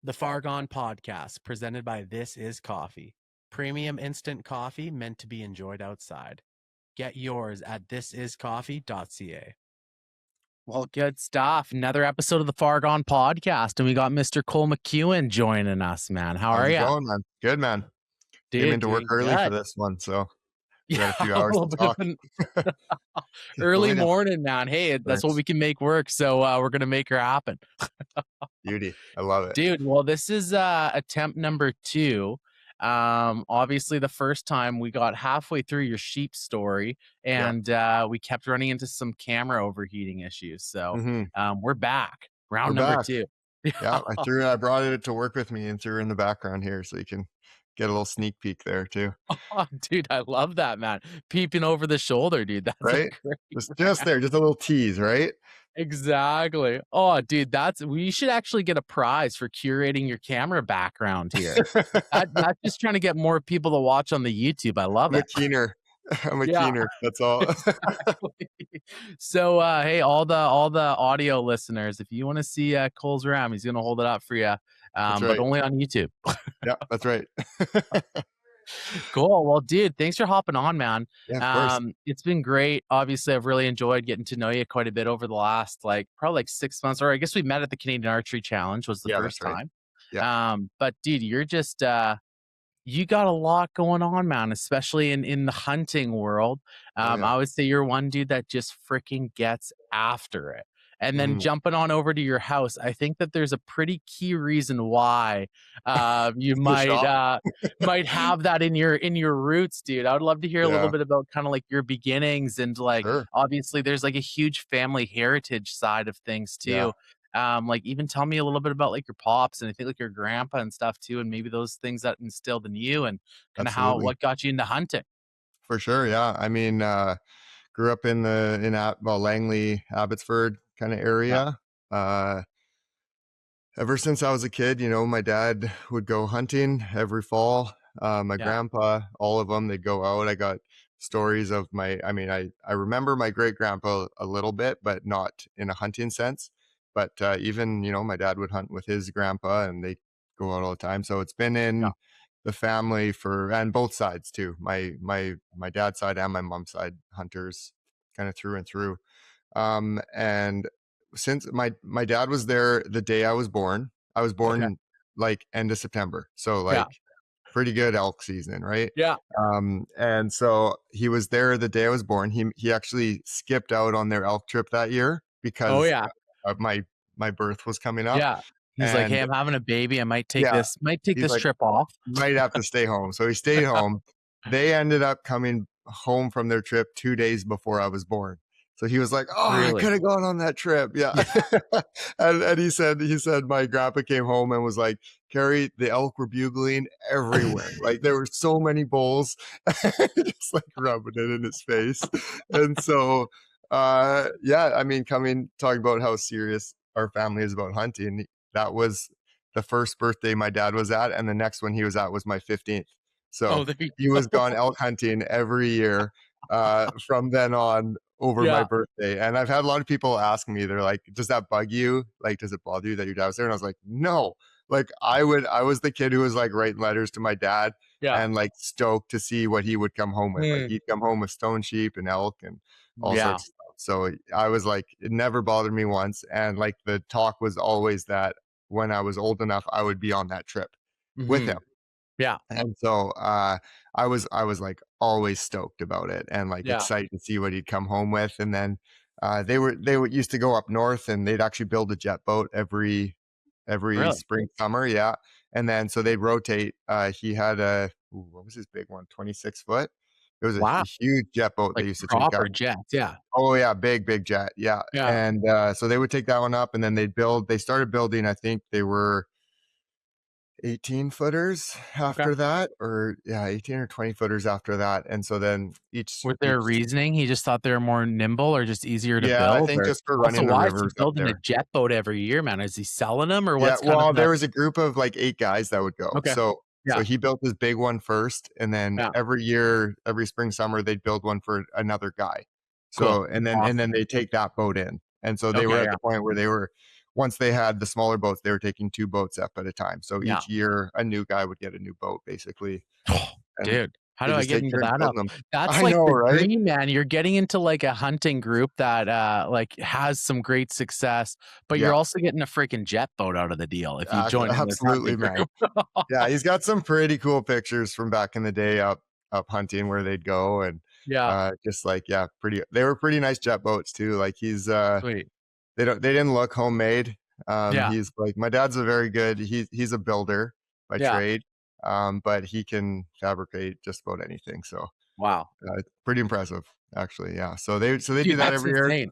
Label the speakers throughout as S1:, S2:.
S1: The Fargone podcast, presented by This Is Coffee. Premium instant coffee meant to be enjoyed outside. Get yours at thisiscoffee.ca. Well, good stuff. Another episode of the Fargone podcast, and we got Mr. Cole McEwen joining us, man. How
S2: How's
S1: are
S2: it
S1: you?
S2: going, man? Good, man. Came
S1: Dude,
S2: into work
S1: doing
S2: early for
S1: good.
S2: this one, so we
S1: Yeah,
S2: got a few
S1: a
S2: hours
S1: little
S2: to
S1: bit of
S2: talk.
S1: an
S2: I
S1: early
S2: know.
S1: morning, man. Hey, that's what
S2: Thanks.
S1: we can make work, so we're going to make her happen.
S2: Beauty. I love it.
S1: Dude, well, this is attempt number 2. Obviously the first time we got halfway through your sheep story
S2: Yeah.
S1: and we kept running into some camera overheating issues. So
S2: hmm
S1: we're back. Round
S2: We're
S1: number
S2: back.
S1: 2.
S2: Yeah, I brought it to work with me and threw her in the background here so you can get a little sneak peek there too.
S1: Oh, dude, I love that, man. Peeping over the shoulder, dude. That's a
S2: Right?
S1: great
S2: Just there, just a little tease, right?
S1: Exactly. Oh, dude, we should actually get a prize for curating your camera background here. Not just trying to get more people to watch on the YouTube. I love
S2: I'm a
S1: it.
S2: keener. I'm a
S1: Yeah.
S2: keener. That's all.
S1: Exactly. So, hey, all the audio listeners, if you want to see Cole's ram, he's gonna hold it up for you,
S2: That's
S1: but
S2: right.
S1: only on YouTube.
S2: Yeah, that's right.
S1: Cool. Well, dude, thanks for hopping on, man.
S2: Yeah, of course.
S1: It's been great. Obviously, I've really enjoyed getting to know you quite a bit over the last, probably 6 months, or I guess we met at the Canadian Archery Challenge was the
S2: Yeah,
S1: first
S2: that's right.
S1: time.
S2: Yeah.
S1: But dude, you're just you got a lot going on, man, especially in the hunting world.
S2: Oh yeah.
S1: I would say you're one dude that just freaking gets after it. And then
S2: Mhm.
S1: jumping on over to your house, I think that there's a pretty key reason why you
S2: The shop.
S1: might have that in your roots, dude. I would love to hear a little
S2: Yeah,
S1: bit about kind of like your beginnings and
S2: sure.
S1: obviously there's like a huge family heritage side of things
S2: Yeah,
S1: too. Even tell me a little bit about like your pops and I think like your grandpa and stuff too, and maybe those things that instilled in you and kind of
S2: absolutely.
S1: what got you into hunting.
S2: For sure, yeah. I mean, grew up in Langley, Abbotsford kind of
S1: Yeah.
S2: area. Uh, Ever since I was a kid, my dad would go hunting every fall. My
S1: Yeah.
S2: grandpa, all of them, they'd go out. I got stories of I remember my great grandpa a little bit, but not in a hunting sense. But even, my dad would hunt with his grandpa and they go out all the time. So it's been
S1: Yeah.
S2: in the family and both sides too. My dad's side and my mom's side, hunters kind of through and through. And since my dad was there the day I was born. I was
S1: Okay.
S2: born like end of September. So
S1: Yeah.
S2: like pretty good elk season, right?
S1: Yeah.
S2: And so he was there the day I was born. He actually skipped out on their elk trip that year
S1: Oh
S2: because
S1: yeah.
S2: of my birth was coming up.
S1: Yeah. He's like, hey,
S2: And
S1: I'm having a baby. I might take
S2: yeah,
S1: this
S2: he's like,
S1: trip off.
S2: might have to stay home. So he stayed home. They ended up coming home from their trip 2 days before I was born. So he was like, "Oh, I
S1: Really?
S2: could have gone on that trip." Yeah.
S1: Yeah.
S2: And he said my grandpa came home and was like, "Carrie, the elk were bugling everywhere. Like there were so many bulls." Just like rubbing it in his face. And so yeah, I mean, talking about how serious our family is about hunting, that was the first birthday my dad was at, and the next one he was at was my 15th. So
S1: Oh, there you
S2: he was
S1: go.
S2: gone elk hunting every year from then on over my
S1: Yeah.
S2: birthday. And I've had a lot of people ask me, they're like, "Does that bug you? Like, does it bother you that your dad was there?" And I was like, "No." Like I was the kid who was like writing letters to my dad
S1: Yeah.
S2: and like stoked to see what he would come home with. Like
S1: Mm.
S2: he'd come home with stone sheep and elk and all
S1: Yeah.
S2: sorts of stuff. So I was like, it never bothered me once. And like the talk was always that when I was old enough, I would be on that trip with
S1: Hmm.
S2: him.
S1: Yeah.
S2: And so I was like always stoked about it and like
S1: Yeah.
S2: excited to see what he'd come home with. And then they would used to go up north and they'd actually build a jet boat every
S1: Really?
S2: spring summer, yeah. And then so they'd rotate. He had what was his big one? 26 foot. It was a
S1: Wow.
S2: huge jet boat they
S1: Like
S2: used to take up.
S1: proper jets. Yeah.
S2: Oh yeah, big jet. Yeah.
S1: Yeah.
S2: And so they would take that one up and then they started building, I think they were 18 footers
S1: Okay.
S2: after that, or yeah, 18 or 20 footers after that. And so then
S1: Was
S2: each,
S1: there a reasoning? He just thought they were more nimble or just easier to
S2: yeah, I
S1: build?
S2: think
S1: Or
S2: just for
S1: also,
S2: running the
S1: why is he
S2: rivers up
S1: building a
S2: there.
S1: jet boat every year, man? Is he selling them or
S2: Yeah,
S1: what's kind of
S2: well,
S1: the
S2: there was a group of like 8 guys that would go.
S1: Okay.
S2: So
S1: Yeah.
S2: he built this big one first, and then
S1: Yeah.
S2: every year, every spring, summer, they'd build one for another guy.
S1: Cool.
S2: So and then
S1: Awesome.
S2: they take that boat in. And so they
S1: Okay.
S2: were at
S1: Yeah.
S2: the point where they were once they had the smaller boats, they were taking 2 boats up at a time. So
S1: Yeah.
S2: each year, a new guy would get a new boat, basically, and
S1: Dude, how
S2: they
S1: do I
S2: just
S1: get
S2: take
S1: into
S2: turns
S1: that
S2: building
S1: up?
S2: them.
S1: That's
S2: I
S1: like
S2: know,
S1: the
S2: right?
S1: dream, man. You're getting into like a hunting group that like has some great success, but you're
S2: Yeah,
S1: also getting a freaking jet boat out of the deal if you join in this hunting
S2: absolutely, man.
S1: group.
S2: Yeah, he's got some pretty cool pictures from back in the day up hunting where they'd go, and
S1: Yeah,
S2: just like, yeah, pretty. They were pretty nice jet boats too. Like
S1: sweet.
S2: they didn't look homemade.
S1: Yeah,
S2: He's like, my dad's a very good. He's a builder by
S1: yeah.
S2: trade, but he can fabricate just about anything. So
S1: Wow.
S2: pretty impressive, actually. Yeah. So they do
S1: Dude,
S2: that
S1: that's
S2: every year.
S1: insane.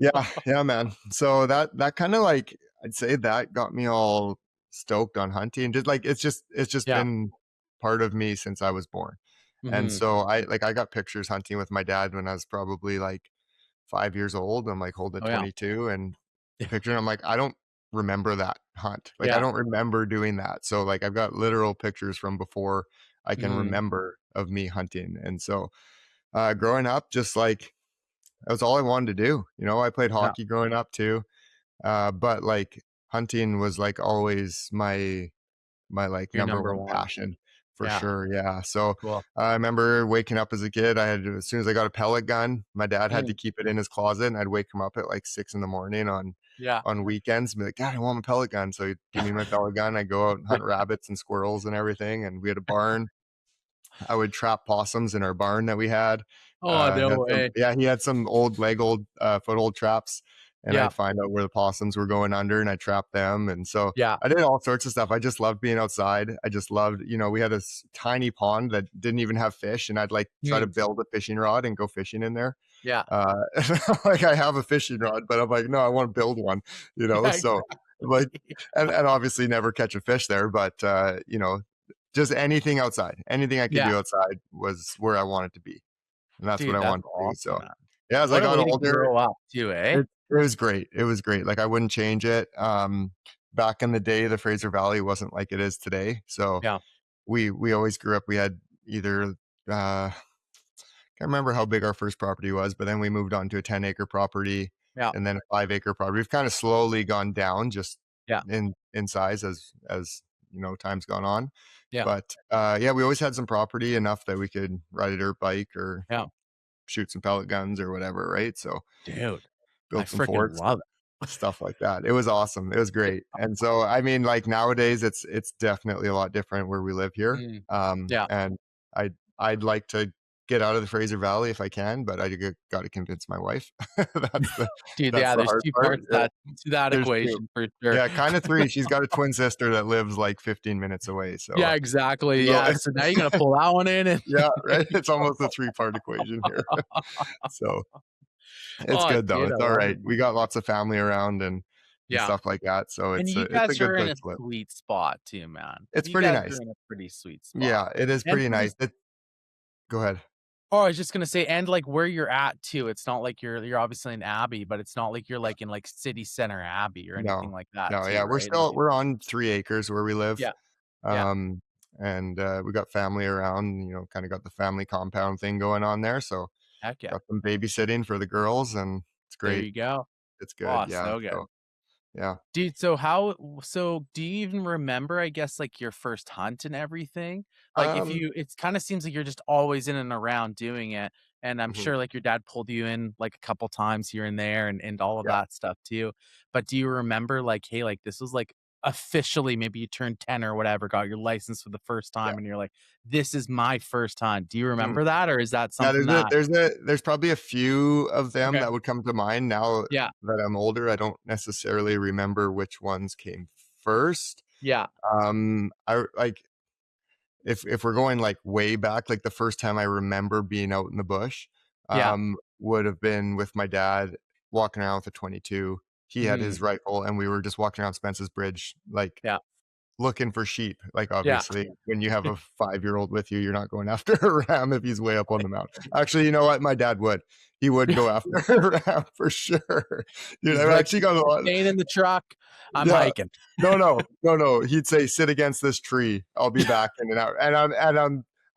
S2: Yeah, yeah, man. So that kind of like, I'd say that got me all stoked on hunting. Just like it's just
S1: Yeah.
S2: been part of me since I was born. And
S1: Mhm.
S2: so I got pictures hunting with my dad when I was probably like 5 years old. I'm like holding a
S1: Oh, yeah.
S2: 22 and the
S1: Yeah.
S2: picture, and I'm like, I don't remember that hunt. Like I
S1: Yeah.
S2: don't remember doing that. So like I've got literal pictures from before I can
S1: Mhm.
S2: remember of me hunting. And so growing up, just like that was all I wanted to do. I played
S1: Yeah.
S2: hockey growing up too. But like hunting was like always my like
S1: You're
S2: number
S1: number
S2: one
S1: 1.
S2: passion for
S1: Yeah.
S2: sure. Yeah. So
S1: Cool.
S2: I remember waking up as a kid. As soon as I got a pellet gun, my dad had to
S1: Mm.
S2: keep it in his closet, and I'd wake him up at like 6 in the morning
S1: Yeah.
S2: on weekends and be like, Dad, I want my pellet gun. So he'd give me my pellet gun. I'd go out and hunt rabbits and squirrels and everything. And we had a barn. I would trap possums in our barn that we had.
S1: Oh, no
S2: Had some,
S1: way.
S2: yeah, he had some old foothold traps, and
S1: Yeah.
S2: I'd find out where the possums were going under, and I trap them. And so
S1: Yeah.
S2: I did all sorts of stuff. I just loved being outside. I just loved, we had this tiny pond that didn't even have fish, and I'd like try to
S1: Mm.
S2: build a fishing rod and go fishing in there.
S1: Yeah.
S2: Like I have a fishing rod, but I'm like, no, I want to build one,
S1: Yeah,
S2: So like,
S1: exactly.
S2: and obviously never catch a fish there, but just anything I could
S1: Yeah.
S2: do outside was where I wanted to be, and that's what
S1: Dude,
S2: I
S1: that's
S2: wanted to do.
S1: awesome,
S2: So,
S1: man.
S2: yeah, as I
S1: What a
S2: got
S1: way to
S2: older,
S1: grow up too, eh?
S2: it was great. It was great. Like I wouldn't change it. Back in the day, the Fraser Valley wasn't like it is today. So
S1: Yeah.
S2: we always grew up. We had either can't remember how big our first property was, but then we moved on to a 10-acre property
S1: Yeah.
S2: and then a 5-acre property. We've kind of slowly gone down just
S1: Yeah.
S2: in size as time's gone on.
S1: Yeah.
S2: But yeah, we always had some property enough that we could ride a dirt bike or
S1: Yeah.
S2: shoot some pellet guns or whatever, right? So
S1: Dude, I
S2: build some
S1: freaking
S2: forts,
S1: love it.
S2: stuff like that. It was awesome. It was
S1: Yeah.
S2: great. And so I mean, like nowadays it's definitely a lot different where we live here.
S1: Mm. Yeah.
S2: And I'd like to get out of the Fraser Valley if I can, but got to convince my wife. that's the
S1: Dude,
S2: that's
S1: yeah,
S2: the
S1: there's
S2: hard
S1: 2
S2: part.
S1: parts to that
S2: There's two.
S1: equation for sure.
S2: Yeah, kind of three. She's got a twin sister that lives like 15 minutes away.
S1: Yeah, exactly.
S2: So
S1: Yeah, so now you're gonna pull that one in and
S2: yeah, right. It's almost a three-part equation here. So it's
S1: Oh,
S2: good though.
S1: dude, I
S2: It's all
S1: love
S2: right.
S1: it,
S2: We
S1: man.
S2: got lots of family around and
S1: Yeah,
S2: stuff like that. So
S1: and you
S2: it's a
S1: guys
S2: good
S1: are in
S2: place
S1: a
S2: to live.
S1: sweet spot too, man.
S2: It's
S1: You
S2: pretty
S1: guys
S2: nice.
S1: are in a pretty sweet spot.
S2: Yeah, it is
S1: And
S2: pretty
S1: for
S2: nice.
S1: this
S2: Go ahead.
S1: Oh, I was just gonna say, and, like, where you're at too, it's not like you're obviously in Abbey, but it's not like you're, like, in, like, city center Abbey or anything
S2: No,
S1: like that
S2: no,
S1: too,
S2: yeah,
S1: right? Like
S2: we're on 3 acres where we live.
S1: yeah, yeah,
S2: Um, and we got family around, kind of got the family compound thing going on there. So
S1: heck yeah.
S2: got them babysitting for the girls, and it's
S1: There
S2: great.
S1: you go.
S2: It's good.
S1: Oh,
S2: Yeah.
S1: so good.
S2: So yeah.
S1: Dude, so do you even remember, I guess, like, your first hunt and everything? Like, if
S2: Um,
S1: you it kinda seems like you're just always in and around doing it, and I'm
S2: mhm,
S1: sure, like, your dad pulled you in, like, a couple times here and there and all of
S2: yeah.
S1: that stuff too, but do you remember, like, hey, like, this was, like, officially maybe you turned 10 or whatever, got your license for the first
S2: Yeah.
S1: time, and you're like, "This is my first hunt." Do you
S2: Mm.
S1: remember that, or is that
S2: Yeah,
S1: something that
S2: there's probably a few of them
S1: Okay.
S2: that would come to mind now
S1: Yeah,
S2: that I'm older. I don't necessarily remember which ones came first.
S1: yeah,
S2: I like if we're going like way back, like the first time I remember being out in the bush,
S1: yeah,
S2: would have been with my dad walking around with a 22. He had
S1: mhm,
S2: his rifle, and we were just walking around Spence's Bridge, like
S1: yeah,
S2: looking for sheep. Like
S1: yeah.
S2: obviously, when you have a 5-year-old with you, you're not going after a ram if he's way up on the mountain. Actually, you know what? My dad would. He would go after a ram for sure. Dude,
S1: He's
S2: I've
S1: like,
S2: actually got a
S1: "You're
S2: lot.
S1: staying in the truck, I'm
S2: Yeah.
S1: hiking."
S2: No, no, no, no. He'd say, "Sit against this tree. I'll be back in an hour."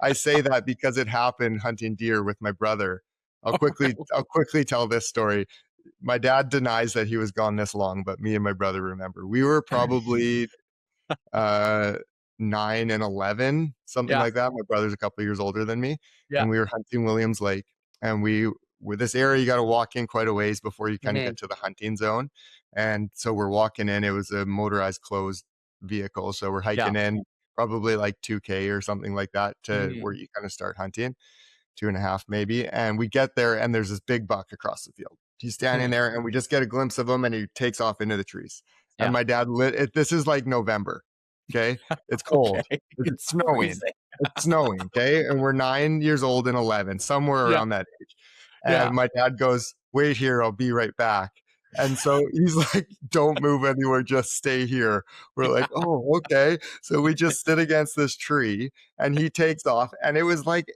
S2: I say that because it happened hunting deer with my brother. I'll quickly tell this story. my dad denies that he was gone this long, but me and my brother remember. We were probably 9 and 11, something
S1: Yeah.
S2: like that. My brother's a couple years older than me,
S1: Yeah.
S2: and we were hunting Williams Lake. And with this area, you got to walk in quite a ways before you kind of
S1: Mhm.
S2: get to the hunting zone. And so we're walking in. It was a motorized closed vehicle, so we're
S1: Yeah.
S2: hiking in probably like 2K or something like that to where
S1: Mhm.
S2: you kind of start hunting, 2.5 maybe. And we get there, and there's this big buck across the field. He's standing
S1: Mhm.
S2: there, and we just get a glimpse of him, and he takes off into the trees. And
S1: Yeah.
S2: my dad lit it. This is like November. Okay. It's
S1: Okay.
S2: cold. It's
S1: It's
S2: snowing.
S1: freezing.
S2: It's snowing. Okay. And we're 9 years old and 11, somewhere
S1: Yeah.
S2: around that age.
S1: Yeah.
S2: And my dad goes, "Wait here. I'll be right back." And so he's like, "Don't move anywhere. Just stay here." We're like, "Oh, okay." So we just sit against this tree, and he takes off. And it was like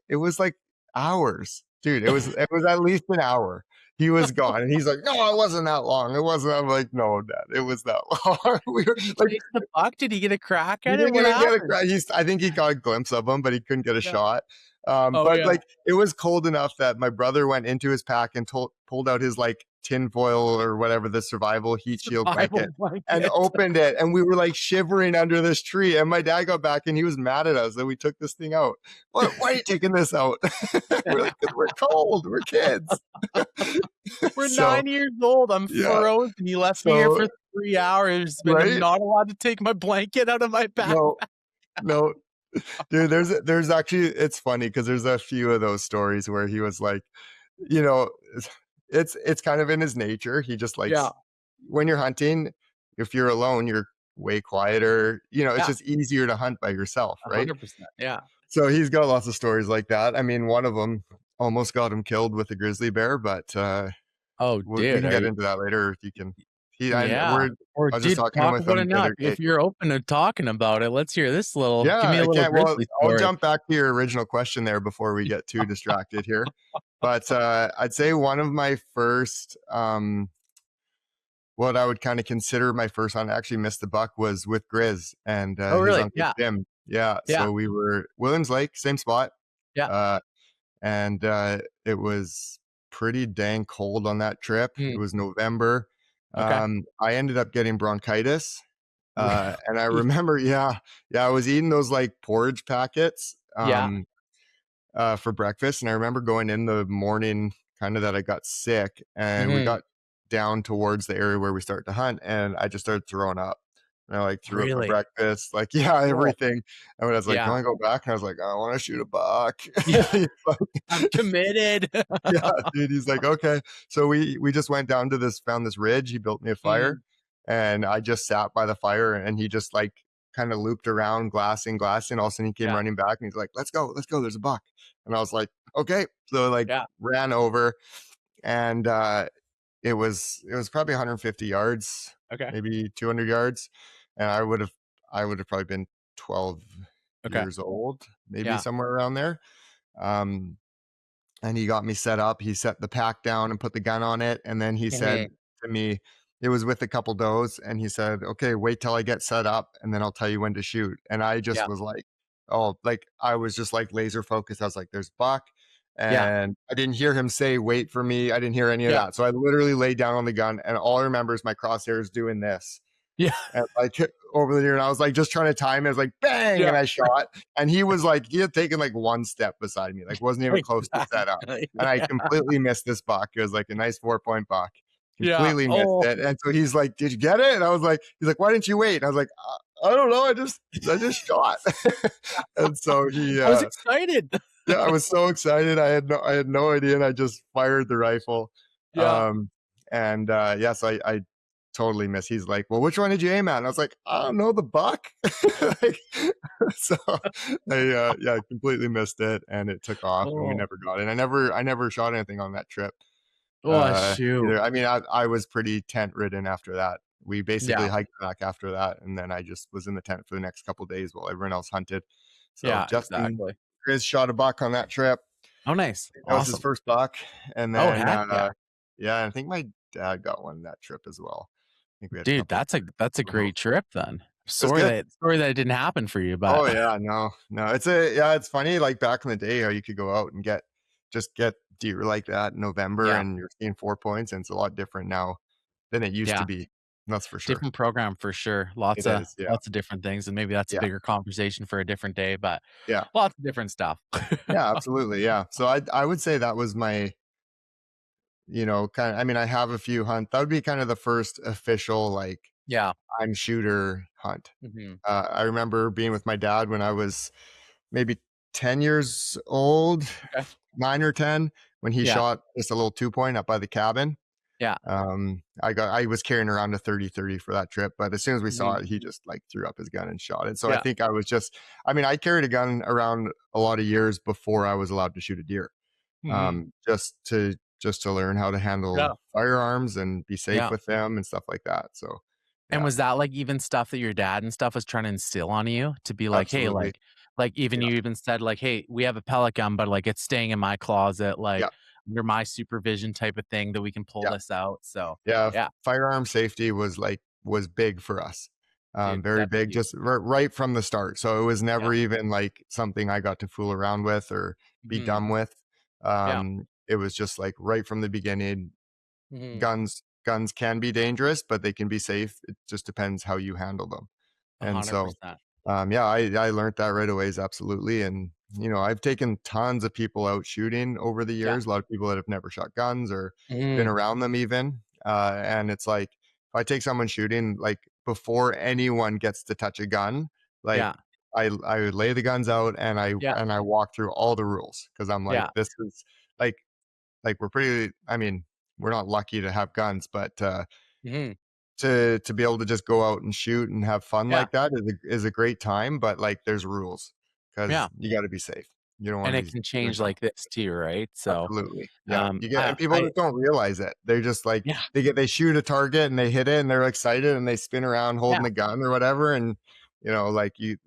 S2: hours, dude. It was at least an hour. He was gone. And he's like, "No, it wasn't that long. It wasn't." I'm like, "No, Dad, it was that long." We were
S1: Did he
S2: like,
S1: chase the buck? Did he get a crack
S2: he
S1: at it?
S2: didn't
S1: What
S2: even get a
S1: happened?
S2: crack. I think he got a glimpse of him, but he couldn't get a
S1: Yeah.
S2: shot.
S1: Oh,
S2: But
S1: yeah.
S2: like it was cold enough that my brother went into his pack and pulled out his like tinfoil or whatever, the survival heat shield
S1: Survival
S2: blanket, and
S1: blanket.
S2: opened it. And we were like shivering under this tree. And my dad got back and he was mad at us that we took this thing out. Why are you taking this out? We're like, "'Cause we're cold. We're kids."
S1: We're
S2: So
S1: 9 years old. I'm
S2: yeah.
S1: frozen. You left me here
S2: So
S1: for 3 hours, and I'm
S2: right?
S1: not allowed to take my blanket out of my back.
S2: No, no. Dude, there's actually it's funny because there's a few of those stories where he was like, you know, it's kind of in his nature. He just
S1: Yeah.
S2: likes when you're hunting, if you're alone, you're way quieter. It's
S1: Yeah.
S2: just easier to hunt by yourself, right?
S1: 100%. Yeah.
S2: So he's got lots of stories like that. I mean, one of them almost got him killed with a grizzly bear, but
S1: Oh,
S2: we
S1: dude,
S2: can
S1: are
S2: get
S1: you
S2: into that later if you can. He and
S1: yeah.
S2: we're
S1: Or
S2: I was just
S1: dude,
S2: talking
S1: talk
S2: with
S1: about
S2: him
S1: it
S2: the
S1: now.
S2: other day.
S1: If you're open to talking about it, let's hear this little
S2: Yeah,
S1: give me a
S2: I
S1: little
S2: can't. Well,
S1: grizzly
S2: I'll
S1: story.
S2: jump back to your original question there before we get too distracted here. But I'd say one of my first, what I would kind of consider my first hunt, I actually missed the buck, was with Grizz and
S1: Oh,
S2: his
S1: really?
S2: uncle
S1: Yeah.
S2: Jim. Yeah.
S1: Yeah.
S2: So we were Williams Lake, same spot.
S1: Yeah.
S2: Uh, and it was pretty dang cold on that trip. It
S1: Mm,
S2: was November.
S1: okay.
S2: I ended up getting bronchitis. And I
S1: Really?
S2: remember, yeah, I was eating those like porridge packets
S1: Yeah.
S2: for breakfast. And I remember going in the morning, kind of that I got sick, and we
S1: Mhm.
S2: got down towards the area where we start to hunt, and I just started throwing up. And I like threw up my
S1: Really?
S2: breakfast, like, yeah,
S1: Cool.
S2: everything. And when I was like, "Can
S1: Yeah.
S2: I go back?" And I was like, "I want to shoot a buck."
S1: Yeah.
S2: He's like,
S1: I'm committed.
S2: yeah, dude. He's like, "Okay." So we just went down to found this ridge. He built me a fire,
S1: Mm,
S2: and I just sat by the fire, and he just like kind of looped around, glassing. All of a sudden, he came
S1: yeah.
S2: running back, and he's like, "Let's go, let's go. There's a buck." And I was like, "Okay." So like
S1: Yeah.
S2: ran over, and it was probably 150 yards,
S1: Okay.
S2: maybe 200 yards, and I would have probably been 12
S1: Okay.
S2: years old, maybe
S1: Yeah.
S2: somewhere around there. Um, and he got me set up. He set the pack down and put the gun on it. And then he said
S1: Mhm.
S2: to me, it was with a couple does, and he said, "Okay, wait till I get set up, and then I'll tell you when to shoot." And I just
S1: Yeah.
S2: was like, oh, like I was just like laser focused. I was like, "There's buck."
S1: Yeah.
S2: And I didn't hear him say, "Wait for me." I didn't hear any of
S1: Yeah.
S2: that. So I literally laid down on the gun, and all I remember is my crosshairs doing this.
S1: Yeah.
S2: And like over the ear, and I was like just trying to time it. I was like, bang,
S1: Yeah.
S2: and I shot. And he was like, he had taken like one step beside me, like wasn't even close to set up.
S1: Exactly.
S2: And I
S1: Yeah.
S2: completely missed this buck. It was like a nice 4-point buck.
S1: Yeah.
S2: Completely missed
S1: Oh,
S2: it. And so he's like, "Did you get it?" And I was like, he's like, "Why didn't you wait?" And I was like, I don't know. I just shot." And so he,
S1: I was excited.
S2: yeah, I was so excited. I had no idea. And I just fired the rifle.
S1: Yeah.
S2: And yes, I totally missed. He's like, "Well, which one did you aim at?" And I was like, "I don't know, the buck." Like, so I completely missed it, and it took off, and we
S1: Oh.
S2: never got it. I never shot anything on that trip.
S1: Oh, shoot.
S2: Either. I mean, I was pretty tent ridden after that. We basically
S1: Yeah.
S2: hiked back after that, and then I just was in the tent for the next couple days while everyone else hunted. So
S1: Yeah,
S2: Justin
S1: exactly.
S2: Grizz shot a buck on that trip.
S1: Oh, nice.
S2: That was his
S1: Awesome.
S2: first buck, and
S1: Oh,
S2: then
S1: heck yeah.
S2: yeah, I think my dad got one that trip as well. I think we had a
S1: Dude,
S2: couple.
S1: that's a
S2: Uh-huh.
S1: great trip then.
S2: It was good.
S1: Sorry that it didn't happen for you, but
S2: Oh yeah, no, it's funny like back in the day how you could go out and just get deer like that in November
S1: Yeah.
S2: and you're seeing 4 points, and it's a lot different now than it used to
S1: Yeah.
S2: be. That's for sure.
S1: Different program for sure.
S2: It is, yeah.
S1: Lots of different things, and maybe that's a
S2: Yeah,
S1: bigger conversation for a different day, but
S2: yeah.
S1: lots of different stuff.
S2: Yeah, absolutely, yeah. So I would say that was my, kinda I mean, I have a few that would be kind of the first official, like,
S1: Yeah.
S2: I'm shooter hunt.
S1: Mhm.
S2: I remember being with my dad when I was maybe 10 years old,
S1: Okay.
S2: 9 or 10, when he
S1: Yeah.
S2: shot just a little 2 point up by the cabin.
S1: Yeah.
S2: I was carrying around a 30-30 for that trip, but as soon as we saw
S1: Mhm.
S2: it, he just like threw up his gun and shot it. So I
S1: Yeah.
S2: think I mean, I carried a gun around a lot of years before I was allowed to shoot a deer,
S1: Mhm.
S2: just to learn how to handle
S1: Yeah.
S2: firearms and be safe
S1: Yeah.
S2: with them and stuff like that. So
S1: And
S2: yeah,
S1: was that, like, even stuff that your dad and stuff was trying to instill on you to be like, "Hey,"
S2: absolutely.
S1: like, even
S2: Yeah,
S1: you even said, like, "Hey, we have a pellet gun, but, like, it's staying in my closet,
S2: yeah,
S1: like, under my supervision type of thing that we can pull
S2: yeah.
S1: this out." So,
S2: Yeah,
S1: yeah,
S2: firearm safety was big for us.
S1: dude,
S2: Very
S1: that's
S2: big,
S1: huge.
S2: just right from the start. So it was
S1: Yeah.
S2: never even like something I got to fool around with or be
S1: Mhm.
S2: dumb with.
S1: Yeah.
S2: It was just like right from the beginning.
S1: Mhm.
S2: Guns can be dangerous, but they can be safe. It just depends how you handle them. And so
S1: 100%.
S2: yeah, I learned that right away is absolutely. And, I've taken tons of people out shooting over the
S1: Yeah.
S2: years, a lot of people that have never shot guns or been
S1: Mhm.
S2: around them even. And it's like, if I take someone shooting, like before anyone gets to touch a gun, like
S1: Yeah.
S2: I would lay the guns out and
S1: Yeah.
S2: I walk through all the rules because I'm like,
S1: Yeah.
S2: this is like, we're pretty, I mean, we're not lucky to have guns, but
S1: Mhm.
S2: to be able to just go out and shoot and have fun
S1: Yeah.
S2: like that is a great time, but, like, there's rules because
S1: Yeah.
S2: you gotta be safe. You don't
S1: And
S2: wanna
S1: it
S2: be
S1: can
S2: doing
S1: change
S2: something
S1: like this too, right? So,
S2: absolutely, yeah, and people
S1: I
S2: just don't realize it. They're just like
S1: yeah.
S2: they shoot a target and they hit it and they're excited and they spin around holding
S1: Yeah.
S2: the gun or whatever, and, like, you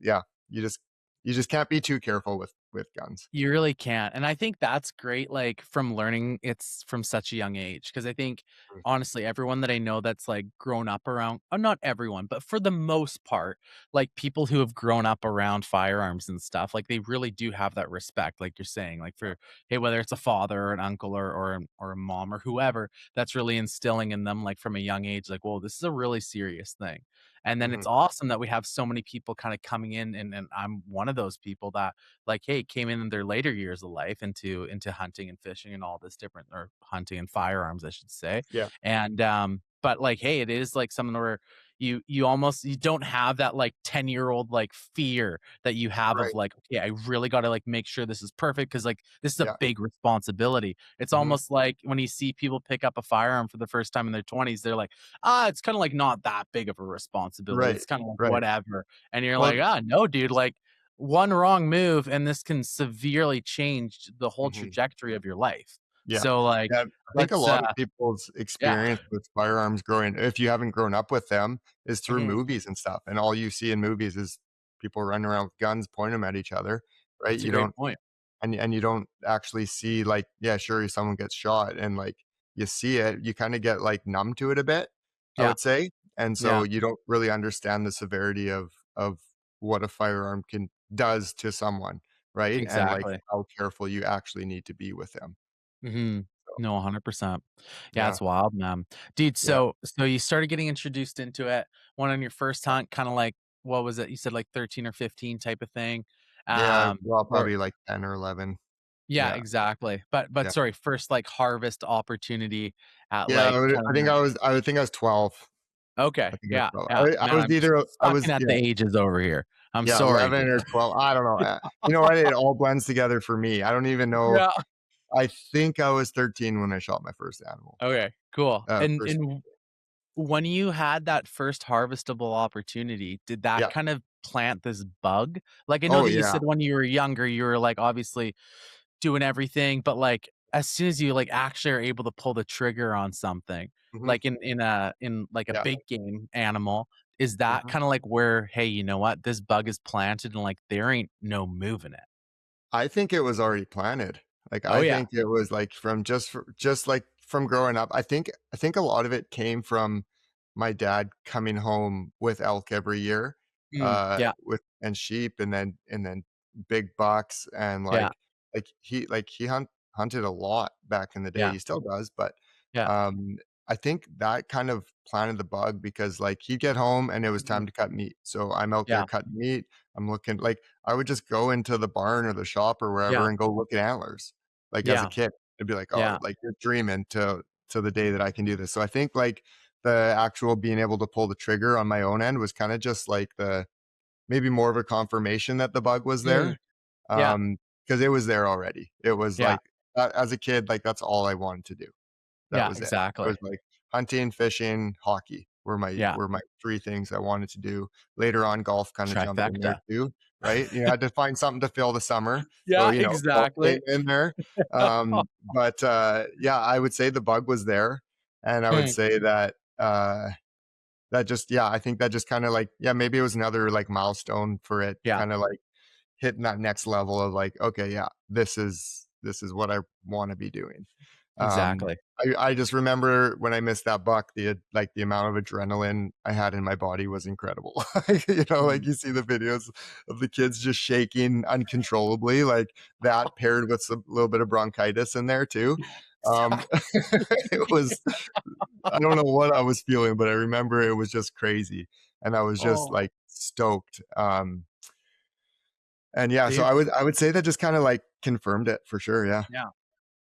S2: just you just can't be too careful with guns.
S1: You really can't, and I think that's great, like, from learning it's from such a young age. Because I think,
S2: Mm,
S1: honestly, everyone that I know that's, like, grown up around not everyone, but for the most part, like, people who have grown up around firearms and stuff, like, they really do have that respect, like you're saying, like,
S2: yeah,
S1: for hey, whether it's a father or an uncle or a mom or whoever that's really instilling in them, like, from a young age, like, "Well, this is a really serious thing." And then
S2: mhm,
S1: it's awesome that we have so many people kinda coming in, and I'm one of those people that like, hey, came in their later years of life into hunting and fishing and all this different or hunting and firearms, I should say.
S2: yeah,
S1: And but like, hey, it is like something where you don't have that like 10-year-old like fear that you have of
S2: right,
S1: like, okay, I really gotta like make sure this is perfect because like this is a
S2: yeah,
S1: big responsibility. It's
S2: mhm,
S1: almost like when you see people pick up a firearm for the first time in their 20s, they're like, it's kind of like not that big of a responsibility.
S2: right,
S1: It's kind of like
S2: right.
S1: whatever. And you're like,
S2: Well
S1: no, dude, like one wrong move and this can severely change the whole
S2: mhm.
S1: trajectory of your life.
S2: Yeah.
S1: So, like,
S2: Yeah, I think a
S1: let's,
S2: lot of people's
S1: yeah.
S2: experience with firearms growing if you haven't grown up with them, is through
S1: Mhm.
S2: movies and stuff, and all you see in movies is people running around with guns, point them at each other, right?
S1: That's a
S2: You
S1: great
S2: don't
S1: point.
S2: and you don't actually see, like yeah, sure, someone gets shot and, like, you see it, you kinda get, like, numb to it a bit, I
S1: Yeah,
S2: would say, and so
S1: yeah,
S2: you don't really understand the severity of what a firearm can does to someone, right? And, like,
S1: exactly.
S2: how careful you actually need to be with them.
S1: Mhm.
S2: So,
S1: No, 100%. Yeah,
S2: yeah,
S1: it's wild, man. Dude,
S2: yeah.
S1: so you started getting introduced into it, went on your first hunt, kinda like what was it? You said, like, 13 or 15 type of thing?
S2: Yeah, well,
S1: Or
S2: probably like 10 or 11.
S1: yeah,
S2: Yeah,
S1: exactly. But
S2: yeah.
S1: sorry, first, like, harvest opportunity at,
S2: Yeah,
S1: like, kinda
S2: I would think I was 12. I
S1: okay,
S2: think I was
S1: yeah,
S2: 12.
S1: yeah.
S2: I
S1: Man,
S2: was
S1: I'm
S2: either I
S1: sucking
S2: was
S1: at the
S2: yeah,
S1: ages over here. I'm
S2: yeah,
S1: sorry,
S2: 11
S1: dude.
S2: or 12, I don't know, you know what? It all blends together for me. I don't even know.
S1: Yeah.
S2: I think I was 13 when I shot my first animal,
S1: Okay, cool.
S2: first
S1: When you had that first harvestable opportunity, did that
S2: yeah.
S1: kind of plant this bug? Like, I know
S2: Oh,
S1: that you
S2: yeah.
S1: said when you were younger, you were, like, obviously doing everything, but, like, as soon as you, like, actually are able to pull the trigger on something,
S2: Mhm.
S1: like, in, like, a
S2: Yeah.
S1: big game animal, is that
S2: Mhm.
S1: kinda like where, "Hey, you know what? This bug is planted and, like, there ain't no moving it."
S2: I think it was already planted. Like,
S1: Oh,
S2: I
S1: yeah.
S2: think it was, like, from just, like, from growing up. I think a lot of it came from my dad coming home with elk every year,
S1: Yeah,
S2: with and sheep and then big bucks and,
S1: yeah.
S2: he hunt hunted a lot back in the day.
S1: Yeah.
S2: He still does, but,
S1: Yeah.
S2: um, I think that kind of planted the bug because, like, he'd get home and it was
S1: Mhm.
S2: time to cut meat. So I'm out there
S1: Yeah.
S2: cutting meat. I'm looking like, I would just go into the barn or the shop or wherever
S1: Yeah.
S2: and go look at antlers. Like, as a
S1: Yeah.
S2: kid, I'd be like, "Oh,
S1: Yeah.
S2: like, you're dreaming to the day that I can do this." So I think, like, the actual being able to pull the trigger on my own end was kinda just like the maybe more of a confirmation that the bug was
S1: Mm.
S2: there,
S1: Yeah.
S2: because it was there already. It was
S1: Yeah.
S2: like, as a kid, like, that's all I wanted to do. That
S1: Yeah.
S2: was it. It
S1: Exactly.
S2: was like hunting, fishing, hockey
S1: Yeah.
S2: were my 3 things I wanted to do. Later on, golf kinda jumped in there
S1: Trifecta.
S2: too, right? You had to find something to fill the summer. So,
S1: Yeah.
S2: golf came
S1: Exactly.
S2: in there. But, yeah, I would say the bug was there, and I would
S1: Mm.
S2: say that, that just yeah, I think that just kinda like yeah, maybe it was another, like, milestone for it
S1: Yeah.
S2: kinda, like, hitting that next level of, like, "Okay, yeah, this is what I wanna be doing."
S1: Exactly.
S2: I just remember when I missed that buck, like, the amount of adrenaline I had in my body was incredible. Like,
S1: Mm.
S2: you see the videos of the kids just shaking uncontrollably, like, that paired with some little bit of bronchitis in there too. Um, it was I don't know what I was feeling, but I remember it was just crazy, and I was just,
S1: Oh,
S2: like, stoked, and yeah, so
S1: dude.
S2: I would say that just kinda, like, confirmed it for sure, yeah,
S1: Yeah.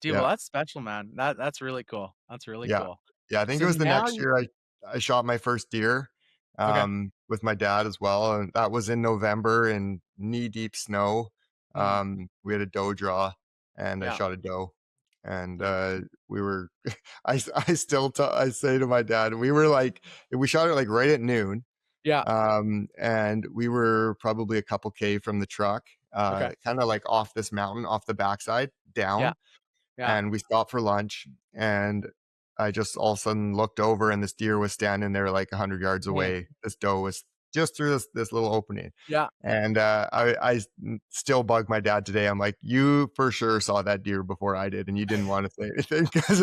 S1: Dude, well,
S2: yeah.
S1: that's special, man. That's really cool. That's really
S2: Yeah.
S1: cool.
S2: Yeah, I think it
S1: So
S2: was the
S1: now
S2: next
S1: you
S2: year I shot my first deer,
S1: okay.
S2: with my dad as well, and that was in November in knee-deep snow.
S1: Mm.
S2: We had a doe draw, and I
S1: Yeah.
S2: shot a doe, and,
S1: Yeah.
S2: we were I say to my dad, we shot it, like, right at noon,
S1: Yeah.
S2: and we were probably a couple K from the truck,
S1: Okay.
S2: kinda, like, off this mountain, off the backside,
S1: Yeah.
S2: down,
S1: Yeah.
S2: and we stopped for lunch, and I just all of a sudden looked over and this deer was standing there like 100 yards
S1: Mm.
S2: away. This doe was just through this little opening.
S1: Yeah.
S2: And, still bug my dad today. I'm like, "You for sure saw that deer before I did, and you didn't wanna say anything because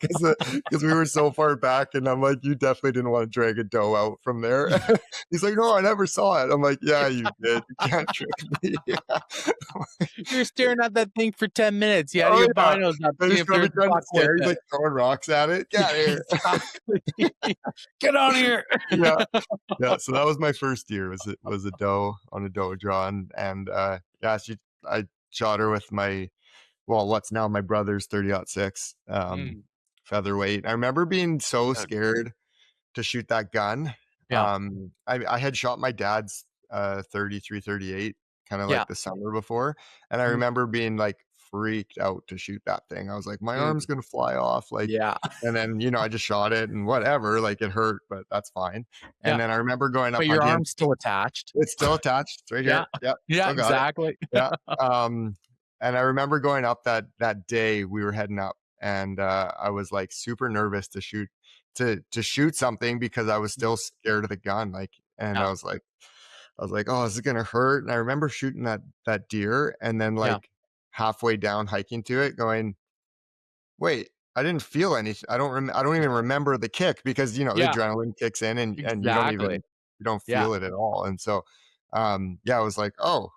S2: because we were so far back," and I'm like, "You definitely didn't wanna drag a doe out from there." He's like, "No, I never saw it." I'm like, "Yeah, you did. You can't trick me." Yeah.
S1: You're staring at that thing for 10 minutes. You had
S2: Oh,
S1: your
S2: yeah.
S1: binos up,
S2: And
S1: see
S2: he's
S1: if
S2: probably
S1: there's
S2: trying to
S1: buck with
S2: scare he's,
S1: it.
S2: like, throwing rocks at it. "Get out of here."
S1: Exactly. Get out of here.
S2: Yeah. Yeah, so that was my first deer, was a doe on a doe draw, and, yeah, I shot her with what's now my brother's 30-06,
S1: Mm.
S2: featherweight. I remember being so
S1: Good.
S2: scared to shoot that gun.
S1: Yeah.
S2: I had shot my dad's, 33-38 kinda
S1: Yeah.
S2: like the summer before, and I
S1: Mm.
S2: remember being, like, freaked out to shoot that thing. I was like, "My
S1: Mm.
S2: arm's gonna fly off," like
S1: Yeah.
S2: and then, I just shot it and whatever, like, it hurt, but that's fine. And
S1: Yeah.
S2: then I remember going up
S1: But your
S2: hunting.
S1: arm's still attached.
S2: It's still attached. It's right
S1: Yeah.
S2: here. Yep,
S1: Yeah,
S2: still got it.
S1: exactly.
S2: Yeah, and I remember going up that day we were heading up, and, I was, like, super nervous to shoot something because I was
S1: Mm.
S2: still scared of the gun, like, and
S1: Yeah.
S2: I was like, "Oh, is it gonna hurt?" And I remember shooting that deer and then,
S1: Yeah.
S2: like, halfway down hiking to it going, "Wait, I didn't feel anything. I don't even remember the kick," because, the
S1: Yeah.
S2: adrenaline kicks in and
S1: Exactly.
S2: you don't
S1: Yeah.
S2: feel it at all, and so, yeah, I was like, "Oh,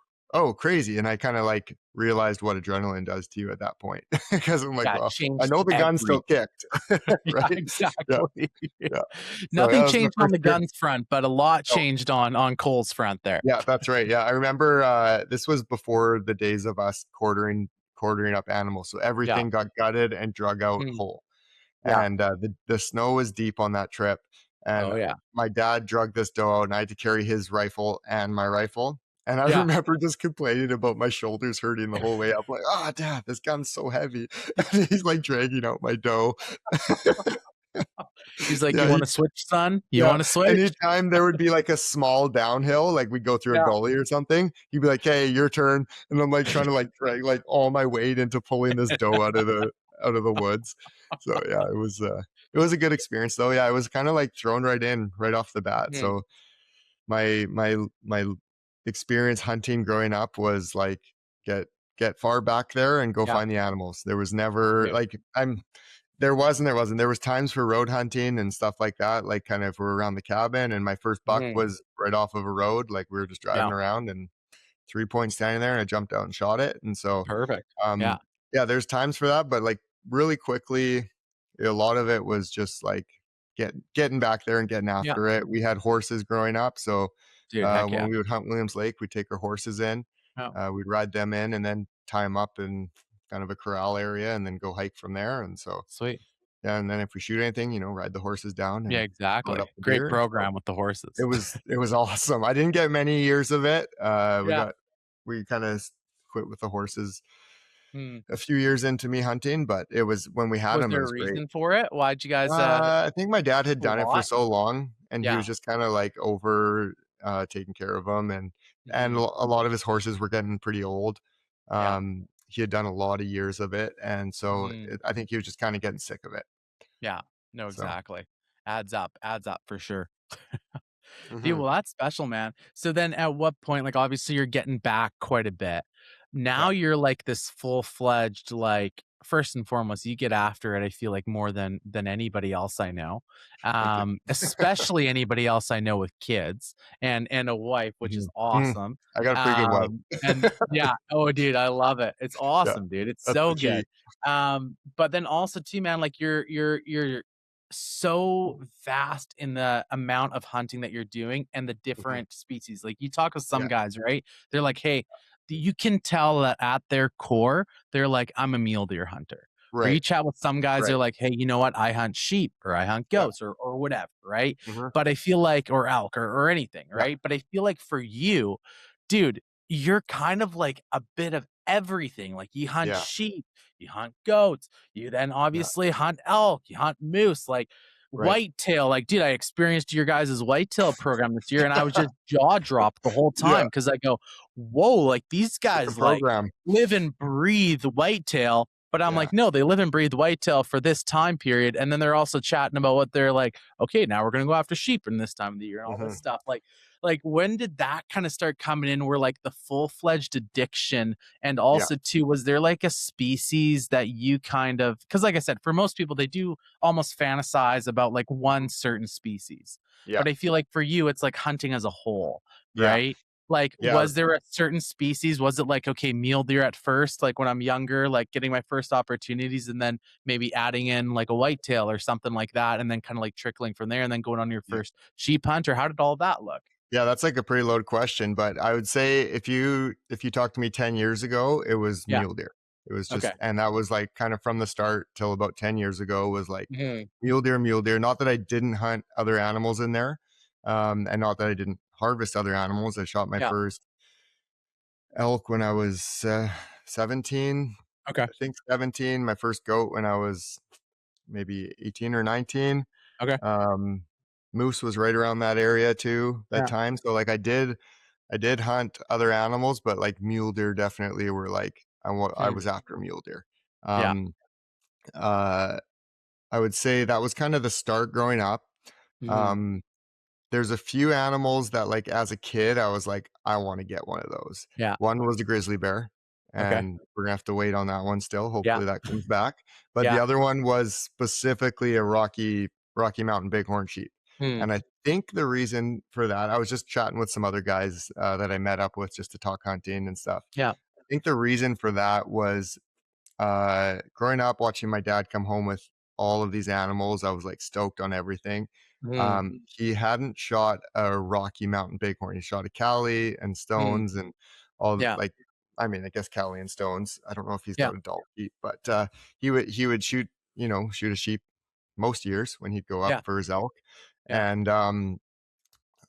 S2: crazy," and I kinda, like, realized what adrenaline does to you at that point because I'm like,
S1: Yeah, it
S2: "Well, I
S1: changed
S2: know the gun still
S1: everything.
S2: kicked."
S1: Yeah,
S2: Right? Yeah,
S1: exactly.
S2: yeah. So, yeah,
S1: Nothing
S2: that was my
S1: changed on
S2: first
S1: the
S2: year.
S1: guns front, but a lot
S2: No.
S1: changed on Cole's front there.
S2: Yeah, that's right. Yeah, I remember, this was before the days of us quartering up animals, so
S1: Yeah.
S2: everything got gutted and drug out
S1: Mm.
S2: whole.
S1: Yeah.
S2: And, the snow was deep on that trip, and
S1: Oh, yeah.
S2: my dad drug this doe out, and I had to carry his rifle and my rifle, and I
S1: Yeah.
S2: remember just complaining about my shoulders hurting the whole way up, like, "Ah, dad, this gun's so heavy." And he's, like, dragging out my doe.
S1: He's like, "You
S2: Yeah,
S1: wanna switch, son? You
S2: yeah,
S1: wanna switch?"
S2: anytime there would be, like, a small downhill, like, we'd go through a
S1: Yeah.
S2: gully or something, he'd be like, "Hey, your turn," and I'm, like, trying to, like, drag, like, all my weight into pulling this doe out of the woods. So, yeah, it was a good experience, though, yeah, it was kinda, like, thrown right in, right off the bat,
S1: Mhm.
S2: so my experience hunting growing up was, like, get get far back there and go
S1: Yeah.
S2: find the animals. There was never
S1: Dude.
S2: like, there wasn't. There was times for road hunting and stuff like that, like, kind of if we're around the cabin, and my first buck
S1: Mhm.
S2: was right off of a road, like, we were just
S1: Yeah.
S2: driving around and 3 point standing there, and I jumped out and shot it, and so,
S1: Perfect.
S2: um,
S1: Yeah.
S2: Yeah, there's times for that, but like really quickly, a lot of it was just like getting back there and getting
S1: Yeah,
S2: after it. We had horses growing up, so
S1: dude, heck
S2: when
S1: yeah.
S2: we would hunt Williams Lake, we'd take our horses in,
S1: Oh,
S2: we'd ride them in, and then tie them up in kind of a corral area, and then go hike from there. And so
S1: sweet.
S2: yeah, and then if we shoot anything, ride the horses down
S1: Yeah,
S2: and load
S1: exactly.
S2: up the
S1: Great
S2: deer. So
S1: program with the horses.
S2: it was awesome. I didn't get many years of it.
S1: Yeah.
S2: We kind of quit with the horses
S1: Hmm.
S2: a few years into me hunting, but it was when we had
S1: Was
S2: them, it
S1: there a
S2: was great.
S1: reason for it? Why'd you guys,
S2: I think my dad had
S1: a
S2: done it for
S1: lot?
S2: so long, and he was
S1: Yeah.
S2: just kind of like over taking care of them, and
S1: Mhm.
S2: a lot of his horses were getting pretty old.
S1: Yeah.
S2: He had done a lot of years of it, and so
S1: Mhm.
S2: I think he was just kind of getting sick of it.
S1: Yeah. No,
S2: So,
S1: exactly. Adds up for sure. Dude,
S2: hmm
S1: well, that's special, man. So then at what point, like, obviously you're getting back quite a bit.
S2: yeah,
S1: Now you're like this full-fledged, like, first and foremost, you get after it, I feel like more than anybody else I know.
S2: thank you.
S1: Especially anybody else I know with kids and a wife, which is
S2: Mhm.
S1: awesome.
S2: I got a pretty good wife.
S1: And yeah, oh dude, I love it. It's
S2: Yeah,
S1: awesome, dude. It's
S2: that's
S1: so
S2: the key.
S1: good. But then also too, man, like you're so vast in the amount of hunting that you're doing and the
S2: Mhm.
S1: different species. Like you talk with some
S2: Yeah,
S1: guys, right? They're like, "Hey, you can tell that at their core, they're like, I'm a mule deer hunter." Or you
S2: right,
S1: chat with some guys,
S2: right.
S1: they're like, "Hey, you know what? I hunt sheep or I hunt
S2: Yeah,
S1: goats or whatever," right?
S2: hmm
S1: But I feel like or elk or anything,
S2: yeah,
S1: right? But I feel like for you, dude, you're kind of like a bit of everything. Like you hunt
S2: yeah,
S1: sheep, you hunt goats, you then
S2: yeah.
S1: obviously hunt elk, you hunt moose, like
S2: Right.
S1: whitetail. Like, dude, I experienced your guys' whitetail program this year, and I was just jaw dropped the whole
S2: Yeah,
S1: time because I go, "Whoa!" Like these
S2: it's like a
S1: guys like
S2: program.
S1: live and breathe whitetail. But I'm
S2: Yeah,
S1: like, no, they live and breathe whitetail for this time period, and then they're also chatting about what they're like. Okay, now we're gonna go after sheep in this time of the year and all this
S2: hmm
S1: stuff. Like when did that kind of start coming in? Where like the full fledged addiction and
S2: yeah,
S1: also too, was there like a species that you kind of because like I said, for most people they do almost fantasize about like
S2: mhm,
S1: one certain species.
S2: yeah,
S1: But I feel like for you, it's like hunting as a whole,
S2: yeah,
S1: right? Like,
S2: yeah.
S1: was there a certain species? Was it like, okay, mule deer at first, like when I'm younger, like getting my first opportunities and then maybe adding in like a whitetail or something like that, and then kind of like trickling from there and then going on your
S2: Yeah.
S1: first sheep hunt, or how did all that look?
S2: Yeah, that's like a pretty loaded question, but I would say if you talked to me 10 years ago, it was
S1: Yeah.
S2: mule deer. It was
S1: Okay.
S2: just and that was like kind of from the start till about 10 years ago was like
S1: Mhm.
S2: mule deer. Not that I didn't hunt other animals in there, and not that I didn't harvest other animals. I shot my
S1: Yeah.
S2: first elk when I was 17,
S1: Okay.
S2: I think 17, my first goat when I was maybe 18 or 19.
S1: Okay.
S2: Um, moose was right around that area too, that
S1: Yeah.
S2: time. So like I did hunt other animals, but like mule deer definitely were like I
S1: Hmm.
S2: was after mule deer.
S1: Yeah.
S2: Um, uh, I would say that was kind of the start growing up.
S1: Mhm.
S2: Um, there's a few animals that, like, as a kid, I was like, "I wanna get one of those."
S1: Yeah.
S2: One was a grizzly bear,
S1: Okay.
S2: and we're gonna have to wait on that one still,
S1: Yeah.
S2: hopefully that comes back, but the
S1: Yeah.
S2: other one was specifically a Rocky Mountain bighorn sheep,
S1: Hmm.
S2: and I think the reason for that I was just chatting with some other guys, that I met up with just to talk hunting and stuff.
S1: Yeah.
S2: I think the reason for that was growing up watching my dad come home with all of these animals, I was like stoked on everything.
S1: Hmm.
S2: He hadn't shot a Rocky Mountain bighorn. He shot a Cali and
S1: Hmm.
S2: stones and all
S1: Yeah.
S2: like, I mean, I guess Cali and stones. I don't know if he's
S1: Yeah.
S2: got adult sheep, but he would shoot, shoot a sheep most years when he'd go up
S1: Yeah.
S2: for his elk.
S1: Yeah.
S2: And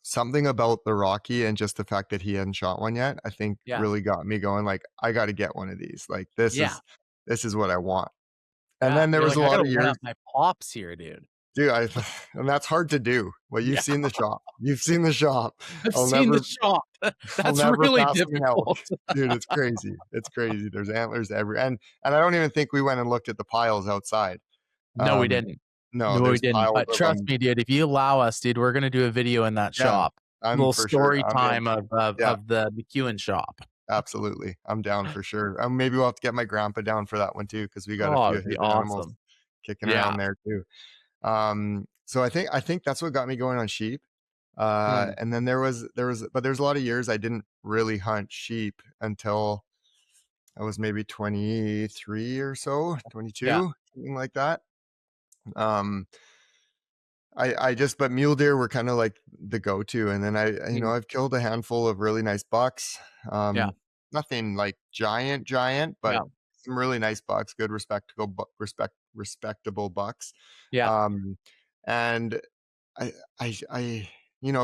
S2: something about the Rocky and just the fact that he hadn't shot one yet, I think
S1: Yeah.
S2: really got me going. Like, I got to get one of these. Like,
S1: Yeah.
S2: this is what I want. And
S1: Yeah.
S2: then there
S1: You're
S2: was
S1: like,
S2: a
S1: I
S2: lot
S1: gotta
S2: of
S1: one
S2: years,
S1: up my pops here, dude.
S2: dude, I and that's hard to do. Well, you've
S1: Yeah.
S2: seen the shop. You've seen the shop.
S1: I've
S2: I'll
S1: seen the
S2: never
S1: shop.
S2: I'll
S1: That's
S2: never
S1: really
S2: pass an elk.
S1: difficult.
S2: Dude, it's crazy. It's crazy. There's antlers every and I don't even think we went and looked at the piles outside.
S1: No, we
S2: Um,
S1: didn't.
S2: no,
S1: No, we
S2: there's
S1: didn't.
S2: piles
S1: But
S2: of
S1: trust
S2: them.
S1: me, dude, if you allow us, dude, we're gonna do a video in that
S2: Yeah,
S1: shop.
S2: I'm
S1: Little
S2: for sure.
S1: story
S2: I'm in.
S1: time of
S2: Yeah,
S1: of the McEwen shop.
S2: absolutely. I'm down for sure. Maybe we'll have to get my grandpa down for that one too, because we got a
S1: Oh,
S2: few of
S1: it'd be
S2: his animals
S1: awesome.
S2: kicking
S1: Yeah.
S2: around there too. So I think that's what got me going on sheep.
S1: Hmm.
S2: And then there was but there's a lot of years I didn't really hunt sheep until I was maybe 23 or so,
S1: Yeah.
S2: 22, something like that. Um, I just but mule deer were kind of like the go-to, and then
S1: Mm.
S2: I've killed a handful of really nice bucks.
S1: Yeah.
S2: Nothing like giant, but
S1: Yeah.
S2: some really nice bucks, good respectable bucks.
S1: Yeah.
S2: Um, and I I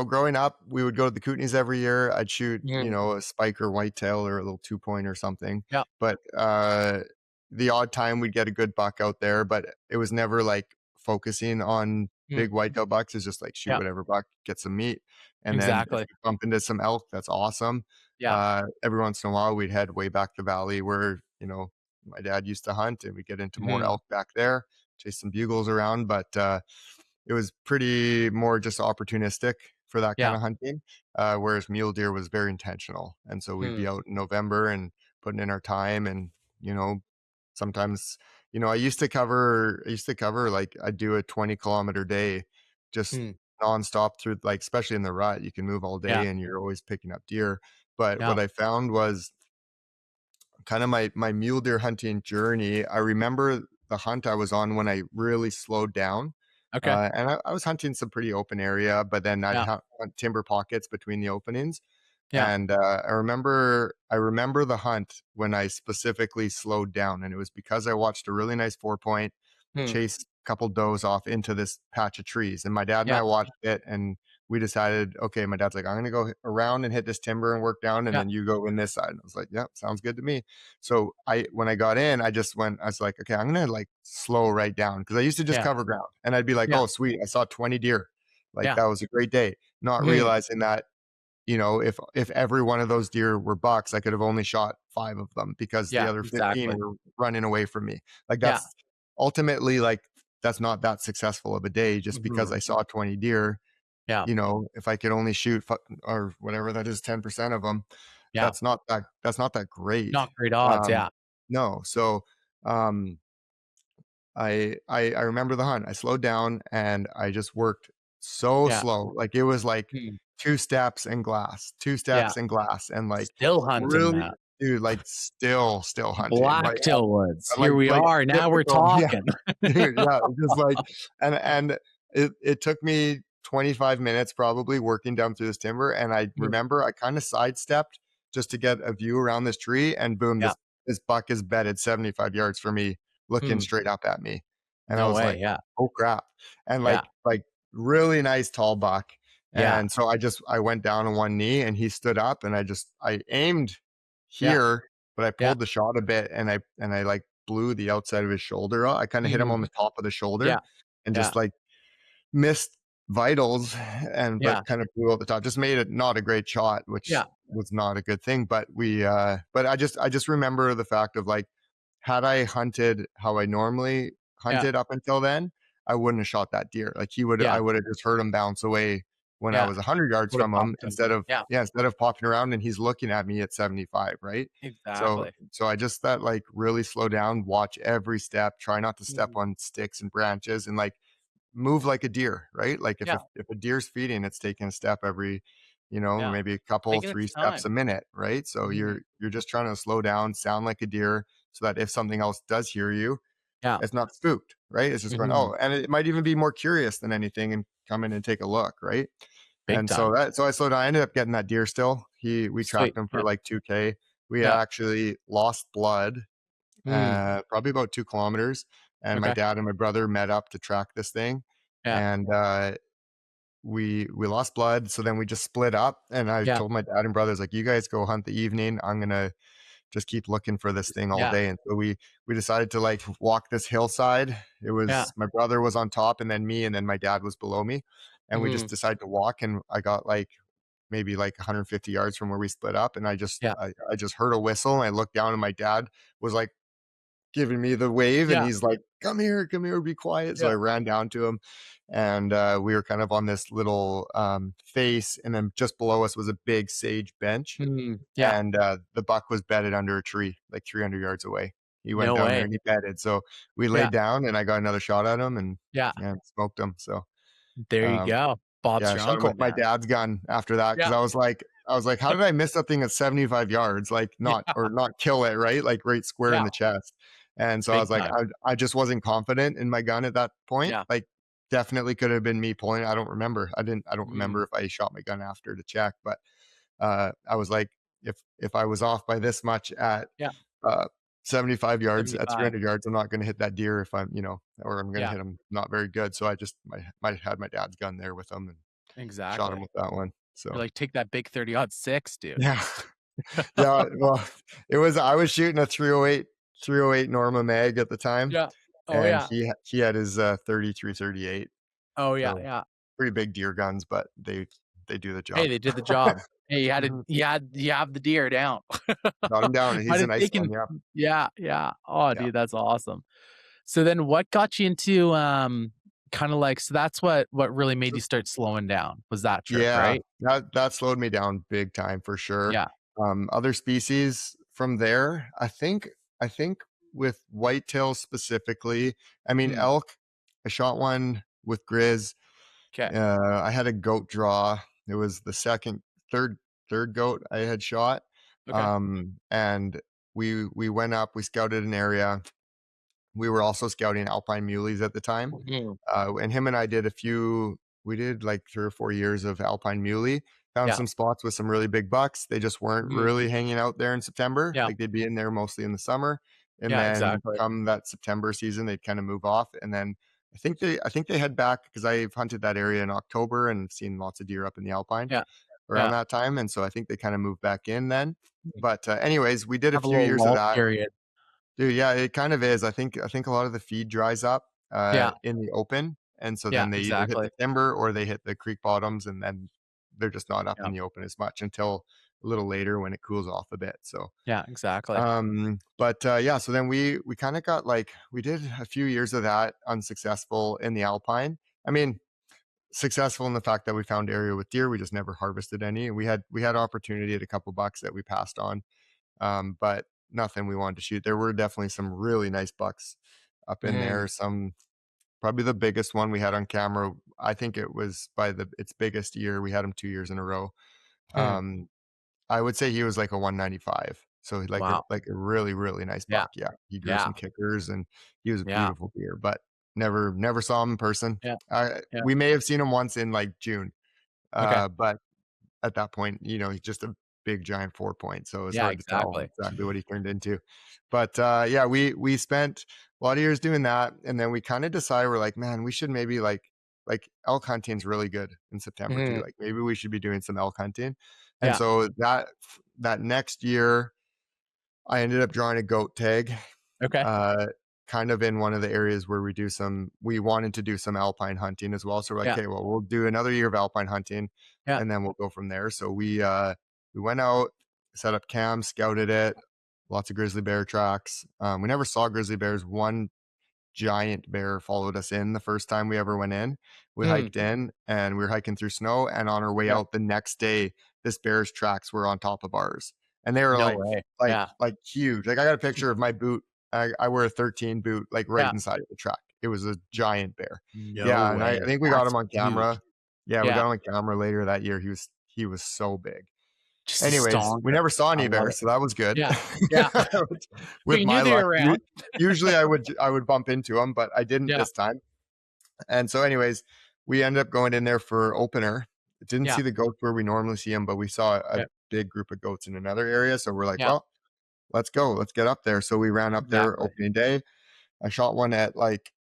S2: growing up, we would go to the Kootenays every year. I'd shoot,
S1: Mhm.
S2: a spike or whitetail or a little 2 point or something.
S1: Yeah.
S2: But the odd time we'd get a good buck out there, but it was never like focusing on
S1: Mm.
S2: big whitetail bucks. It's just like shoot
S1: Yeah.
S2: whatever buck, get some meat. And then if
S1: Exactly.
S2: we bump into some elk, that's awesome.
S1: Yeah.
S2: Every once in a while we'd head way back the valley where, my dad used to hunt, and we get into more
S1: Mhm.
S2: elk back there, chase some bugles around. But it was pretty more just opportunistic for that kind
S1: Yeah.
S2: of hunting, whereas mule deer was very intentional. And so we'd be
S1: Mm.
S2: out in November and putting in our time, and you know, sometimes, I used to cover like I'd do a 20-kilometer day, just
S1: Mm.
S2: nonstop through, like especially in the rut, you can move all
S1: Yeah.
S2: day and you're always picking up deer. But
S1: Yeah.
S2: what I found was kind of my mule deer hunting journey. I remember the hunt I was on when I really slowed down,
S1: Okay.
S2: and I was hunting some pretty open area, but then I'd
S1: Yeah.
S2: hunt timber pockets between the openings.
S1: Yeah.
S2: And I remember the hunt when I specifically slowed down, and it was because I watched a really nice 4 point
S1: Mm.
S2: chase a couple does off into this patch of trees. And my dad and
S1: Yeah.
S2: I watched it, and we decided, okay, my dad's like, I'm gonna go around and hit this timber and work down, and
S1: Yeah.
S2: then you go in this side. And I was like, yep, sounds good to me. So when I got in, I was like, okay, I'm gonna like slow right down, because I used to just
S1: Yeah.
S2: cover ground, and I'd be like,
S1: Yeah.
S2: oh sweet, I saw 20 deer. Like
S1: Yeah.
S2: that was a great day. Not
S1: Mhm.
S2: realizing that, if every one of those deer were bucks, I could have only shot 5 of them, because the
S1: Yeah.
S2: other 15
S1: Exactly.
S2: were running away from me. Like,
S1: Yeah.
S2: that's ultimately, like, that's not that successful of a day just because
S1: Mhm.
S2: I saw 20 deer.
S1: Yeah.
S2: If I could only shoot or whatever that is, 10% of them,
S1: Yeah.
S2: that's not that great.
S1: Not great odds.
S2: Um,
S1: Yeah.
S2: no. So, um I remember the hunt. I slowed down and I just worked so
S1: Yeah.
S2: slow. Like, it was like
S1: Mm.
S2: 2 steps and glass, 2
S1: Yeah.
S2: steps and glass, and like
S1: Still hunting
S2: really,
S1: that.
S2: dude, like still hunting. Like,
S1: Blacktail woods. Here
S2: like
S1: we
S2: like
S1: are. Now we're
S2: typical, yeah,
S1: talking.
S2: dude, yeah, just like, and it took me 25 minutes probably working down through this timber, and I
S1: Mhm.
S2: remember I kinda sidestepped just to get a view around this tree, and boom,
S1: Yeah.
S2: this buck is bedded 75 yards from me, looking
S1: Hmm.
S2: straight up at me, and I
S1: No
S2: was
S1: way.
S2: like,
S1: Yeah.
S2: "Oh crap," and
S1: Yeah.
S2: like really nice tall buck,
S1: Yeah.
S2: and so I went down on one knee, and he stood up, and I aimed
S1: Yeah.
S2: here, but I
S1: Yeah.
S2: pulled the shot a bit, and I like blew the outside of his shoulder out. I kinda hit him on
S1: Mhm.
S2: the top of the
S1: Yeah.
S2: shoulder and
S1: Yeah.
S2: just, like, missed vitals, but
S1: Yeah.
S2: kind of blew out the top. Just made it not a great shot, which
S1: Yeah.
S2: was not a good thing. But but I just remember the fact of, like, had I hunted how I normally
S1: Yeah.
S2: hunted up until then, I wouldn't have shot that deer. Like, I
S1: Yeah.
S2: would have just heard him bounce away when I
S1: Yeah.
S2: was 100 yards
S1: Would have
S2: from him,
S1: popped him. Yeah.
S2: instead of popping around and he's looking at me at 75, right? So
S1: Exactly.
S2: I just thought, like, really slow down, watch every step, try not to step
S1: Mhm.
S2: on sticks and branches, and like move like a deer, right? Like, if
S1: Yeah.
S2: if a deer's feeding, it's taking a step every,
S1: Yeah.
S2: maybe a couple,
S1: Taking
S2: 3
S1: its
S2: steps
S1: time.
S2: a minute, right? So
S1: Mhm.
S2: you're just trying to slow down, sound like a deer, so that if something else does hear you,
S1: Yeah.
S2: it's not spooked, right? It's just going,
S1: Mhm.
S2: "Oh," and it might even be more curious than anything and come in and take a look, right?
S1: Big
S2: And so
S1: time.
S2: I slowed down. I ended up getting that deer still. We tracked
S1: Sweet.
S2: him for
S1: Yeah.
S2: like 2K. We
S1: Yeah.
S2: actually lost blood,
S1: Mm.
S2: probably about 2 kilometers. And my
S1: Okay.
S2: dad and my brother met up to track this thing.
S1: Yeah.
S2: And we lost blood. So then we just split up. And I
S1: Yeah.
S2: told my dad and brothers, like, you guys go hunt the evening. I'm gonna just keep looking for this thing all
S1: Yeah.
S2: day. And so we decided to like walk this hillside. It
S1: Yeah.
S2: was my brother was on top, and then me, and then my dad was below me. And we just
S1: Mhm.
S2: decided to walk, and I got like maybe like 150 yards from where we split up, and
S1: Yeah.
S2: I just heard a whistle, and I looked down, and my dad was like giving me the wave, and
S1: Yeah.
S2: he's like, come here, be quiet." So I
S1: Yeah.
S2: ran down to him, and we were kind of on this little face, and then just below us was a big sage bench,
S1: Mhm. Yeah.
S2: and the buck was bedded under a tree like 300 yards away. He went
S1: No
S2: down there
S1: way.
S2: and he bedded. So we
S1: Yeah.
S2: laid down, and I got another shot at him, and
S1: Yeah.
S2: smoked him. So
S1: There you
S2: um,
S1: go. Bob's
S2: yeah, I
S1: your
S2: shot him
S1: uncle,
S2: with my
S1: man.
S2: dad's gun after that, because
S1: Yeah.
S2: I was like, I was like, how did I miss that thing at 75 yards? Like
S1: Yeah.
S2: not kill it, right? Like right square in
S1: Yeah.
S2: the chest. And so I
S1: Big
S2: was like,
S1: time.
S2: I just wasn't confident in my gun at that point.
S1: Yeah.
S2: Like definitely could have been me pulling. I don't remember. I don't remember
S1: Mm.
S2: if I shot my gun after to check, but I was like, if I was off by this much at
S1: Yeah.
S2: uh 75 yards at
S1: 75.
S2: 300 yards, I'm not going to hit that deer if I'm, or I'm going to
S1: Yeah.
S2: hit him not very good. So I just might have had my dad's gun there with him and shot him
S1: Exactly.
S2: with that one.
S1: You're
S2: So
S1: like, "Take that big 30-06, dude."
S2: yeah. Yeah, well, I was shooting a 308 Norma mag at the time,
S1: Yeah. Oh,
S2: and
S1: yeah.
S2: he had his 33-38.
S1: Oh, yeah,
S2: So
S1: yeah.
S2: pretty big deer guns, but they do the
S1: Hey,
S2: job.
S1: they did the job. Hey,
S2: Mhm.
S1: you have the deer down.
S2: Got him down, and
S1: Might
S2: he's a
S1: have
S2: nice one,
S1: taken
S2: yeah,
S1: Yeah, yeah. Oh,
S2: yeah.
S1: dude, that's awesome. So then what got you into, kinda like so that's what really made
S2: So
S1: you start slowing down, was that trip,
S2: yeah,
S1: right?
S2: that slowed me down big time for sure.
S1: Yeah.
S2: Other species from there, I think with whitetails specifically, I mean,
S1: Mm,
S2: elk, I shot one with grizz.
S1: 'kay.
S2: I had a goat draw. It was the third goat I had shot.
S1: Okay.
S2: And we went up, we scouted an area. We were also scouting alpine muleys at the time.
S1: Mhm.
S2: And him and I did we did like 3 or 4 years of alpine muley, found
S1: Yeah.
S2: some spots with some really big bucks. They just weren't
S1: Mhm.
S2: really hanging out there in September.
S1: Yeah.
S2: Like they'd be in there mostly in the summer. And
S1: Yeah,
S2: then
S1: exactly.
S2: come that September season, they'd kind of move off. And then I think they head back because I've hunted that area in October and seen lots of deer up in the alpine
S1: Yeah.
S2: around
S1: Yeah.
S2: that time. And so I think they kind of moved back in then. But anyways, we did a
S1: Have a
S2: few
S1: little
S2: years of
S1: lull
S2: that.
S1: period.
S2: Dude, yeah, it kind of is. I think a lot of the feed dries up,
S1: Yeah.
S2: in the open, and so
S1: Yeah,
S2: then they either hit
S1: exactly.
S2: the timber or they hit the creek bottoms, and then they're just not up
S1: Yeah.
S2: in the open as much until a little later when it cools off a bit, so,
S1: Yeah, exactly.
S2: but, yeah, so then we kinda got, like we did a few years of that unsuccessful in the alpine. I mean, successful in the fact that we found area with deer, we just never harvested any, and we had opportunity at a couple bucks that we passed on, but nothing we wanted to shoot. There were definitely some really nice bucks up in
S1: Mhm.
S2: there. Some probably the biggest one we had on camera. I think it was by its biggest year. We had him 2 years in a row.
S1: Hmm.
S2: Um, I would say he was like a 195. So
S1: Wow.
S2: like a really really nice
S1: Yeah.
S2: buck. Yeah, he grew
S1: Yeah.
S2: some kickers and he was a
S1: Yeah.
S2: beautiful deer. But never saw him in person.
S1: Yeah. Yeah.
S2: We may have seen him once in like June.
S1: Okay.
S2: But at that point, he's just a big giant 4 point, so it's
S1: Yeah,
S2: hard to tell
S1: exactly.
S2: exactly what he turned into. But, yeah, we spent a lot of years doing that, and then we kinda decided we're like, "Man, we should maybe, elk hunting's really good in September too,
S1: Mhm.
S2: like, maybe we should be doing some elk hunting." And
S1: Yeah.
S2: so that next year, I ended up drawing a goat tag,
S1: Okay.
S2: uh, kind of in one of the areas where we wanted to do some alpine hunting as well. So we're like,
S1: Yeah.
S2: "Okay, well, we'll do another year of alpine hunting,
S1: Yeah.
S2: and then we'll go from there." So we went out, set up camp, scouted it, lots of grizzly bear tracks. We never saw grizzly bears. One giant bear followed us in the first time we ever went in. We
S1: Mm.
S2: hiked in and we were hiking through snow. And on our way
S1: Yeah.
S2: out the next day, this bear's tracks were on top of ours. And they were
S1: No way. Yeah.
S2: like huge. Like I got a picture of my boot. I wear a 13 boot, like right
S1: Yeah.
S2: inside of the track. It was a giant bear.
S1: No
S2: Yeah. And I
S1: way.
S2: think we got
S1: That's
S2: him on
S1: huge.
S2: camera. Yeah, we got
S1: Yeah.
S2: him on camera later that year. He was so big.
S1: Just a
S2: Anyways, we
S1: stonker.
S2: never saw
S1: I
S2: any
S1: love
S2: bears,
S1: it.
S2: so that was good.
S1: Yeah. Yeah. But
S2: With
S1: you knew
S2: my
S1: they
S2: luck,
S1: were around.
S2: usually I would bump into them, but I didn't
S1: Yeah.
S2: this time. And so, anyways, we ended up going in there for opener. Didn't
S1: Yeah.
S2: see the goats where we normally see them, but we saw a
S1: Yeah.
S2: big group of goats in another area. So we're like,
S1: Yeah.
S2: well, let's go, let's get up there. So we ran up there
S1: Exactly.
S2: opening day. I shot one at like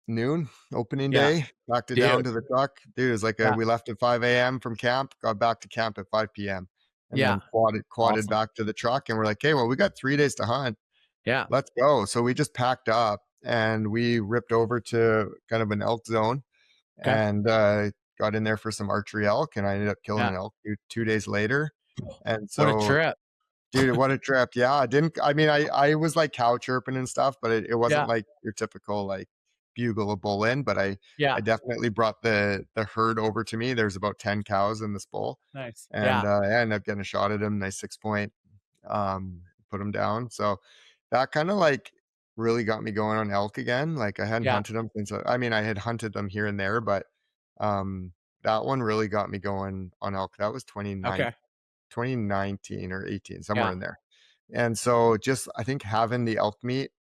S2: noon opening
S1: Yeah.
S2: day, backed it down
S1: Dude.
S2: to the truck. Dude, it was like
S1: Yeah.
S2: we left at 5 a.m. from camp, got back to camp at 5 p.m. and
S1: Yeah.
S2: then quadded
S1: Awesome.
S2: back to the truck. And we're like, hey, well, we got 3 days to hunt.
S1: Yeah.
S2: Let's go. So we just packed up and we ripped over to kind of an elk zone
S1: Okay.
S2: and got in there for some archery elk. And I ended up killing
S1: Yeah.
S2: an elk 2 days later. And
S1: What a
S2: so
S1: trip.
S2: dude, what a trip. Yeah, I mean, I was, like, cow chirping and stuff, but it wasn't
S1: Yeah.
S2: like your typical, like, bugle a bull in, but I
S1: Yeah.
S2: definitely brought the herd over to me. There's about 10 cows in this bull,
S1: Nice.
S2: and,
S1: Yeah.
S2: I ended up getting a shot at him, nice 6 point, put him down. So that kinda, like, really got me going on elk again. Like, I hadn't
S1: Yeah.
S2: hunted them since I mean, I had hunted them here and there, but, um, that one really got me going on elk. That was
S1: Okay.
S2: 2019 or 18, somewhere
S1: Yeah.
S2: in there. And so just I think having the elk meat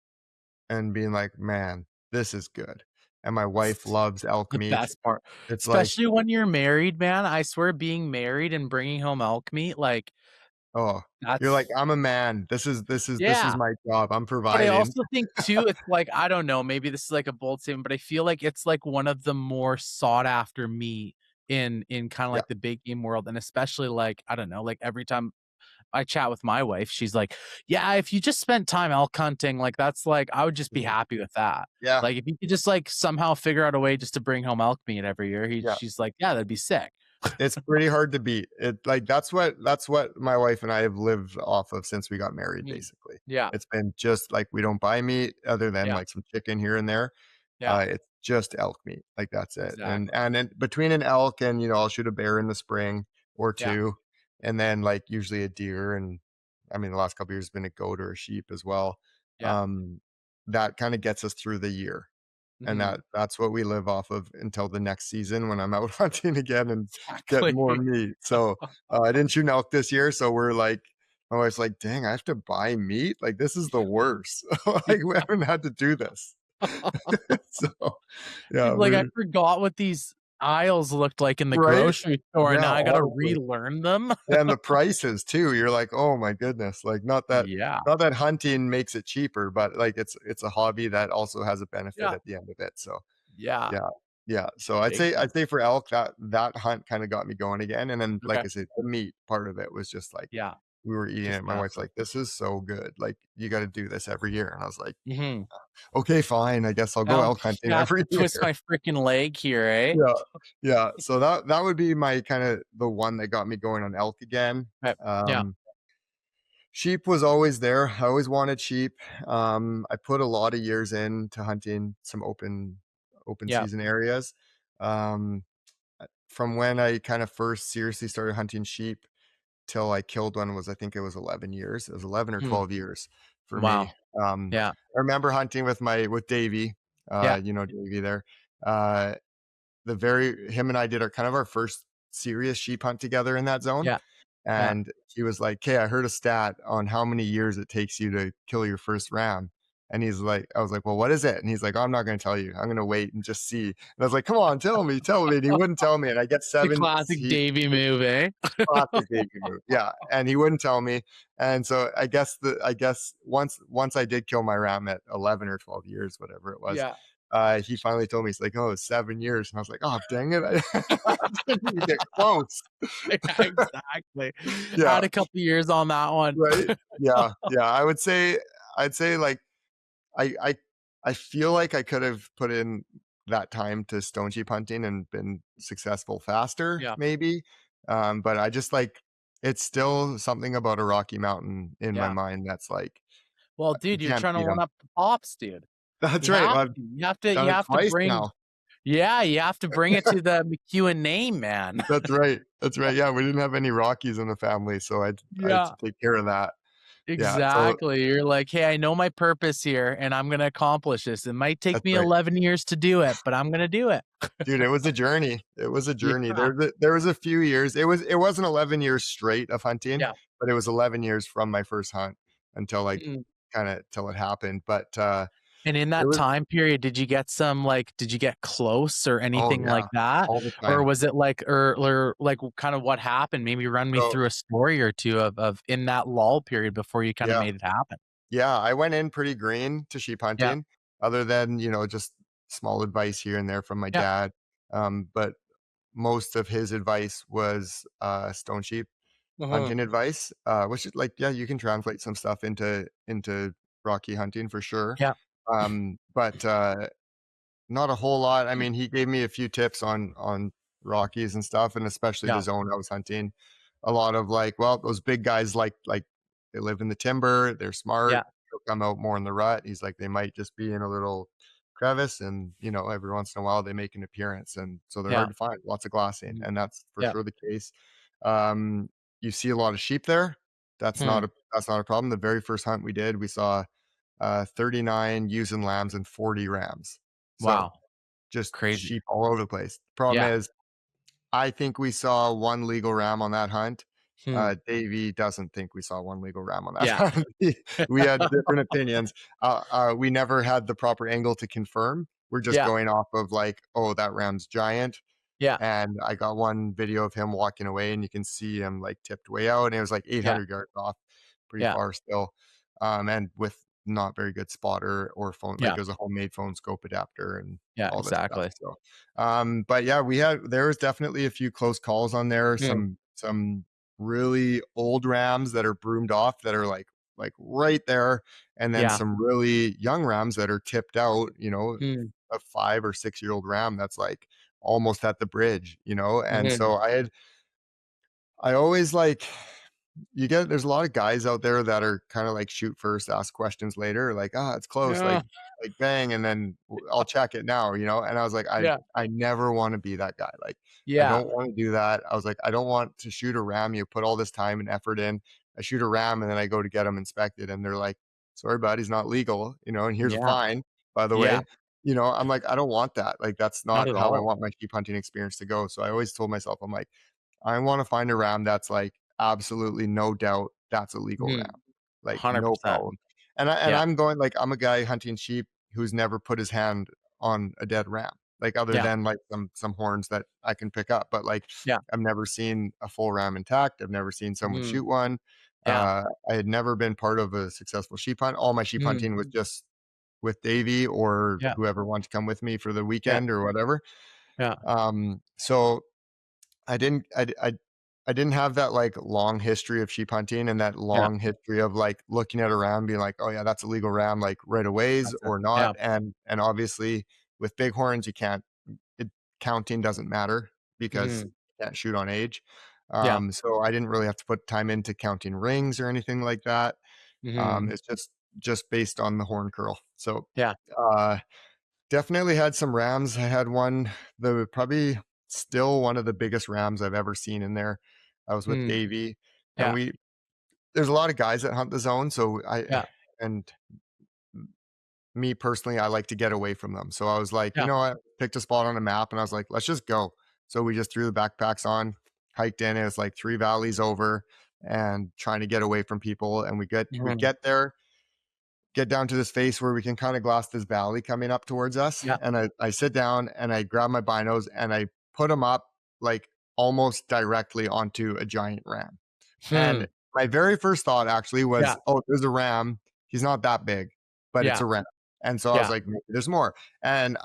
S2: and being like, "Man, this is good." And my wife loves elk
S1: The
S2: meat.
S1: best part.
S2: It's like,
S1: Especially when you're married, man, I swear being married and bringing home elk meat, like,
S2: oh, you're like,
S1: that's
S2: "I'm a man. This is
S1: yeah.
S2: my job. I'm
S1: But I
S2: providing."
S1: also think too, it's like, I don't know, maybe this is like a bold statement, but I feel like it's like one of the more sought after meat in kinda
S2: Yeah.
S1: like the big game world, and especially like, I don't know, like every time I chat with my wife, she's like, "Yeah, if you just spent time elk hunting, like, that's like I would just be
S2: Mhm.
S1: happy with that."
S2: Yeah.
S1: Like, if you could just, like, somehow figure out a way just to bring home elk meat every year,
S2: Yeah.
S1: she's like, "Yeah, that'd be sick."
S2: It's pretty hard to beat. It like that's what my wife and I have lived off of since we got married,
S1: Mhm.
S2: basically.
S1: Yeah,
S2: It's been just like we don't buy meat other than
S1: yeah,
S2: like some chicken here and there.
S1: yeah,
S2: It's just elk meat, like, that's it, and
S1: exactly.
S2: and then between an elk and, I'll shoot a bear in the spring or
S1: Yeah,
S2: 2, and then, like, usually a deer, and, I mean, the last couple years has been a goat or a sheep as well.
S1: yeah,
S2: um, that kinda gets us through the year, and
S1: mhm,
S2: that's what we live off of until the next season when I'm out hunting again and get
S1: exactly.
S2: more meat. So, I didn't shoot an elk this year, so we're like my wife's like, "Dang, I have to buy meat? Like, this is the worst." Like, we haven't had to do this. So,
S1: She's
S2: yeah,
S1: like, "I
S2: we're
S1: forgot what these aisles looked like in the
S2: right?
S1: grocery store, and
S2: Yeah,
S1: now I gotta
S2: honestly.
S1: relearn them."
S2: And the prices too, you're like, "Oh my goodness." Like,
S1: Yeah,
S2: not that hunting makes it cheaper, but, like, it's a hobby that also has a benefit
S1: yeah,
S2: at the end of it, so,
S1: yeah,
S2: yeah. Yeah, so I'd
S1: big
S2: say
S1: time.
S2: I'd say for elk, that hunt kinda got me going again, and then, like
S1: Okay,
S2: I said, the meat part of it was just like,
S1: yeah,
S2: we were eating
S1: just
S2: it, my wife's
S1: massive.
S2: like, "This is so good, like, you gotta do this every year," and I was like,
S1: Mhm.
S2: "Okay, fine, I guess I'll go
S1: Well,
S2: elk hunting
S1: you have
S2: every
S1: to twist
S2: year."
S1: my freaking leg here, eh?
S2: Yeah, yeah, so that would be my kinda the one that got me going on elk again.
S1: Right. Yeah,
S2: um Sheep was always there. I always wanted sheep. I put a lot of years into hunting some open
S1: yeah,
S2: season areas. Um, from when I kind of first seriously started hunting sheep till I killed one was I think it was 11 years. It was 11 or
S1: mm,
S2: 12 years for me.
S1: wow, yeah,
S2: I remember hunting with Davey,
S1: yeah,
S2: Davey there. Uh, the very him and I did our kind of our first serious sheep hunt together in that zone.
S1: yeah, yeah.
S2: And he was like, "Okay, I heard a stat on how many years it takes you to kill your first ram." And he's like, I was like, "Well, what is it?" And he's like, "Oh, I'm not going to tell you. I'm going to wait and just see." And I was like, "Come on, tell me, tell me." And he wouldn't tell me. And I get
S1: The
S2: seven.
S1: classic
S2: He
S1: Davy move, eh?
S2: classic Davey move. Yeah, and he wouldn't tell me. And so I guess once I did kill my ram at 11 or 12 years, whatever it was,
S1: Yeah.
S2: he finally told me, he's like, "Oh, it's 7 years." And I was like, "Oh, dang it. I didn't even get close."
S1: Yeah, exactly.
S2: Yeah.
S1: Add a couple years on that one.
S2: Right? Yeah, yeah, I'd say, like, I I I feel like I could have put in that time to stone sheep hunting and been successful faster,
S1: Yeah,
S2: maybe, but I just, like it's still something about a Rocky Mountain in my
S1: yeah.
S2: mind that's like,
S1: Well,
S2: you
S1: dude, you're
S2: can't
S1: trying to
S2: beat
S1: one
S2: them.
S1: up the pops, dude.
S2: That's
S1: You
S2: right,
S1: have
S2: I've
S1: to. You
S2: done it
S1: have to
S2: twice
S1: bring
S2: now.
S1: yeah, you have to bring it to the McEwen name, man.
S2: That's right, yeah, we didn't have any Rockies in the family, so I had
S1: Yeah,
S2: to take care of that. Yeah, so
S1: exactly. You're like, "Hey, I know my purpose here, and I'm gonna accomplish this. It might take
S2: that's
S1: me
S2: right.
S1: 11 years to do it, but I'm gonna do it."
S2: Dude, it was a journey. It was a journey.
S1: Yeah,
S2: There was a few years. It wasn't 11 years straight of hunting,
S1: yeah.
S2: but it was 11 years from my first hunt until, like,
S1: Mhm.
S2: kinda till it happened, but,
S1: And in
S2: it
S1: that
S2: was
S1: time period, did you get some, like did you get close or
S2: oh,
S1: anything
S2: yeah,
S1: like that?
S2: all the
S1: Or
S2: time.
S1: was it like or like, kind of what happened? Maybe run me
S2: So
S1: through a story or 2 of in that lull period before you kinda
S2: yeah,
S1: made it happen.
S2: yeah, I went in pretty green to sheep
S1: Yeah,
S2: hunting other than, just small advice here and there from my
S1: yeah,
S2: dad, but most of his advice was, stone sheep
S1: mhm,
S2: hunting advice, which is like, yeah, you can translate some stuff into Rocky hunting for sure.
S1: yeah,
S2: But, not a whole lot. I mean, he gave me a few tips on Rockies and stuff, and especially the
S1: yeah,
S2: zone I was hunting. A lot of like, well, those big guys like they live in the timber, they're smart,
S1: yeah,
S2: they'll come out more in the rut. He's like, they might just be in a little crevice, and every once in a while they make an appearance, and so they're
S1: yeah,
S2: hard to find. Lots of glassing,
S1: mhm,
S2: and that's for
S1: yeah,
S2: sure the case. Um, you see a lot of sheep there.
S1: hmm,
S2: That's not a problem. The very first hunt we did, we saw 39 ewes and lambs and 40 rams. So
S1: wow,
S2: just
S1: crazy.
S2: sheep all over the place. Problem
S1: Yeah,
S2: is, I think we saw one legal ram on that hunt.
S1: Hmm.
S2: Davey doesn't think we saw one legal ram on that
S1: Yeah.
S2: hunt. We had different opinions. We never had the proper angle to confirm. We're just
S1: Yeah.
S2: going off of like, oh, that ram's giant.
S1: Yeah.
S2: And I got one video of him walking away, and you can see him like tipped way out, and it was like
S1: Yeah.
S2: 800 yards off, pretty
S1: Yeah.
S2: far still, and with not very good spotter or phone. Like
S1: Yeah.
S2: it was a homemade phone scope adapter and
S1: Yeah.
S2: all this stuff.
S1: Exactly.
S2: So, but yeah, there was definitely a few close calls on there.
S1: Hmm.
S2: Some really old rams that are broomed off that are like right there, and then
S1: Yeah.
S2: some really young rams that are tipped out.
S1: Hmm.
S2: A 5 or 6 year old ram that's like almost at the bridge, and
S1: Hmm.
S2: so I always like there's a lot of guys out there that are kind of like shoot first, ask questions later, like, it's close,
S1: Yeah.
S2: like bang, and then I'll check it now, and I was like, I
S1: Yeah.
S2: I never want to be that guy. Like, I
S1: Yeah.
S2: don't want to do that. I was like, I don't want to shoot a ram. You put all this time and effort in. I shoot a ram and then I go to get them inspected and they're like, sorry, bud, he's not legal, and here's a
S1: Yeah.
S2: fine, by the
S1: Yeah.
S2: way. I'm like, I don't want that. Like, that's
S1: Not
S2: not
S1: at
S2: how I
S1: all.
S2: want my sheep hunting experience to go. So I always told myself, I'm like, I want to find a ram that's like absolutely no doubt that's a legal ram,
S1: Hmm.
S2: like no
S1: 100%.
S2: problem. And
S1: Yeah.
S2: I'm going like I'm a guy hunting sheep who's never put his hand on a dead ram, like other
S1: Yeah.
S2: than like some horns that I can pick up, but like
S1: Yeah.
S2: I've never seen a full ram intact. I've never seen someone
S1: Hmm.
S2: shoot one.
S1: Yeah.
S2: I had never been part of a successful sheep hunt. All my sheep
S1: Hmm.
S2: hunting was just with Davey or
S1: Yeah.
S2: whoever wanted to come with me for the
S1: Yeah.
S2: weekend or whatever.
S1: Yeah.
S2: So I didn't I didn't have that, like, long history of sheep hunting and that
S1: Yeah.
S2: long history of, like, looking at a ram being like, "Oh, yeah, that's a legal ram," like, right aways
S1: Gotcha.
S2: or
S1: Yeah.
S2: not, and obviously, with bighorns, you can't it counting doesn't matter because
S1: Mhm.
S2: you can't shoot on age.
S1: Yeah.
S2: So I didn't really have to put time into counting rings or anything like that.
S1: Mhm.
S2: It's just based on the horn curl. So,
S1: Yeah.
S2: uh definitely had some rams. I had one, the probably still one of the biggest rams I've ever seen in there. I was with
S1: Mm.
S2: Davey, and
S1: Yeah.
S2: there's a lot of guys that hunt the zone, so
S1: Yeah.
S2: and me personally, I like to get away from them. So I was like, you
S1: Yeah.
S2: know what? Picked a spot on a map, and I was like, let's just go. So we just threw the backpacks on, hiked in. It was like 3 valleys over, and trying to get away from people. And we
S1: Mhm.
S2: get there, get down to this face where we can kind of gloss this valley coming up towards us.
S1: Yeah.
S2: And I sit down and I grab my binos and I put them up like almost directly onto a giant ram. And
S1: Hmm.
S2: my very first thought actually
S1: Yeah.
S2: was, oh, there's a ram. He's not that big, but it's
S1: Yeah.
S2: a ram. And so I was
S1: Yeah.
S2: like, maybe there's more. And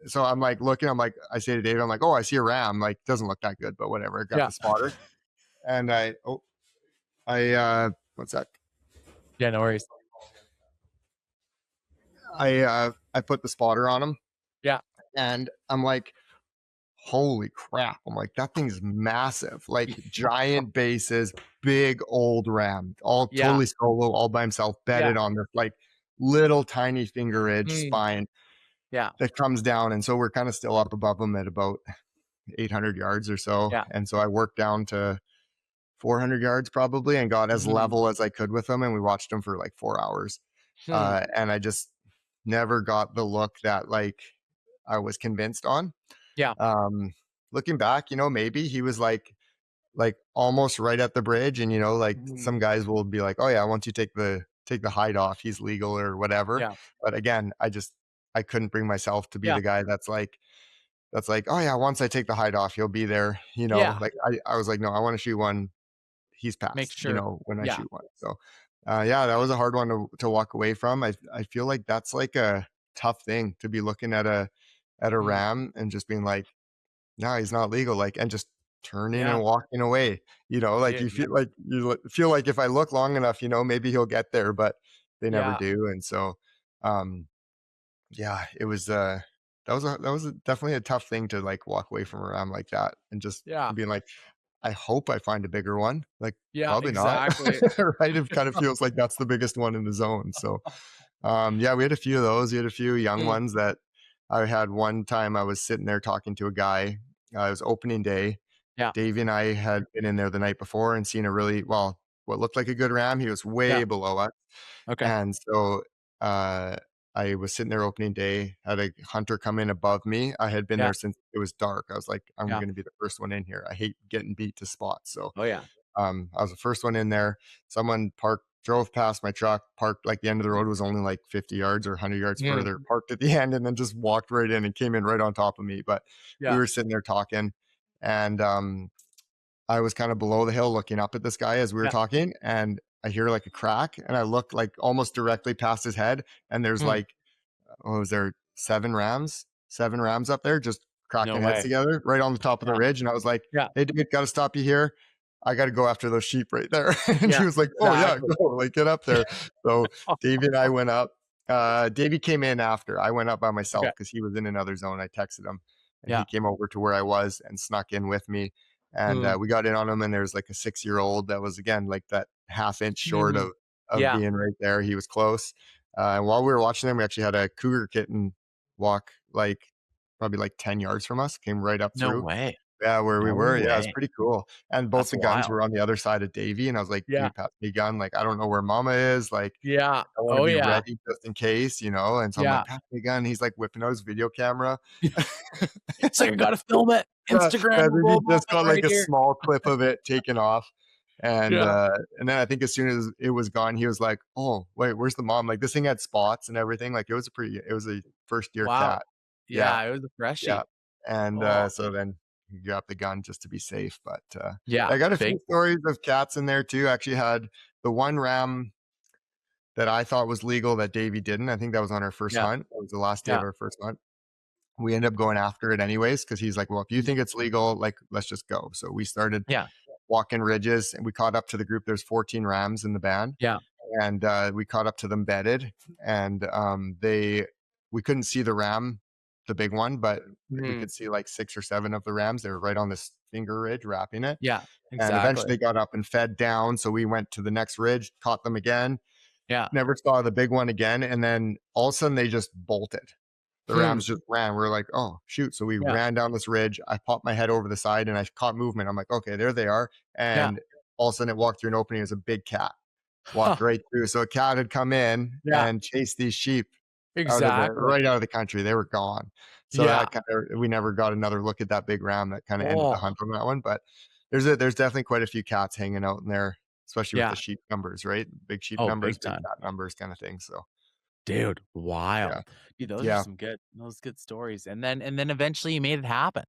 S2: so I'm like looking, I say to David, I'm like, oh, I see a ram. Like, doesn't look that good, but whatever. I got
S1: Yeah.
S2: the spotter. And what's that?
S1: Yeah, no worries.
S2: I put the spotter on him
S1: Yeah.
S2: and I'm like, holy crap. I'm like, that thing's massive, like giant bases, big old ram, all
S1: Yeah.
S2: totally solo, all by himself,
S1: Yeah.
S2: bedded on this like little tiny finger ridge
S1: Mm.
S2: spine
S1: Yeah.
S2: that comes down. And so we're kind of still up above him at about 800 yards or so.
S1: Yeah.
S2: And so I worked down to 400 yards probably and got as
S1: Mhm.
S2: level as I could with him. And we watched him for like 4 hours.
S1: Hmm.
S2: And I just never got the look that like I was convinced on.
S1: Yeah.
S2: Um, Looking back, maybe he was like almost right at the bridge, and like
S1: Mhm.
S2: some guys will be like, "Oh yeah, once you take the hide off, he's legal or whatever."
S1: Yeah.
S2: But again, I couldn't bring myself to be
S1: Yeah.
S2: the guy that's like, "Oh yeah, once I take the hide off, he'll be there."
S1: Yeah.
S2: Like I was like, "No, I want to shoot one he's
S1: Make
S2: passed,
S1: sure.
S2: when I
S1: Yeah.
S2: shoot one." So, yeah, that was a hard one to walk away from. I feel like that's like a tough thing to be looking at a
S1: Mm.
S2: ram and just being like, "No, he's not legal," like, and just turning
S1: Yeah.
S2: and walking away, like,
S1: Yeah.
S2: you
S1: Yeah.
S2: feel like if I look long enough, maybe he'll get there, but they never
S1: Yeah.
S2: do, and so, um, yeah, it was, that was definitely a tough thing to, like, walk away from a ram like that and just
S1: Yeah.
S2: being like, "I hope I find a bigger one." Like,
S1: Yeah.
S2: probably not,
S1: Exactly.
S2: right? It kind of feels like that's the biggest one in the zone, so, yeah, we had a few of those. We had a few young
S1: Mm.
S2: ones that I had one time I was sitting there talking to a guy, it was opening day.
S1: Yeah.
S2: Davey and I had been in there the night before and seen what looked like a good ram. He was way
S1: Yeah.
S2: below us,
S1: Okay.
S2: and so, uh I was sitting there opening day, had a hunter come in above me. I had been
S1: Yeah.
S2: there since it was dark. I was like, I'm
S1: Yeah.
S2: going to be the first one in here. I hate getting beat to spots. So
S1: Oh yeah.
S2: I was the first one in there. Someone drove past my truck, parked like the end of the road was only like 50 yards or 100 yards
S1: Mhm.
S2: further, parked at the end, and then just walked right in and came in right on top of me. But we
S1: Yeah.
S2: were sitting there talking, and I was kind of below the hill looking up at this guy as we were
S1: Yeah.
S2: talking, and I hear like a crack, and I look like almost directly past his head, and there's
S1: Mm.
S2: like, what was there, 7 rams up there just
S1: No
S2: cracking heads
S1: way.
S2: together right on the top of the
S1: Yeah.
S2: ridge. And I was like,
S1: Yeah.
S2: hey, dude, got to stop you here. I got to go after those sheep right there. And he
S1: Yeah.
S2: was like, oh, yeah,
S1: Exactly.
S2: go, like, get up there. So Davey and I went up. Davey came in after. I went up by myself
S1: Okay.
S2: because he was in another zone. I texted him, and he
S1: Yeah.
S2: came over to where I was and snuck in with me. And
S1: Mm.
S2: we got in on him, and there's like a 6-year-old that was, again, like that half inch short
S1: Mhm.
S2: of
S1: Yeah.
S2: being right there. He was close. And while we were watching them, we actually had a cougar kitten walk like probably like 10 yards from us, came right up
S1: No
S2: through.
S1: way.
S2: Yeah, where we
S1: No
S2: were. Yeah, it's
S1: way.
S2: pretty cool. And both
S1: That's
S2: the guns
S1: wild.
S2: were on the other side of Davy. And I was like,
S1: Yeah.
S2: dude, pass me a gun. Like, I don't know where mama is. Like,
S1: Yeah.
S2: I want to
S1: Oh
S2: be
S1: yeah.
S2: ready just in case, you know? And so I'm
S1: Yeah.
S2: like, pass me a gun. He's like whipping out his video camera.
S1: It's like I gotta film it.
S2: Yeah, I
S1: Instagrammable
S2: think he
S1: moment
S2: just got like
S1: right
S2: a
S1: here.
S2: small clip of it taken off.
S1: Yeah.
S2: And then I think as soon as it was gone, he was like, "Oh, wait, where's the mom?" Like this thing had spots and everything. Like it was a first year
S1: Wow.
S2: cat. Yeah,
S1: Yeah, it was a
S2: yeah.
S1: freshie.
S2: And
S1: Oh,
S2: so then he dropped the gun just to be safe. But
S1: yeah,
S2: I got a few
S1: big time.
S2: stories of cats in there too. I actually had the one ram that I thought was legal that Davey didn't. I think that was on our first
S1: Yeah,
S2: hunt. It was the last day of
S1: yeah,
S2: our first hunt. We ended up going after it anyways because he's like, "Well, if you
S1: mm,
S2: think it's legal, like let's just go." So we started
S1: yeah,
S2: walking ridges and we caught up to the group. There's 14 rams in the band,
S1: yeah,
S2: and we caught up to them bedded, and we couldn't see the ram, the big one, but we
S1: mhm,
S2: could see like 6 or 7 of the rams. They were right on this finger ridge wrapping it,
S1: yeah,
S2: and eventually
S1: exactly.
S2: they got up and fed down. So we went to the next ridge, caught them again,
S1: Yeah,
S2: never saw the big one again, and then all of a sudden they just bolted. The
S1: hmm,
S2: rams just ran. We are like, oh shoot. So we
S1: yeah,
S2: ran down this ridge. I popped my head over the side and I caught movement. I'm like, okay, there they are.
S1: yeah,
S2: And all of a sudden it walked through an opening. It was a big cat.
S1: huh,
S2: Walked right through. So a cat had come in
S1: yeah,
S2: and chased these sheep
S1: exactly.
S2: right out of the country. They were gone. So
S1: Yeah,
S2: that kind of we never got another look at that big ram. That kind of ended the
S1: oh,
S2: hunt on that one. But there's definitely quite a few cats hanging out in there, especially with the
S1: yeah,
S2: sheep numbers, right? Big sheep
S1: oh,
S2: numbers,
S1: big
S2: big
S1: time.
S2: cat numbers kind of thing. So
S1: Dude,
S2: yeah.
S1: wild. Dude, those are
S2: Yeah.
S1: some good those good stories, and then eventually you made it happen.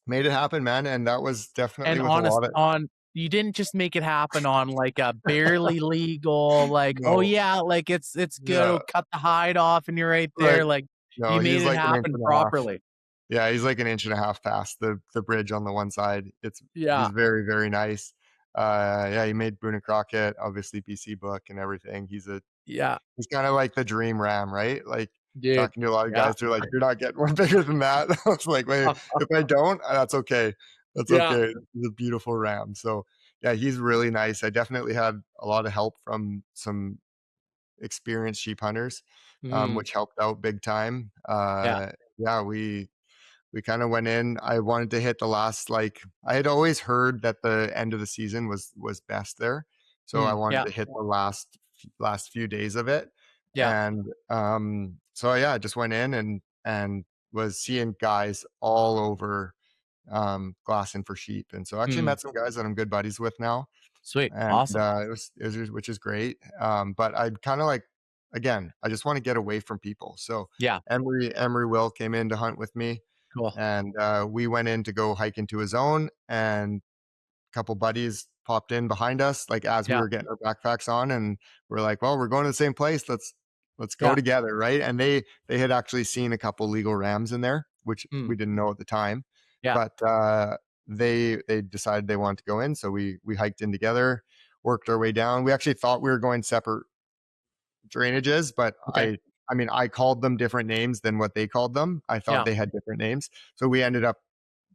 S2: Made it happen, man. And that was definitely
S1: And
S2: with a
S1: honest
S2: lot of
S1: on you didn't just make it happen on, like, a barely legal, like, "Oh,
S2: no.
S1: yeah, like, it's good,
S2: Yeah.
S1: oh, cut the hide off and you're right
S2: Right.
S1: there," like,
S2: No,
S1: you made
S2: he's
S1: it
S2: like an inch
S1: happen
S2: and a half.
S1: properly.
S2: Yeah, he's like an inch and a half past the bridge on the one side. He's
S1: Yeah,
S2: very, very nice. Yeah, he made Boone and Crockett, obviously BC book and everything.
S1: yeah,
S2: He's kinda like the dream ram, right? Like,
S1: dude.
S2: talking to a lot of
S1: Yeah.
S2: guys, they're like, "You're not getting one bigger than that." I was like, "Wait, if I don't, that's okay. That's
S1: Yeah.
S2: okay. It's a beautiful ram." So, yeah, he's really nice. I definitely had a lot of help from some experienced sheep hunters,
S1: Mm,
S2: which helped out big time.
S1: yeah,
S2: Yeah, we kind of went in. I wanted to hit the last like I had always heard that the end of the season was best there, so I wanted
S1: yeah,
S2: to hit the last few days of it,
S1: yeah,
S2: and so yeah, I just went in and was seeing guys all over glassing for sheep, and so I actually
S1: mm,
S2: met some guys that I'm good buddies with now,
S1: sweet,
S2: and
S1: awesome.
S2: which is great. But I'd kind of like again, I just want to get away from people. So
S1: Yeah,
S2: Emery Will came in to hunt with me,
S1: cool.
S2: and we went in to go hike into his zone, and a couple buddies popped in behind us, like as we
S1: Yeah,
S2: were getting our backpacks on, and we're like, "Well, we're going to the same place. Let's go
S1: yeah,
S2: together, right?" And they had actually seen a couple legal rams in there, which
S1: mm,
S2: we didn't know at the time,
S1: yeah,
S2: but they decided they wanted to go in, so we hiked in together, worked our way down. We actually thought we were going separate drainages, but
S1: okay,
S2: I mean, I called them different names than what they called them. I thought
S1: yeah,
S2: they had different names. So we ended up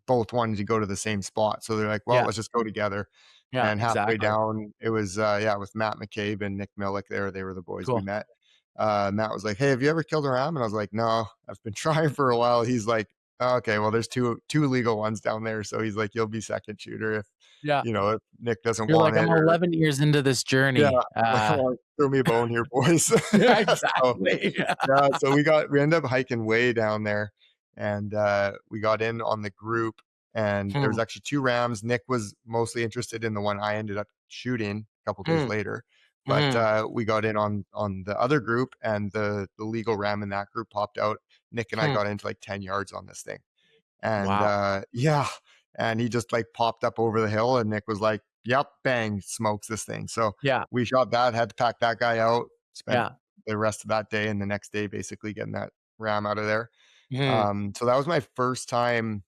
S2: both wanting to go to the same spot. So they're like, well,
S1: yeah,
S2: let's just go together.
S1: yeah,
S2: And halfway
S1: exactly.
S2: down, it was yeah, with Matt McCabe and Nick Millick there. They were the boys we
S1: Cool.
S2: met. Matt was like, "Hey, have you ever killed a ram?" And I was like, "No, I've been trying for a while." He's like, Okay, well, there's two legal ones down there, so he's like, "You'll be second shooter if,
S1: Yeah.
S2: if Nick doesn't
S1: You're like,
S2: want
S1: "I'm
S2: it," or
S1: 11 years into this
S2: yeah,
S1: journey."
S2: well, "Throw me a bone here, boys."
S1: Yeah,
S2: So,
S1: exactly.
S2: yeah, so we ended up hiking way down there, and, we got in on the group, and there was
S1: Hmm,
S2: actually 2 rams. Nick was mostly interested in the one I ended up shooting a couple days
S1: hmm,
S2: later, but,
S1: mhm.
S2: we got in on the other group, and the legal ram in that group popped out. Nick and I
S1: Hmm.
S2: got into, like, 10 yards on this thing. And,
S1: Wow.
S2: yeah, and he just, like, popped up over the hill, and Nick was like, "Yep, bang, smokes this thing." So,
S1: Yeah,
S2: we shot that, had to pack that guy out, spent
S1: yeah.
S2: the rest of that day and the next day basically getting that ram out of there.
S1: Mhm.
S2: So that was my first time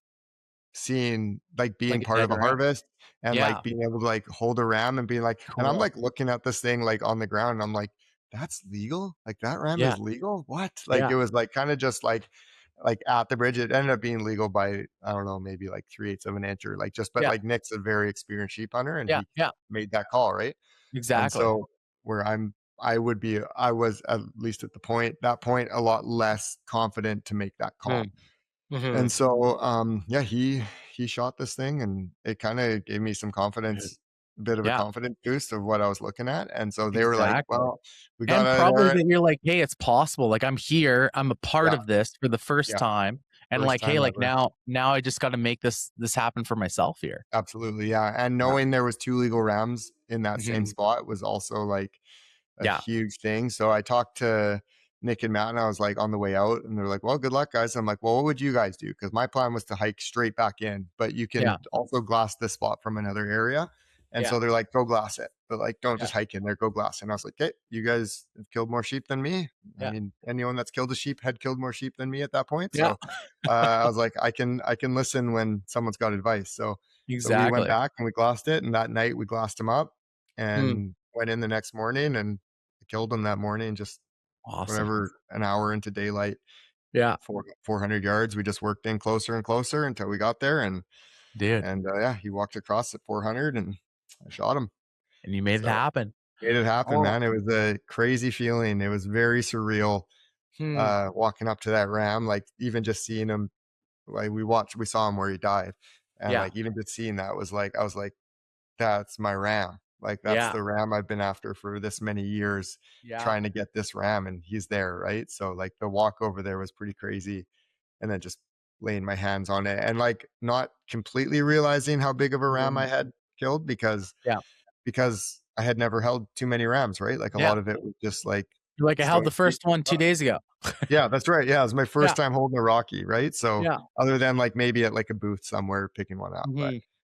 S2: seeing like being
S1: Like a
S2: part
S1: dead
S2: of a
S1: ram.
S2: harvest and like
S1: Yeah,
S2: being able to like hold a ram and being like, and I'm
S1: cool.
S2: like looking at this thing like on the ground and I'm like, that's legal? Like that ram
S1: Yeah,
S2: is legal? What? Like
S1: yeah,
S2: it was like kind of just like at the bridge. It ended up being legal by I don't know, maybe like 3/8 of an inch or like just but
S1: yeah,
S2: like Nick's a very experienced sheep hunter and
S1: yeah,
S2: he
S1: yeah,
S2: made that call, right? And
S1: exactly.
S2: so where I was at least at that point a lot less confident to make that call.
S1: Mhm, mhm.
S2: And so, yeah, he shot this thing, and it kinda gave me some
S1: Dude.
S2: confidence, a bit of a
S1: Yeah,
S2: confidence boost of what I was looking at, and so they were like,
S1: exactly.
S2: "Well, we got
S1: And
S2: out of
S1: probably
S2: there."
S1: that you're like, "Hey, it's possible, like, I'm here, I'm a part
S2: Yeah,
S1: of this for the first
S2: yeah,
S1: time, and,
S2: first
S1: like, hey,
S2: time
S1: like,
S2: ever.
S1: now I just gotta make this happen for myself here."
S2: Absolutely, yeah, and
S1: Yeah.
S2: knowing there was 2 legal rams in that same
S1: Mhm.
S2: spot was also, like, a
S1: Yeah.
S2: huge thing. So I talked to Nick and Matt, and I was like on the way out, and they're like, "Well, good luck, guys." I'm like, "Well, what would you guys do?" Because my plan was to hike straight back in, but you
S1: Yeah.
S2: can also glass this spot from another area. And
S1: Yeah.
S2: so they're like, "Go glass it," but like, don't
S1: Yeah.
S2: just hike in there, go glass. And I was like, "Okay, you guys have killed more sheep than me. I
S1: Yeah.
S2: mean, anyone that's killed a sheep had killed more sheep than me at that point."
S1: Yeah.
S2: So I was like, I can listen when someone's got advice. So we went
S1: Exactly.
S2: back and we glassed it, and that night we glassed them up
S1: Mm.
S2: and went in the next morning and killed them that morning, just
S1: Awesome.
S2: whatever, an hour into daylight,
S1: Yeah.
S2: 400 yards. We just worked in closer and closer until we got there,
S1: Dude,
S2: yeah, he walked across at 400, and I shot him.
S1: and you made it
S2: So
S1: happen.
S2: made it happen,
S1: Oh.
S2: man. It was a crazy feeling. It was very surreal,
S1: Hmm.
S2: walking up to that ram, like even just seeing him. Like we saw him where he died, and
S1: Yeah.
S2: like even just seeing that was like I was like, that's my ram. Like, that's
S1: Yeah.
S2: the ram I've been after for this many years,
S1: Yeah.
S2: trying to get this ram, and he's there, right? So, like, the walk over there was pretty crazy, and then just laying my hands on it and, like, not completely realizing how big of a ram I
S1: Mhm.
S2: had killed
S1: Yeah.
S2: because I had never held too many rams, right? Like, a
S1: Yeah.
S2: lot of it was just, like,
S1: You're like, "I held the
S2: stone sheep
S1: first one
S2: and
S1: 2
S2: stuff.
S1: days ago."
S2: Yeah, that's right. Yeah, it was my
S1: Yeah.
S2: first time holding a Rocky, right? So,
S1: Yeah.
S2: other than, like, maybe at, like, a booth somewhere picking one up, but,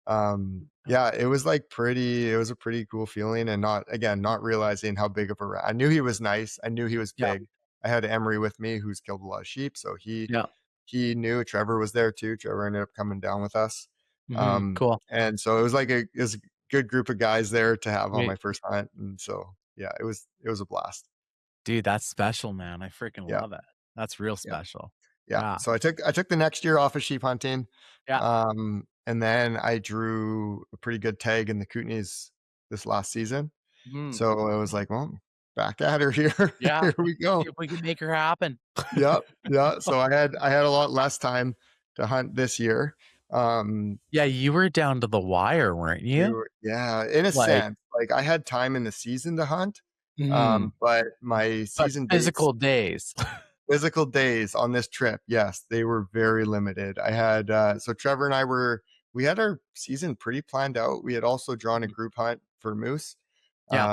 S1: Mhm.
S2: yeah, it was, like, it was a pretty cool feeling and not realizing how big of a I knew he was nice, I knew he was
S1: Yeah.
S2: big. I had Emery with me who's killed a lot of sheep, so
S1: Yeah.
S2: he knew. Trevor was there too. Trevor ended up coming down with us.
S1: Mhm. Cool.
S2: And so it was a good group of guys there to have on my
S1: Sweet.
S2: first hunt, and so, yeah, it was a blast.
S1: Dude, that's special, man. I freaking
S2: Yeah,
S1: love it. That's real
S2: yeah.
S1: special.
S2: Yeah,
S1: Yeah.
S2: so I took the next year off of sheep hunting,
S1: Yeah.
S2: and then I drew a pretty good tag in the Kootenays this last season.
S1: Mhm.
S2: So I was like, "Well, back at her here.
S1: Yeah.
S2: Here we
S1: See
S2: go."
S1: if we can make her happen.
S2: Yep, yeah, so I had a lot less time to hunt this year. Um,
S1: Yeah, you were down to the wire, weren't you?
S2: yeah, in a
S1: Like,
S2: sense, like, I had time in the season to hunt,
S1: mhm,
S2: but my
S1: but
S2: season dates
S1: physical days.
S2: physical days on this trip, yes, they were very limited. I had, so Trevor and I we had our season pretty planned out. We had also drawn a
S1: Mhm.
S2: group hunt for moose,
S1: Yeah.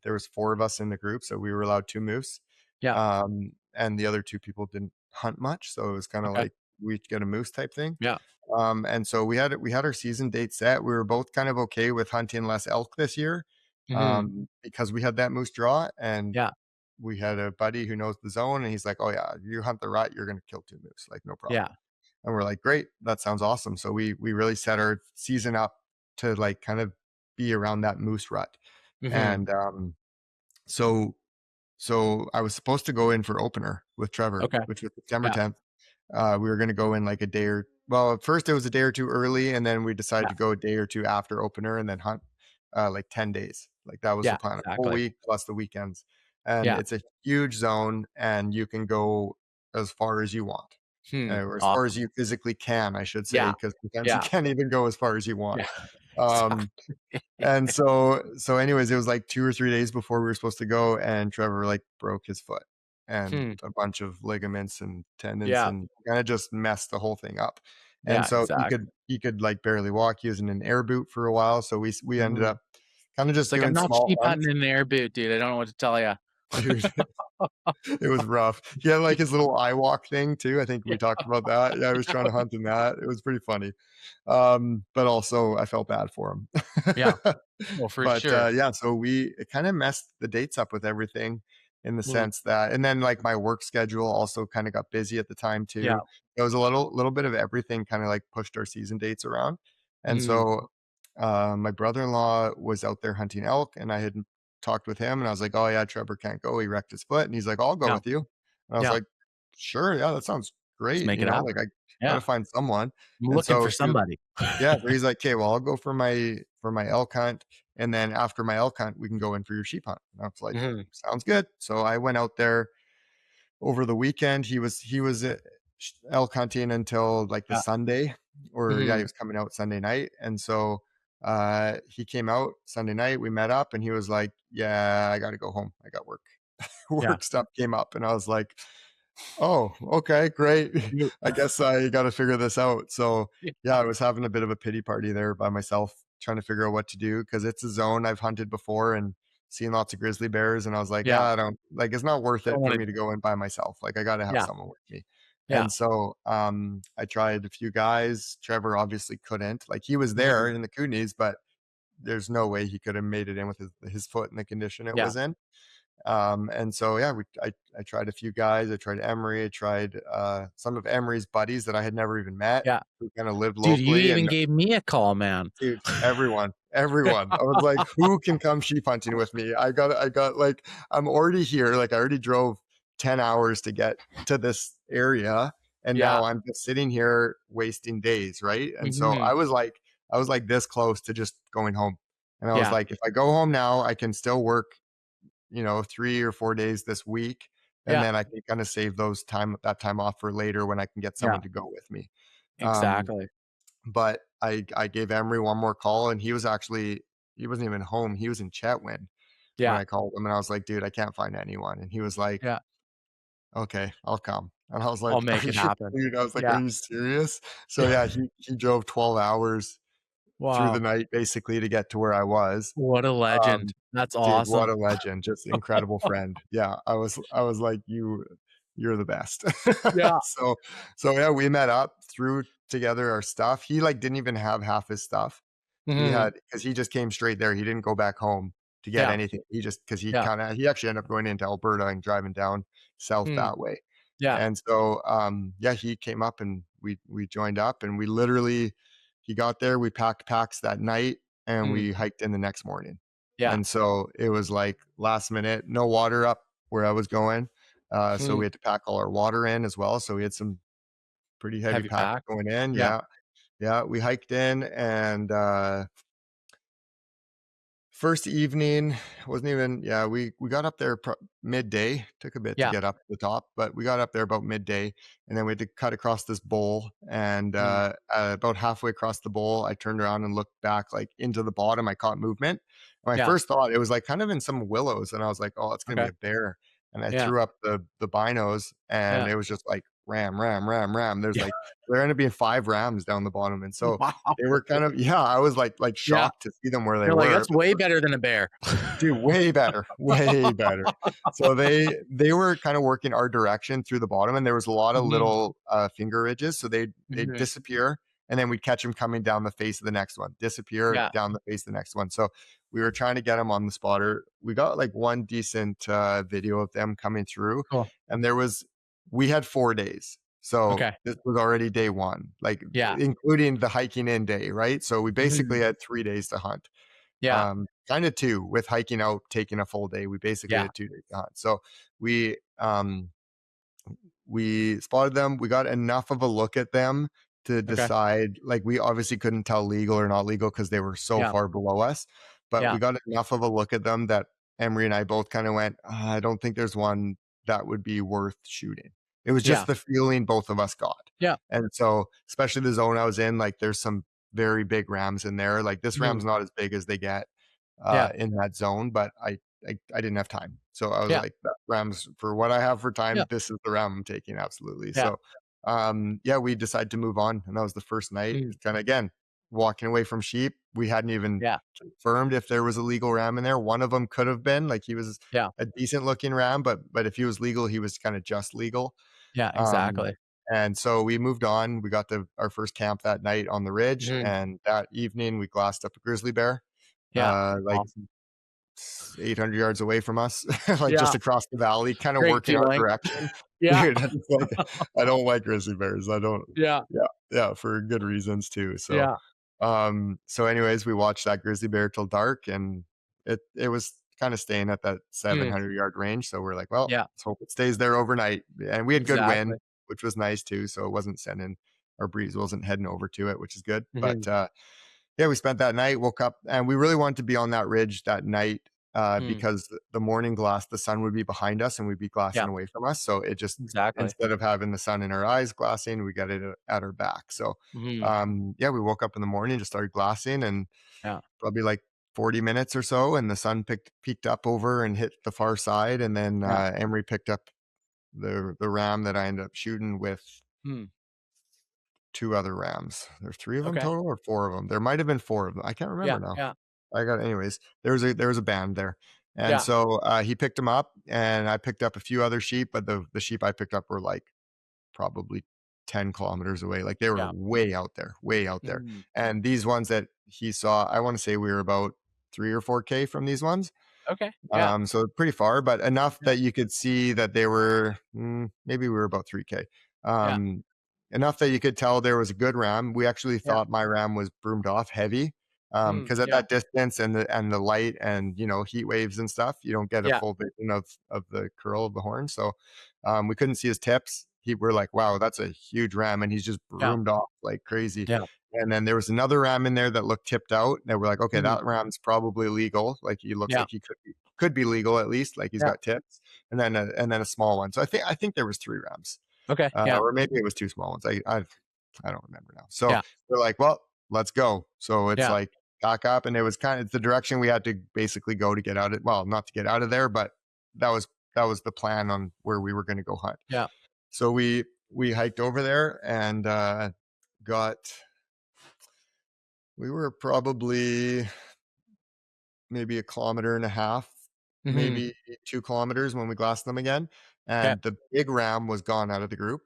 S2: there was 4 of us in the group, so we were allowed 2 moose.
S1: Yeah.
S2: And the other 2 people didn't hunt much, so it was kinda
S1: Okay.
S2: like we'd get a moose type thing.
S1: Yeah.
S2: And so we had our season date set. We were both kind of okay with hunting less elk this year,
S1: Mhm.
S2: because we had that moose draw, and
S1: Yeah.
S2: we had a buddy who knows the zone, and he's like, "Oh yeah, you hunt the rut, you're gonna kill 2 moose, like, no problem."
S1: Yeah.
S2: And we're like, "Great, that sounds awesome." So we really set our season up to, like, kind of be around that moose rut.
S1: Mhm.
S2: And, so I was supposed to go in for opener with Trevor,
S1: Okay.
S2: which was September
S1: Yeah.
S2: 10th. We were gonna go in like a day or well, at first it was a day or 2 early, and then we decided
S1: Yeah.
S2: to go a day or 2 after opener and then hunt, like 10 days. Like, that was the
S1: Yeah,
S2: plan, a full
S1: exactly.
S2: week plus the weekends. And
S1: Yeah.
S2: it's a huge zone, and you can go as far as you want. or as far as
S1: Awesome.
S2: you physically can, I should say,
S1: Yeah.
S2: because sometimes you
S1: Yeah.
S2: can't even go as far as you want.
S1: Yeah.
S2: Um,
S1: Exactly.
S2: and so anyways, it was like 2 or 3 days before we were supposed to go, and Trevor, like, broke his foot and
S1: Hmm.
S2: a bunch of ligaments and tendons,
S1: Yeah.
S2: and kinda just messed the whole thing up. And
S1: Yeah,
S2: so
S1: exactly.
S2: he could, like, barely walk. He was in an air boot for a while, so we ended
S1: Mhm.
S2: up kinda
S1: It's
S2: just
S1: like, "I'm
S2: doing
S1: not
S2: small
S1: sheep
S2: hunts.
S1: hunting in an air boot, dude. I don't know what to tell you."
S2: Dude, it was rough. He had, like, his little eye walk thing too. I think
S1: Yeah.
S2: we talked about that. Yeah, I was trying to hunt in that. It was pretty funny. But also I felt bad for him.
S1: Yeah. Well, for
S2: But,
S1: sure.
S2: yeah, so it kinda messed the dates up with everything in the
S1: Mm.
S2: sense that, and then, like, my work schedule also kinda got busy at the time
S1: Yeah.
S2: too. It was a little bit of everything kinda, like, pushed our season dates around. And
S1: Mhm.
S2: so, my brother-in-law was out there hunting elk, and I had talked with him, and I was like, "Oh, yeah, Trevor can't go, he wrecked his foot," and he's like, "I'll go
S1: Yeah.
S2: with you." And I was
S1: Yeah.
S2: like, "Sure, yeah, that sounds
S1: Let's
S2: great,"
S1: make it
S2: like,
S1: happen.
S2: I gotta
S1: Yeah.
S2: find someone.
S1: I'm
S2: And
S1: looking
S2: so
S1: for somebody.
S2: yeah, so he's like, "Okay, well, I'll go for my elk hunt, and then after my elk hunt, we can go in for your sheep hunt." And I was like,
S1: Mhm.
S2: "Sounds good." So I went out there over the weekend. He was elk hunting until, like, the
S1: Yeah.
S2: Sunday, or yeah, he
S1: Mhm.
S2: was coming out Sunday night. And so, he came out Sunday night, we met up, and he was like, "Yeah, I gotta go home. I got work."
S1: Yeah.
S2: Work stuff came up, and I was like, "Oh, okay, great.
S1: You
S2: I guess I gotta figure this out." So,
S1: Yeah.
S2: yeah, I was having a bit of a pity party there by myself, trying to figure out what to do because it's a zone I've hunted before and seen lots of grizzly bears, and I was like,
S1: Yeah.
S2: "Ah, I don't like, it's not worth
S1: Don't
S2: it for
S1: wanna
S2: me to go in by myself, like, I gotta have
S1: Yeah.
S2: someone with me."
S1: Yeah.
S2: And so, I tried a few guys. Trevor obviously couldn't, like, he was there
S1: Mhm.
S2: in the Kootenays, but there's no way he could have made it in with his foot in the condition it
S1: Yeah.
S2: was in. And so yeah, I tried a few guys. I tried Emery. I tried some of Emery's buddies that I had never even met,
S1: Yeah.
S2: who kind of lived
S1: Dude, you
S2: locally.
S1: even
S2: And
S1: gave me a call, man.
S2: dude, everyone. I was like, who can come sheep hunting with me? I got like, I'm already here. Like, I already drove 10 hours to get to this area, and
S1: Yeah.
S2: now I'm just sitting here wasting days, right? And so
S1: Mhm.
S2: I was like this close to just going home. And I was
S1: Yeah.
S2: like, if I go home now, I can still work, 3 or 4 days this week, and
S1: Yeah.
S2: then I can kinda save that time off for later when I can get
S1: Yeah.
S2: someone to go with me. Um,
S1: Exactly.
S2: but I gave Emery one more call, and he wasn't even home. He was in Chetwynd when
S1: Yeah.
S2: I called him, and I was like, "Dude, I can't find anyone." And he was like,
S1: Yeah.
S2: "Okay, I'll come." And I was
S1: I'll
S2: like, "Are
S1: make it
S2: you
S1: happen.
S2: dude?" I was like, "Are
S1: Yeah.
S2: you serious?" So, yeah, he drove 12 hours through the
S1: Wow.
S2: night basically to get to where I was.
S1: What a legend.
S2: Um,
S1: That's
S2: Dude, what
S1: awesome.
S2: a legend, just incredible friend. Yeah, I was like, You're the best."
S1: Yeah.
S2: So yeah, we met up, threw together our stuff. He, like, didn't even have half his stuff. He
S1: Mhm.
S2: had because he just came straight there. He didn't go back home to get
S1: Yeah.
S2: anything. He just because
S1: Yeah.
S2: he actually ended up going into Alberta and driving down south
S1: Mm.
S2: that way.
S1: Yeah.
S2: And so, yeah, he came up, and we joined up, and we literally he got there, we packed packs that night, and
S1: Mm.
S2: we hiked in the next morning.
S1: Yeah.
S2: And so it was like last minute, no water up where I was going. So
S1: Mm.
S2: we had to pack all our water in as well. So we had some pretty heavy
S1: Heavy
S2: packs
S1: pack.
S2: going in.
S1: Yeah.
S2: Yeah. Yeah. We hiked in, and first evening wasn't even yeah, we got up there midday, took a bit to
S1: Yeah.
S2: get up to the top, but we got up there about midday, and then we had to cut across this bowl, and,
S1: Mm.
S2: about halfway across the bowl, I turned around and looked back, like, into the bottom, I caught movement. My
S1: Yeah.
S2: first thought, it was, like, kind of in some willows, and I was like, "Oh, it's gonna be
S1: Okay.
S2: a bear," and I
S1: Yeah.
S2: threw up the binos, and
S1: Yeah.
S2: it was just like, ram, ram, ram, ram.
S1: Yeah.
S2: There ended up being 5 rams down the bottom, and so
S1: Wow.
S2: they were kind of yeah, I was, like,
S1: Yeah.
S2: shocked to see them where they
S1: You're like,
S2: were,
S1: "That's
S2: but
S1: way better than a bear."
S2: dude, way better, way better. So they were kinda working our direction through the bottom, and there was a lot of
S1: Mhm.
S2: little, finger ridges, so they'd
S1: Mhm.
S2: disappear, and then we'd catch them coming down the face of the next one, disappear,
S1: Yeah.
S2: down the face of the next one. So we were trying to get them on the spotter. We got, like, one decent, video of them coming through,
S1: Cool.
S2: and we had 4 days. So
S1: Okay.
S2: this was already day 1, like,
S1: Yeah.
S2: including the hiking in day, right? So we basically
S1: Mhm.
S2: had 3 days to hunt.
S1: Yeah.
S2: Kinda 2 with hiking out, taking a full day. We basically
S1: Yeah.
S2: had 2 days to hunt. So we, we spotted them. We got enough of a look at them to
S1: Okay.
S2: decide, like, we obviously couldn't tell legal or not legal because they were so
S1: Yeah.
S2: far below us, but
S1: Yeah.
S2: we got enough of a look at them that Emery and I both kinda went, I don't think there's one that would be worth shooting." It was
S1: Yeah.
S2: just the feeling both of us got.
S1: Yeah.
S2: And so, especially the zone I was in, like there's some very big rams in there. Like this
S1: Mhm.
S2: ram's not as big as they get
S1: Yeah.
S2: in that zone, but I didn't have time. So I was
S1: Yeah.
S2: like, that ram's for what I have for
S1: Yeah.
S2: time. This is the ram I'm taking. Absolutely.
S1: Yeah.
S2: So, yeah, we decided to move on. And that was the first night.
S1: Mhm.
S2: Kind of again, walking away from sheep. We hadn't even
S1: Yeah.
S2: confirmed if there was a legal ram in there. One of them could have been like he was
S1: Yeah.
S2: a decent looking ram, but if he was legal, he was kind of just legal.
S1: Yeah.
S2: Um,
S1: Exactly.
S2: and so we moved on. We got to our first camp that night on the ridge,
S1: Mhm.
S2: and that evening we glassed up a grizzly bear,
S1: Yeah.
S2: like
S1: Awesome.
S2: 800 yards away from us, like
S1: Yeah.
S2: just across the valley, kind of
S1: Great
S2: working our
S1: feeling.
S2: direction.
S1: Yeah.
S2: Dude, I don't like grizzly bears. I don't.
S1: Yeah.
S2: Yeah, yeah, for good reasons too. So,
S1: Yeah.
S2: so anyways, we watched that grizzly bear till dark, and it was kind of staying at that
S1: Mm.
S2: 700-yard range. So we're like, well,
S1: Yeah.
S2: let's hope it stays there overnight. And we had good wind,
S1: Exactly.
S2: which was nice too. So it wasn't sending our breeze wasn't heading over to it, which is good. But
S1: Mhm.
S2: yeah, we spent that night, woke up, and we really wanted to be on that ridge that night
S1: Mm.
S2: because the morning glass, the sun would be behind us and we'd be glassing
S1: Yeah.
S2: away from us. So it just,
S1: Exactly.
S2: instead of having the sun in our eyes glassing, we got it at our back. So,
S1: Mhm.
S2: yeah, we woke up in the morning, just started glassing, and
S1: Yeah.
S2: probably like 40 minutes or so, and the sun peaked up over and hit the far side. And then
S1: Yeah.
S2: Emery picked up the ram that I ended up shooting with
S1: Mm.
S2: two other rams. There's three of them
S1: Okay.
S2: total or four of them. There might have been four of them. I can't
S1: Yeah.
S2: remember now.
S1: Yeah.
S2: I got anyways, there was a band there. And
S1: Yeah.
S2: so, he picked them up and I picked up a few other sheep, but the sheep I picked up were like probably 10 kilometers away. Like they were
S1: Yeah.
S2: way out there, way out there.
S1: Mhm.
S2: And these ones that he saw, I want to say we were about 3 or 4K from these ones.
S1: Okay. Yeah.
S2: So pretty far, but enough
S1: Yeah.
S2: that you could see that they were maybe we were about 3K.
S1: Yeah.
S2: Um, enough that you could tell there was a good ram. We actually
S1: Yeah.
S2: thought my ram was broomed off heavy.
S1: Mm.
S2: Because at
S1: Yeah.
S2: that distance and the light and heat waves and stuff, you don't get a
S1: Yeah.
S2: full vision of the curl of the horn. So we couldn't see his tips. We're like, wow, that's a huge ram, and he's just
S1: Yeah.
S2: broomed off like crazy.
S1: Yeah.
S2: And then there was another ram in there that looked tipped out. And we're like, okay,
S1: Mhm.
S2: that ram's probably legal. Like he looks
S1: Yeah.
S2: like he could be legal at least. Like he's
S1: Yeah.
S2: got tips, and then a small one. So I think there was three rams,
S1: Okay. Yeah.
S2: or maybe it was two small ones. I don't remember now. So
S1: Yeah.
S2: we're like, well, let's go. So it's
S1: Yeah.
S2: like back up, and it was kind of the direction we had to basically go to get out of. Well, not to get out of there, but that was that was the plan on where we were going to go hunt.
S1: Yeah.
S2: So we hiked over there and got. We were probably maybe a kilometer and a half,
S1: Mhm.
S2: maybe 2 kilometers when we glassed them again.
S1: Okay.
S2: And the big ram was gone out of the group.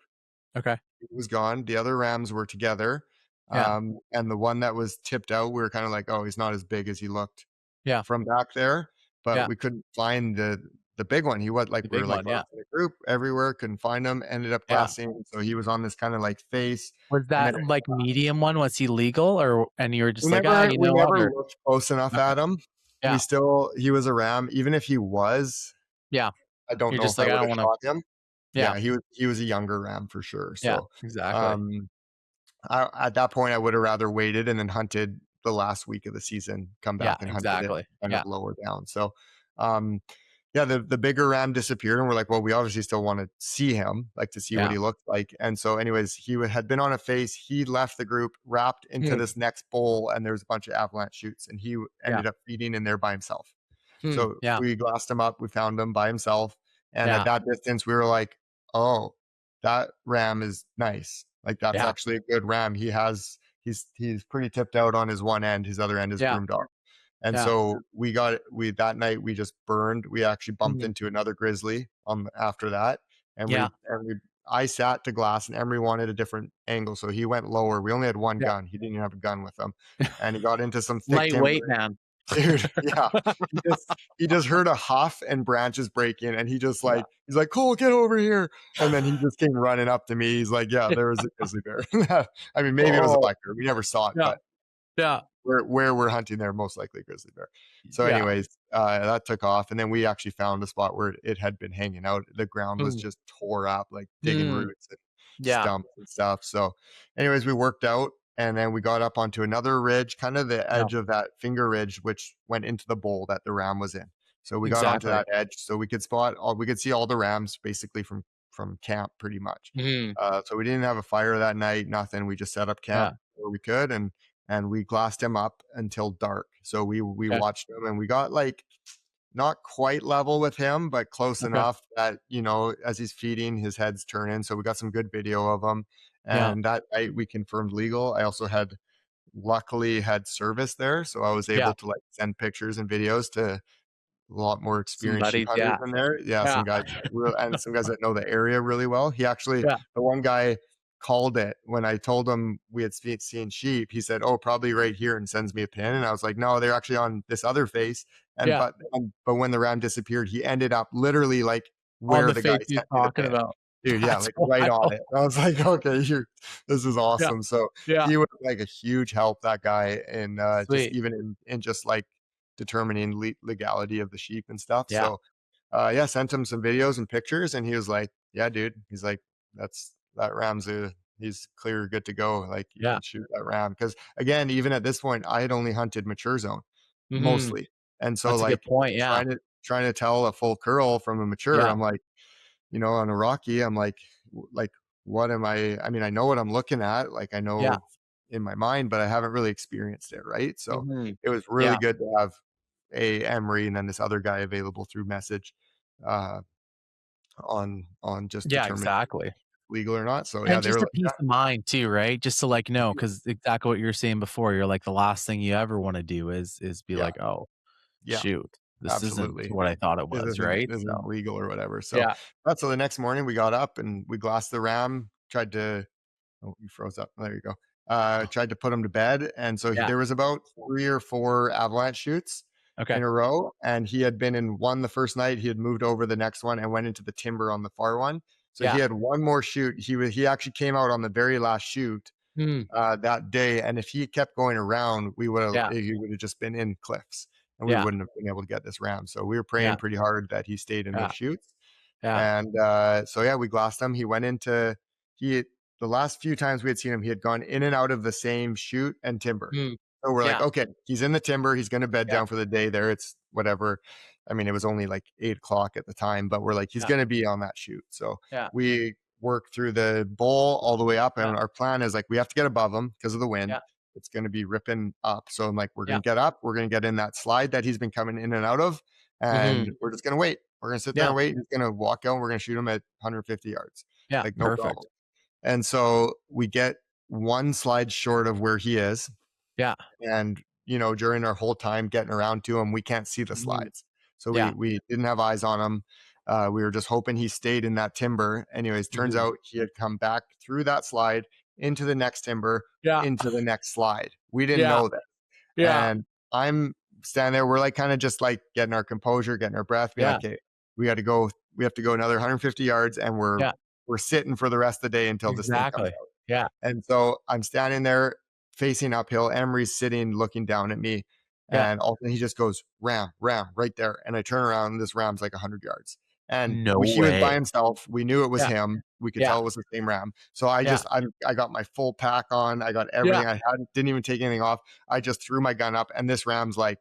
S1: Okay.
S2: It was gone. The other rams were together.
S1: Yeah.
S2: And the one that was tipped out, we were kind of like, oh, he's not as big as he looked
S1: Yeah.
S2: from back there. But
S1: Yeah.
S2: we couldn't find the big one. He was like,
S1: The
S2: we
S1: big
S2: were like
S1: one.
S2: looking
S1: Yeah.
S2: for the group everywhere, couldn't find him, ended up
S1: Yeah.
S2: glassing. So he was on this kind of like face.
S1: Was
S2: And then
S1: that like medium one? Was he legal and you were just
S2: we
S1: like,
S2: never
S1: you
S2: we
S1: know what?
S2: never
S1: Or
S2: looked close enough
S1: okay.
S2: at him.
S1: Yeah.
S2: He was a ram. Even if he was,
S1: Yeah.
S2: I don't
S1: You're
S2: know
S1: just
S2: if I
S1: like, I
S2: would
S1: don't
S2: have
S1: want to.
S2: shot him.
S1: Yeah.
S2: Yeah, he was a younger ram for sure.
S1: Yeah.
S2: So,
S1: Exactly.
S2: um, at that point, I would have rather waited and then hunted the last week of the season, come
S1: Yeah.
S2: back and hunted it
S1: Exactly.
S2: kind of
S1: Yeah.
S2: lower down. So, um, yeah, the bigger ram disappeared, and we're like, well, we obviously still want to see him, like to see what
S1: Yeah.
S2: he looked like. And so, anyways, had been on a face. He left the group, wrapped into
S1: Hmm.
S2: this next bowl, and there was a bunch of avalanche shoots, and he
S1: Yeah.
S2: ended up feeding in there by himself.
S1: Hmm.
S2: So
S1: Yeah.
S2: we glassed him up. We found him by himself. And at
S1: Yeah.
S2: that distance, we were like, oh, that ram is nice. Like that's
S1: Yeah.
S2: actually a good ram. He's pretty tipped out on his one end. His other end is
S1: Yeah.
S2: broomed off. And
S1: Yeah.
S2: so we that night we just burned. We actually bumped
S1: Mhm.
S2: into another grizzly after that. And
S1: Yeah.
S2: I sat to glass and Emery wanted a different angle. So he went lower. We only had one
S1: Yeah.
S2: gun. He didn't even have a gun with him. And he got into some thick timber.
S1: Lightweight, man.
S2: Dude, yeah. He just heard a huff and branches breaking, and
S1: Yeah.
S2: he's like, "Cole, get over here!" And then he just came running up to me. He's like, "Yeah, there was a grizzly bear." I mean, maybe it was a
S1: Oh.
S2: black bear. We never saw it,
S1: Yeah.
S2: but
S1: Yeah.
S2: where we're hunting there, most likely grizzly bear. So,
S1: Yeah.
S2: anyways, that took off, and then we actually found a spot where it had been hanging out. The ground was
S1: Mm.
S2: just tore up, like digging
S1: Mm.
S2: roots and
S1: Yeah.
S2: stumps and stuff. So, anyways, we worked out, and then we got up onto another ridge, kind of the
S1: Yeah.
S2: edge of that finger ridge, which went into the bowl that the ram was in. So we got onto
S1: Exactly.
S2: that edge, so we could see all the rams basically from from camp pretty much.
S1: Mhm.
S2: So we didn't have a fire that night, nothing. We just set up camp
S1: Yeah.
S2: where we could, and we glassed him up until dark. So we
S1: Okay.
S2: watched him, and we got like not quite level with him, but close
S1: Okay.
S2: enough that, as he's feeding, his head's turning. So we got some good video of him.
S1: Yeah.
S2: And that night we confirmed legal. I also luckily had service there. So I was
S1: Yeah.
S2: able to like send pictures and videos to a lot more
S1: Some
S2: experienced sheep
S1: buddies.
S2: hunters
S1: Yeah.
S2: in there. Yeah,
S1: Yeah.
S2: some guys that know the area really well.
S1: Yeah.
S2: The one guy called it when I told him we had seen sheep. He said, "Oh, probably right here," and sends me a pin. And I was like, "No, they're actually on this other face." And
S1: Yeah.
S2: but when the ram disappeared, he ended up literally like
S1: On
S2: where
S1: the
S2: the guy
S1: face he's
S2: sent me the
S1: talking
S2: pin.
S1: about.
S2: Dude, yeah,
S1: That's
S2: like right on
S1: wild.
S2: it. I was like, "Okay, this is
S1: Yeah.
S2: awesome." So
S1: Yeah.
S2: he was like a huge help, that guy, in just
S1: Sweet.
S2: even in just like determining legality of the sheep and stuff.
S1: Yeah.
S2: So yeah, sent him some videos and pictures, and he was like, "Yeah, dude." He's like, that ram's he's clear, good to go. Like you
S1: Yeah.
S2: can shoot that ram." Because again, even at this point, I had only hunted mature zone
S1: Mhm.
S2: mostly, and so
S1: That's a good
S2: like
S1: point. Yeah.
S2: trying to tell a full curl from a mature,
S1: Yeah.
S2: I'm like, on a Rocky, I'm like, like what am I? I mean, I know what I'm looking at, like I
S1: Yeah.
S2: know in my mind, but I haven't really experienced it, right? So
S1: Mhm.
S2: it was really
S1: Yeah.
S2: good to have a Emery and then this other guy available through message uh, on just
S1: Yeah,
S2: determining
S1: exactly.
S2: legal or not. So yeah,
S1: And
S2: they were
S1: just a
S2: like,
S1: peace of mind too, right? Just to like know,
S2: yeah,
S1: because exactly what you were saying before, you're like the last thing you ever wanna do is be
S2: yeah,
S1: like, "Oh,
S2: yeah,
S1: shoot, this isn't
S2: absolutely.
S1: what I thought it
S2: This
S1: was," right?
S2: isn't
S1: So,
S2: legal or whatever. So
S1: yeah.
S2: that's so the next morning we got up and we glassed the ram, tried to oh, you froze up. There you go. Tried to put him to bed. And so
S1: Yeah.
S2: there was about 3 or 4 avalanche shoots
S1: Okay.
S2: in a row. And he had been in one the first night. He had moved over the next one and went into the timber on the far one. So he
S1: Yeah.
S2: had one more shoot. He actually came out on the very last shoot
S1: Mm.
S2: that day. And if he kept going around,
S1: Yeah.
S2: he would have just been in cliffs and we
S1: Yeah.
S2: wouldn't have been able to get this ram. So we were
S1: Yeah.
S2: praying pretty hard that he stayed in
S1: Yeah.
S2: those shoots.
S1: Yeah.
S2: And so yeah, we glassed him. He went into he the last few times we had seen him, he had gone in and out of the same chute and timber.
S1: Mm.
S2: So we're like,
S1: Yeah.
S2: okay, he's in the timber. He's going to bed
S1: Yeah.
S2: down for the day there. It's whatever. I mean, it was only like 8 o'clock at the time, but we're like, he's
S1: Yeah.
S2: going to be on that chute. So
S1: Yeah.
S2: we work through the bowl all the way up.
S1: Yeah.
S2: And our plan is like, we have to get above him because of the wind.
S1: Yeah.
S2: It's going to be ripping up. So I'm like, we're
S1: Yeah.
S2: going to get up. We're going to get in that slide that he's been coming in and out of. And
S1: Mhm.
S2: we're just going to wait. We're going to sit there
S1: Yeah.
S2: and wait. He's going to walk out. And we're going to shoot him at 150 yards.
S1: Yeah.
S2: Like, no problem.
S1: Perfect.
S2: And so we get one slide short of where he is.
S1: Yeah.
S2: And, during our whole time getting around to him, we can't see the
S1: Mhm.
S2: slides. So
S1: Yeah.
S2: we didn't have eyes on him. We were just hoping he stayed in that timber. Anyways, turns
S1: Mhm.
S2: out he had come back through that slide into the next timber,
S1: Yeah.
S2: into the next slide. We didn't
S1: Yeah.
S2: know that.
S1: Yeah.
S2: And I'm standing there. We're like kind of just like getting our composure, getting our breath, being like,
S1: Yeah.
S2: okay, we have to go another 150 yards and
S1: Yeah.
S2: we're sitting for the rest of the day until this thing comes
S1: Exactly.
S2: out.
S1: Yeah.
S2: And so I'm standing there facing uphill. Emery's sitting looking down at me.
S1: Yeah.
S2: And all of a sudden he just goes, ram, ram, right there. And I turn around and this ram's like 100 yards. And
S1: No
S2: he was by
S1: way.
S2: himself. We knew it was
S1: Yeah.
S2: him. We could
S1: Yeah.
S2: tell it was the same ram. So
S1: Yeah.
S2: I got my full pack on. I got
S1: Yeah.
S2: everything I had. Didn't even take anything off. I just threw my gun up and this ram's like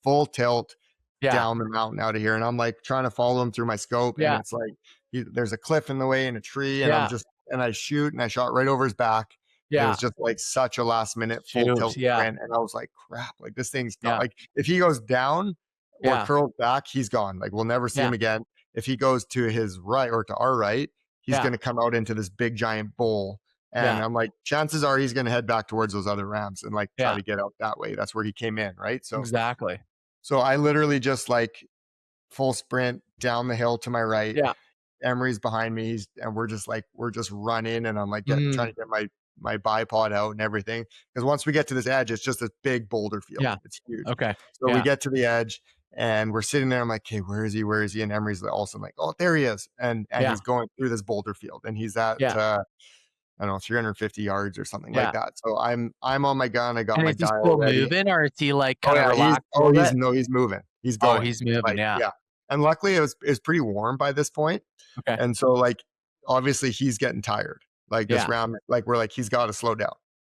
S2: full tilt
S1: Yeah.
S2: down the mountain out of here. And I'm like trying to follow him through my scope. And
S1: Yeah.
S2: it's like, there's a cliff in the way and a tree. And
S1: Yeah.
S2: and I shoot and I shot right over his back. And it
S1: Yeah.
S2: was just like such a last minute full
S1: Shoot.
S2: tilt
S1: Yeah.
S2: sprint. And I was like, crap, like this thing's gone.
S1: Yeah.
S2: Like if he goes down or
S1: Yeah.
S2: curls back, he's gone. Like we'll never see
S1: Yeah.
S2: him again. If he goes to his right or to our right, he's
S1: Yeah.
S2: going to come out into this big giant bowl. And
S1: Yeah.
S2: I'm like, chances are he's going to head back towards those other rams and like try
S1: Yeah.
S2: to get out that way. That's where he came in. Right.
S1: Exactly.
S2: So I literally just like full sprint down the hill to my right.
S1: Yeah.
S2: Emery's behind me, and we're just running, and I'm like trying
S1: Mhm.
S2: to get my bipod out and everything. Because once we get to this edge, it's just a big boulder field.
S1: Yeah.
S2: It's huge.
S1: Okay.
S2: So we
S1: Yeah.
S2: get to the edge, and we're sitting there. I'm like, "Okay, where is he? Where is he?" And Emery's also like, "Oh, there he is!" And
S1: Yeah.
S2: he's going through this boulder field, and he's at
S1: Yeah.
S2: I don't know, 350 yards or something like
S1: Yeah.
S2: that. So I'm on my gun. I got
S1: And
S2: my
S1: is he
S2: dial
S1: still
S2: ready.
S1: moving or is he like
S2: Oh
S1: kinda
S2: yeah,
S1: relaxed a little bit?
S2: he's moving. He's
S1: Oh,
S2: going.
S1: he's moving.
S2: Like
S1: Yeah.
S2: yeah. And luckily it was pretty warm by this point.
S1: Okay.
S2: And so, like, obviously he's getting tired. Like this
S1: Yeah.
S2: round, like we're like, he's got to slow down.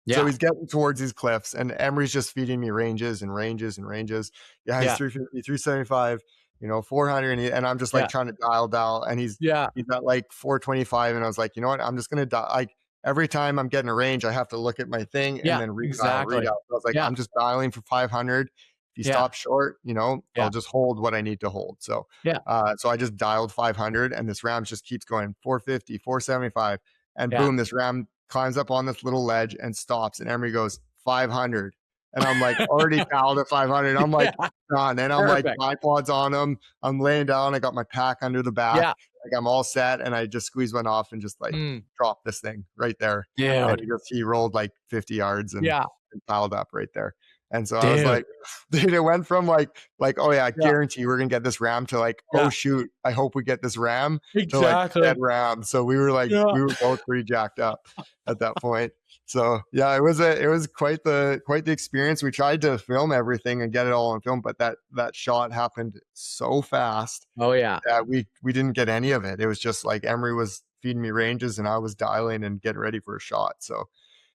S2: So
S1: Yeah.
S2: he's getting towards these cliffs, and Emery's just feeding me ranges and ranges and ranges. Yeah, he's
S1: Yeah.
S2: 350, 375. 400, and I'm just like
S1: Yeah.
S2: trying to dial, and
S1: Yeah.
S2: he's at like 425, and I was like, you know what, I'm just gonna dial. Like every time I'm getting a range, I have to look at my thing and
S1: Yeah.
S2: then redial,
S1: Exactly.
S2: redial. So I was like,
S1: Yeah.
S2: I'm just dialing for 500. If you
S1: Yeah.
S2: stop short, I'll
S1: Yeah.
S2: just hold what I need to hold. So,
S1: Yeah.
S2: so I just dialed 500, and this ram just keeps going 450, 475, and
S1: Yeah.
S2: boom, this ram climbs up on this little ledge and stops, and Emery goes 500, and I'm like already fouled at 500. I'm like
S1: Yeah.
S2: done, and I'm like
S1: Perfect.
S2: bipods on him. I'm laying down. I got my pack under the back,
S1: Yeah.
S2: like I'm all set, and I just squeezed one off and just like
S1: Mm.
S2: dropped this thing right there. And
S1: Dude.
S2: he rolled like 50 yards
S1: Yeah.
S2: and piled up right there. And so I was
S1: Dude.
S2: like, dude, it went from like, oh yeah, I
S1: Yeah.
S2: guarantee we're gonna get this ram, to like, oh
S1: Yeah.
S2: shoot, I hope we get this ram, to like dead
S1: Exactly.
S2: ram. So we were like,
S1: Yeah.
S2: we were both pretty jacked up at that point. So yeah, it was quite the experience. We tried to film everything and get it all on film, but that shot happened so fast
S1: Oh yeah.
S2: that we didn't get any of it. It was just like Emery was feeding me ranges and I was dialing and getting ready for a shot. So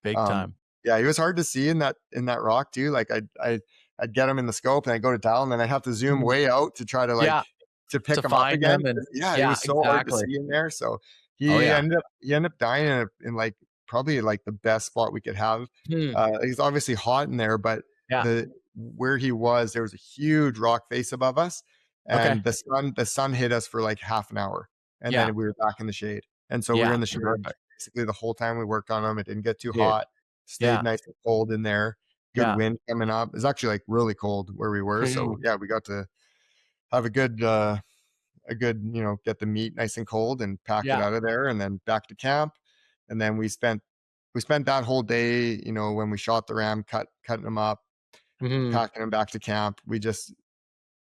S1: Big
S2: um,
S1: time.
S2: yeah, he was hard to see in that rock too. Like I'd get him in the scope and I go to dial, and then I have to zoom
S1: Mhm.
S2: way out to try to like
S1: Yeah.
S2: to pick
S1: To
S2: him up
S1: find
S2: again.
S1: them and
S2: 'Cause, yeah, he
S1: yeah,
S2: was so hard to
S1: exactly.
S2: see in there. So
S1: Oh
S2: he
S1: yeah.
S2: ended up dying in like probably like the best spot we could have.
S1: Hmm.
S2: He's obviously hot in there, but
S1: Yeah.
S2: where he was, there was a huge rock face above us,
S1: Okay.
S2: and the sun hit us for like half an hour, and
S1: Yeah.
S2: then we were back in the shade. And so we were
S1: Yeah.
S2: in the shade
S1: Perfect.
S2: basically the whole time we worked on him. It didn't get too
S1: Dude.
S2: hot, stayed
S1: Yeah.
S2: nice and cold in there. Good
S1: Yeah.
S2: wind coming up. It's actually like really cold where we were. So
S1: Mhm.
S2: yeah, we got to have get the meat nice and cold and pack it
S1: Yeah.
S2: out of there, and then back to camp. And then we spent that whole day, when we shot the ram, cutting them up,
S1: Mhm.
S2: packing them back to camp.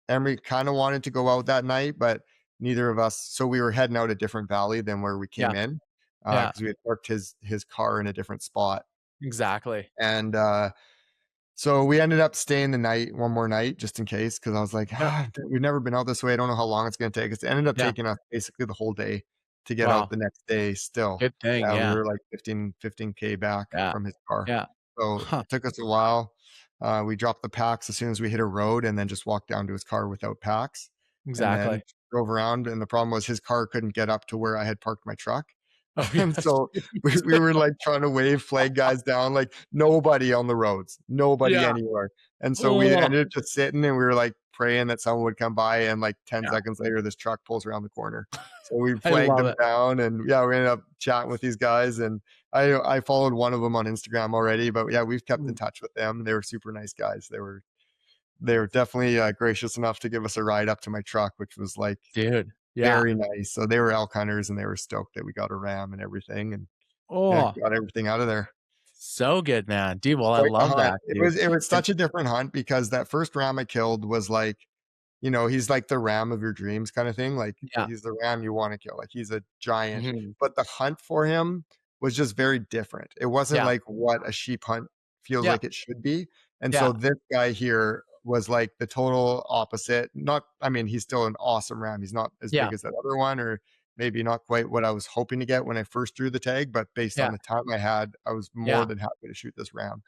S2: Emery kind of wanted to go out that night, but neither of us. So we were heading out a different valley than where we came
S1: Yeah.
S2: in,
S1: Yeah.
S2: because we had parked his car in a different spot.
S1: Exactly.
S2: And so we ended up staying the night, one more night, just in case, because I was like,
S1: Yeah.
S2: we've never been out this way. I don't know how long it's going to take us. It ended up
S1: Yeah.
S2: taking us basically the whole day to get out
S1: Wow.
S2: the next day still.
S1: Good thing.
S2: Yeah, we
S1: Yeah.
S2: were like 15K back
S1: Yeah.
S2: from his car.
S1: Yeah.
S2: So
S1: Huh.
S2: it took us a while. We dropped the packs as soon as we hit a road, and then just walked down to his car without packs, and then
S1: Exactly.
S2: drove around. And the problem was his car couldn't get up to where I had parked my truck.
S1: Oh yeah.
S2: And so we were like trying to wave flag guys down, like nobody on the roads, nobody
S1: Yeah.
S2: anywhere. And so we
S1: Oh.
S2: ended up just sitting, and we were like praying that someone would come by. And like 10
S1: Yeah.
S2: seconds later, this truck pulls around the corner. So we
S1: I
S2: flagged
S1: love
S2: them
S1: it.
S2: down, and yeah, we ended up chatting with these guys. And I followed one of them on Instagram already, but yeah, we've kept in
S1: Mm.
S2: touch with them. They were super nice guys. They were definitely gracious enough to give us a ride up to my truck, which was like
S1: Dude. Yeah.
S2: very nice. So they were elk hunters, and they were stoked that we got a ram and everything. And yeah,
S1: Oh,
S2: got everything out of there.
S1: so good, man. Dude, well, I
S2: Quite the
S1: love
S2: hunt.
S1: that,
S2: It
S1: dude.
S2: was it was
S1: And
S2: such a different hunt, because that first ram I killed was like, he's like the ram of your dreams kind of thing. Like
S1: yeah.
S2: he's the ram you want to kill. Like he's a giant.
S1: Mhm.
S2: But the hunt for him was just very different. It wasn't
S1: Yeah.
S2: like what a sheep hunt feels
S1: Yeah.
S2: like it should be. And so
S1: Yeah.
S2: this guy here was like the total opposite. Not, I mean, he's still an awesome ram. He's not as
S1: Yeah.
S2: big as that other one, or maybe not quite what I was hoping to get when I first drew the tag, but based on
S1: Yeah.
S2: the time I had, I was more
S1: Yeah.
S2: than happy to shoot this ram.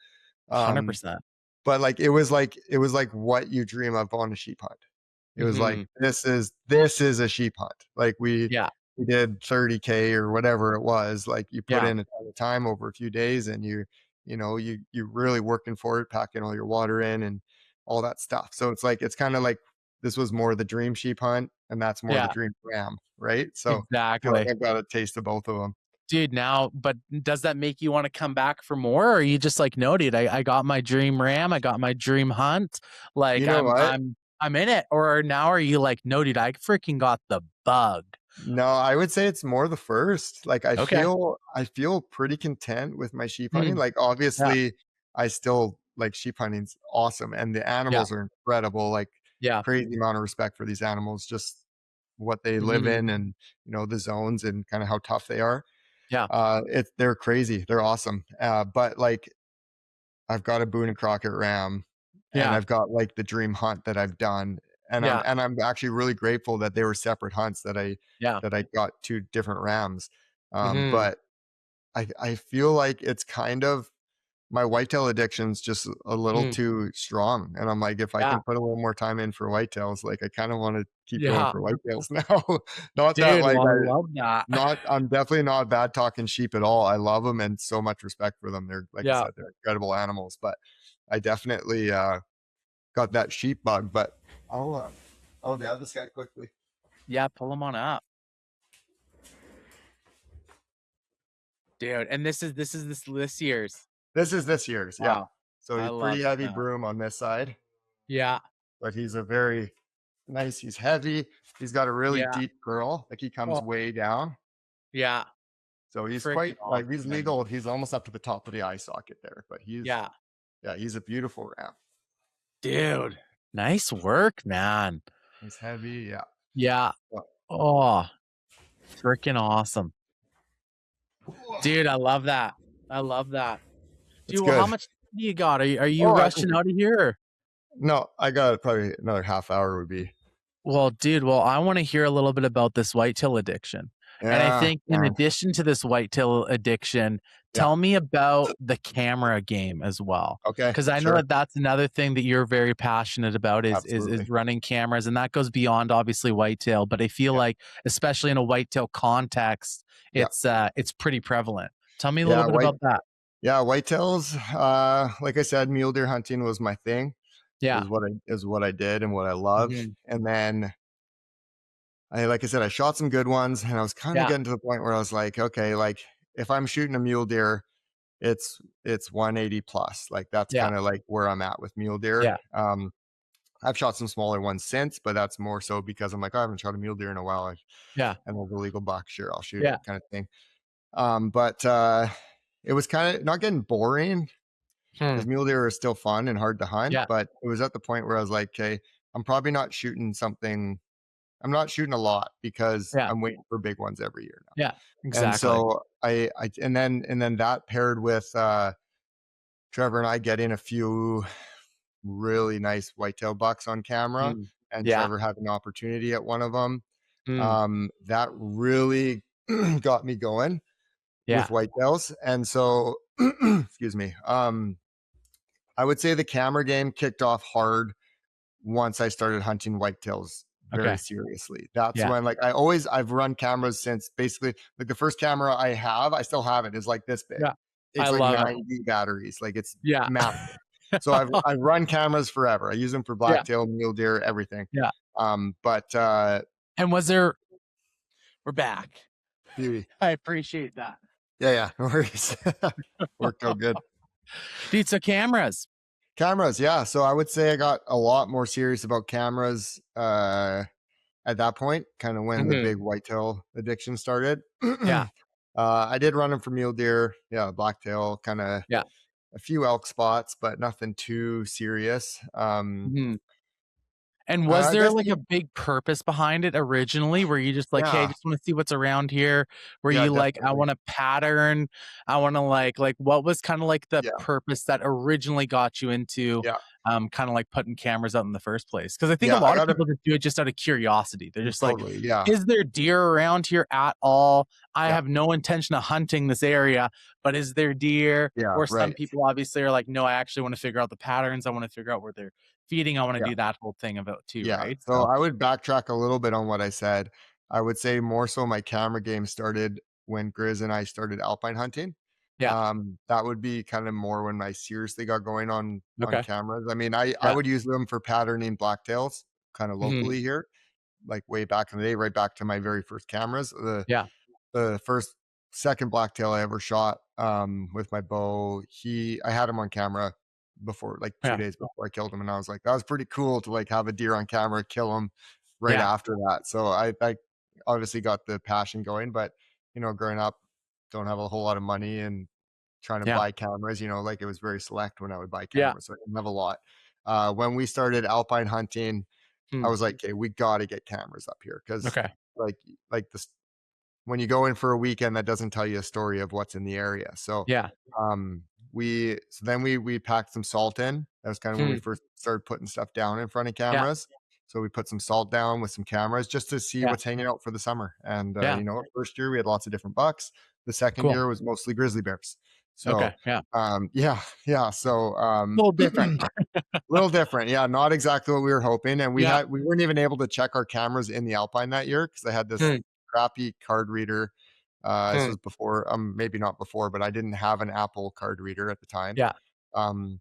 S2: Um,
S1: 100%.
S2: but like it was like what you dream of on a sheep hunt. It was like,
S1: Mhm.
S2: this is a sheep hunt. Like
S1: Yeah.
S2: we did 30K or whatever it was. Like you put
S1: Yeah.
S2: in a ton of time over a few days, and you really working for it, packing all your water in and all that stuff. So it's like, it's kind of like this was more the dream sheep hunt, and that's more the
S1: Yeah.
S2: dream ram, right? So I feel like
S1: Exactly.
S2: I've got a taste of both of them.
S1: Dude, now but does that make you wanna come back for more, or are you just like, "No, dude, I got my dream ram, I got my dream hunt, like,
S2: You know what?
S1: I'm in it," or now are you like, "No, dude, I freaking got the bug."
S2: No, I would say it's more the first. Like I
S1: Okay.
S2: feel I feel pretty content with my sheep hunting.
S1: Mm.
S2: Like
S1: Yeah.
S2: obviously I still like sheep hunting's awesome, and the
S1: Yeah.
S2: animals are incredible. Like
S1: Yeah.
S2: crazy amount of respect for these animals, just what they live
S1: Mhm.
S2: in, and the zones and kind of how tough they are.
S1: Yeah.
S2: They're crazy. They're awesome. But like I've got a Boone and Crockett ram, and
S1: Yeah.
S2: I've got like the dream hunt that I've done. And I'm
S1: Yeah.
S2: and I'm actually really grateful that they were separate hunts, that I
S1: Yeah.
S2: that I got two different rams.
S1: Mhm.
S2: But I feel like it's kind of my whitetail addiction's just a little
S1: Mm,
S2: too strong, and I'm like, if I
S1: yeah,
S2: can put a little more time in for whitetails, like, I kinda wanna keep going
S1: yeah,
S2: for whitetails now. Not that,
S1: dude.
S2: like,
S1: Well, I love that.
S2: I'm definitely not bad talking sheep at all. I love them and so much respect for them. They're like I
S1: Yeah,
S2: said, they're incredible animals, but I definitely, got that sheep bug, but I'll grab this guy quickly.
S1: yeah. Pull them on up, dude. And this year's.
S2: This is this year's, yeah.
S1: Wow,
S2: So
S1: I
S2: he's
S1: love
S2: pretty heavy
S1: that.
S2: broom on this side,
S1: Yeah,
S2: but he's a very nice. He's heavy. He's got a really
S1: yeah.
S2: deep curl. Like he comes
S1: Oh,
S2: way down.
S1: yeah.
S2: So he's
S1: Freaking
S2: quite like
S1: awesome,
S2: he's
S1: man.
S2: legal. He's almost up to the top of the eye socket there, but
S1: Yeah,
S2: he's a beautiful ram.
S1: dude. Nice work, man.
S2: He's heavy. Yeah.
S1: Yeah.
S2: Well,
S1: Oh, freaking awesome, dude. I love that. I love that.
S2: it's
S1: Dude, well, how
S2: good.
S1: much do you got? Are you
S2: Oh,
S1: rushing out of here? Or?
S2: no, I got probably another half hour would be.
S1: Well, dude, well, I want to hear a little bit about this whitetail addiction. And I
S2: Yeah,
S1: think in
S2: man.
S1: addition to this whitetail addiction,
S2: Yeah.
S1: tell me about the camera game as well.
S2: Okay.
S1: Because I know
S2: Sure.
S1: that that's another thing that you're very passionate about is
S2: Absolutely.
S1: running cameras, and that goes beyond obviously whitetail. But I feel
S2: Yeah.
S1: like, especially in a whitetail context,
S2: Yeah.
S1: it's pretty prevalent. Tell me a little
S2: Yeah.
S1: bit about that.
S2: Yeah. Whitetails. Like I said, mule deer hunting was my thing.
S1: Yeah.
S2: Is what I did and what I love.
S1: Mhm.
S2: And then like I said, I shot some good ones, and I was kind of
S1: Yeah.
S2: getting to the point where I was like, okay, like if I'm shooting a mule deer, it's 180 plus. Like that's
S1: Yeah.
S2: kind of like where I'm at with mule deer.
S1: Yeah.
S2: I've shot some smaller ones since, but that's more so because I'm like, oh, I haven't shot a mule deer in a while.
S1: Yeah.
S2: And there's a legal buck, sure, I'll shoot it,
S1: Yeah.
S2: kind of thing. But it was kind of not getting boring
S1: Hmm.
S2: because mule deer are still fun and hard to hunt.
S1: Yeah.
S2: But it was at the point where I was like, okay, I'm probably not shooting something. I'm not shooting a lot because
S1: Yeah.
S2: I'm waiting for big ones every year now.
S1: Yeah.
S2: And
S1: Exactly.
S2: so and then that paired with Trevor and I getting a few really nice whitetail bucks on camera,
S1: Mm.
S2: and
S1: Yeah.
S2: Trevor had an opportunity at one of them.
S1: Mm.
S2: That really got me going with
S1: Yeah.
S2: whitetails. And so, excuse me. I would say the camera game kicked off hard once I started hunting whitetails very
S1: Okay.
S2: seriously. That's
S1: Yeah.
S2: when like I've run cameras since basically like the first camera I have, I still have it, is like this big.
S1: Yeah. I
S2: Takes like
S1: love it.
S2: 90 batteries. Like it's
S1: Yeah.
S2: massive. So I've run cameras forever. I use them for
S1: Yeah.
S2: blacktail, mule deer, everything.
S1: Yeah.
S2: But
S1: And was there we're back.
S2: beauty.
S1: I appreciate that.
S2: Yeah, yeah, no worries. Worked out good.
S1: Dude, so cameras.
S2: Cameras, yeah. So I would say I got a lot more serious about cameras at that point, kind of when the
S1: Mhm.
S2: big whitetail addiction started.
S1: Yeah.
S2: I did run them for mule deer, yeah, blacktail, kind of
S1: Yeah.
S2: a few elk spots, but nothing too serious.
S1: Mhm. And was
S2: I
S1: there
S2: guess
S1: like a big purpose behind it originally? Were you just like, "Hey, I
S2: yeah,
S1: just wanna see what's around here?" Were
S2: yeah,
S1: you like, "I
S2: definitely.
S1: want a pattern, I wanna like" what was kinda like the
S2: Yeah,
S1: purpose that originally got you into,
S2: yeah,
S1: kinda like putting cameras out in the first place? Because I think a
S2: yeah. I
S1: lot of
S2: got it
S1: people just do it just out of curiosity. They're just like,
S2: totally. Yeah,
S1: "Is there deer around here at all? I
S2: yeah,
S1: have no intention of hunting this area, but is there deer?"
S2: yeah.
S1: Or some
S2: Right.
S1: people obviously are like, "No, I actually wanna figure out the patterns, I wanna figure out where they're feeding, I wanna
S2: Yeah.
S1: do that whole thing about too,"
S2: Yeah.
S1: right?
S2: So
S1: So
S2: I would backtrack a little bit on what I said. I would say more so my camera game started when Grizz and I started alpine hunting.
S1: yeah.
S2: That would be kind of more when I seriously got going on
S1: Okay.
S2: cameras. I mean, I
S1: Yeah.
S2: would use them for patterning blacktails kind of
S1: Mhm.
S2: locally here, like way back in the day, right back to my very first cameras.
S1: Yeah.
S2: The first second blacktail I ever shot with my bow, I had him on camera before, like 2
S1: Yeah.
S2: days before I killed him, and I was like, that was pretty cool to like have a deer on camera, kill him right
S1: Yeah.
S2: after that. So I obviously got the passion going, but growing up, don't have a whole lot of money and trying to
S1: Yeah.
S2: buy cameras, like it was very select when I would buy
S1: Yeah.
S2: cameras. So I didn't have a lot. When we started alpine hunting, I
S1: Hmm.
S2: was like, okay, we got to get cameras up here because
S1: Okay.
S2: like like the when you go in for a weekend, that doesn't tell you a story of what's in the area. So,
S1: Yeah.
S2: we packed some salt in. That was kind of when we
S1: Hmm.
S2: first started putting stuff down in front of
S1: Yeah.
S2: cameras. So we put some salt down with some cameras just to see
S1: Yeah.
S2: what's hanging out for the summer. And
S1: Yeah.
S2: first year we had lots of different bucks. The second
S1: Cool.
S2: year was mostly grizzly bears. So,
S1: Okay. Yeah.
S2: yeah. So,
S1: A little different.
S2: little different. Yeah, not exactly what we were hoping. And
S1: Yeah.
S2: we weren't even able to check our cameras in the Alpine that year because I had this
S1: Hmm,
S2: crappy card reader. This
S1: hmm,
S2: was before, maybe not before, but I didn't have an Apple card reader at the time.
S1: yeah.
S2: Um,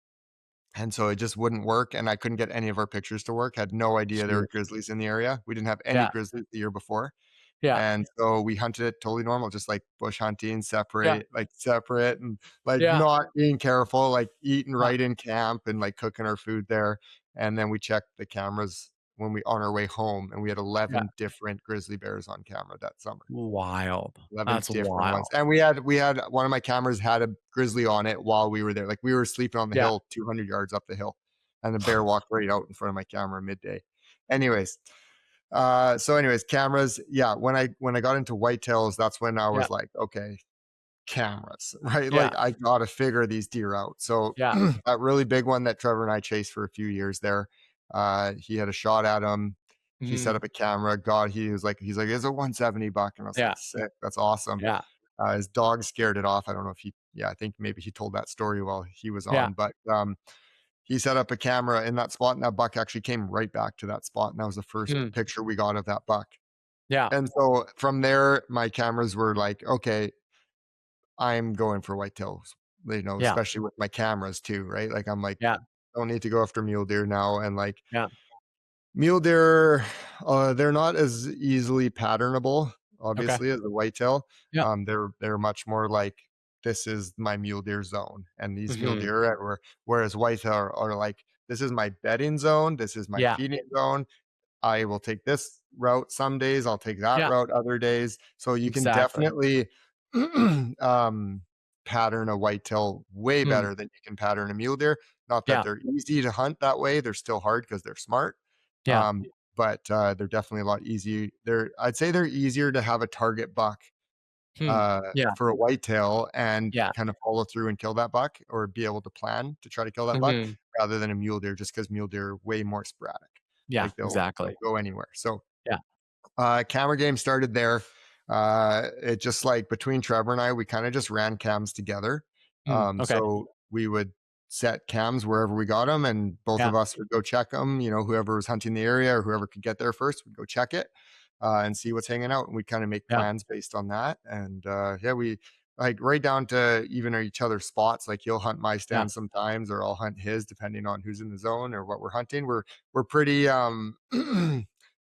S2: and so it just wouldn't work. And I couldn't get any of our pictures to work. Had no idea there were
S1: Shoot.
S2: grizzlies in the area. We didn't have any
S1: Yeah.
S2: grizzlies the year before.
S1: Yeah.
S2: And so we hunted it totally normal, just like bush hunting,
S1: Yeah.
S2: separate and like
S1: Yeah.
S2: not being careful, like eating
S1: Yeah.
S2: right in camp and like cooking our food there. And then we checked the cameras when we on our way home and we had
S1: Yeah.
S2: 11 different grizzly bears on camera that summer.
S1: Wild.
S2: 11
S1: That's
S2: different ones.
S1: wild.
S2: And we had one of my cameras had a grizzly on it while we were there. Like we were sleeping on the
S1: Yeah.
S2: hill 200 yards up the hill and the bear walked right out in front of my camera midday. Anyways, so anyways, cameras. Yeah, when I got into whitetails, that's when I
S1: Yeah.
S2: was like, okay, cameras, right?
S1: Yeah.
S2: Like I gotta figure these deer out. So
S1: Yeah.
S2: that really big one that Trevor and I chased for a few years there, he had a shot at him. He set
S1: Mhm.
S2: up a camera. God, he's like, it's a 170 buck, and I was
S1: Yeah.
S2: like, sick, that's awesome.
S1: Yeah.
S2: His dog scared it off. I don't know if yeah, I think maybe he told that story while he was
S1: Yeah.
S2: on, but he set up a camera in that spot, and that buck actually came right back to that spot, and that was the first
S1: Hmm.
S2: picture we got of that buck.
S1: Yeah.
S2: And so from there, my cameras were like, okay, I'm going for whitetails,
S1: Yeah.
S2: especially with my cameras too, right? Like I'm like,
S1: Yeah.
S2: don't need to go after mule deer now. And like
S1: Yeah.
S2: mule deer, they're not as easily patternable,
S1: Okay.
S2: obviously, as the whitetail.
S1: Yeah.
S2: They're much more like this is my mule deer zone, and these mule
S1: Mhm.
S2: deer, whereas whitetail are like this is my bedding zone, this is my
S1: Yeah.
S2: feeding zone. I will take this route some days, I'll take that
S1: Yeah.
S2: route other days. So you can
S1: Exactly.
S2: definitely um, pattern a whitetail way
S1: Hmm.
S2: better than you can pattern a mule deer. Not that
S1: Yeah.
S2: they're easy to hunt that way, they're still hard because they're smart.
S1: Yeah.
S2: But they're definitely a lot easier. I'd say they're easier to have a target buck
S1: Hmm. Yeah.
S2: for a whitetail and
S1: Yeah.
S2: kind of follow through and kill that buck or be able to plan to try to kill that buck
S1: Mhm.
S2: rather than a mule deer, just because mule deer are way more sporadic.
S1: Yeah.
S2: Like they'll
S1: Exactly.
S2: go anywhere. So
S1: Yeah.
S2: camera game started there. It just like between Trevor and I, we kind of just ran cams together.
S1: Hmm. Okay.
S2: So we would set cams wherever we got them, and both
S1: Yeah.
S2: of us would go check them. Whoever was hunting the area or whoever could get there first would go check it and see what's hanging out. And we'd kind of make
S1: Yeah.
S2: plans based on that. And yeah, we like right down to even each other's spots. Like he'll hunt my
S1: Yeah.
S2: stand sometimes, or I'll hunt his, depending on who's in the zone or what we're hunting. We're pretty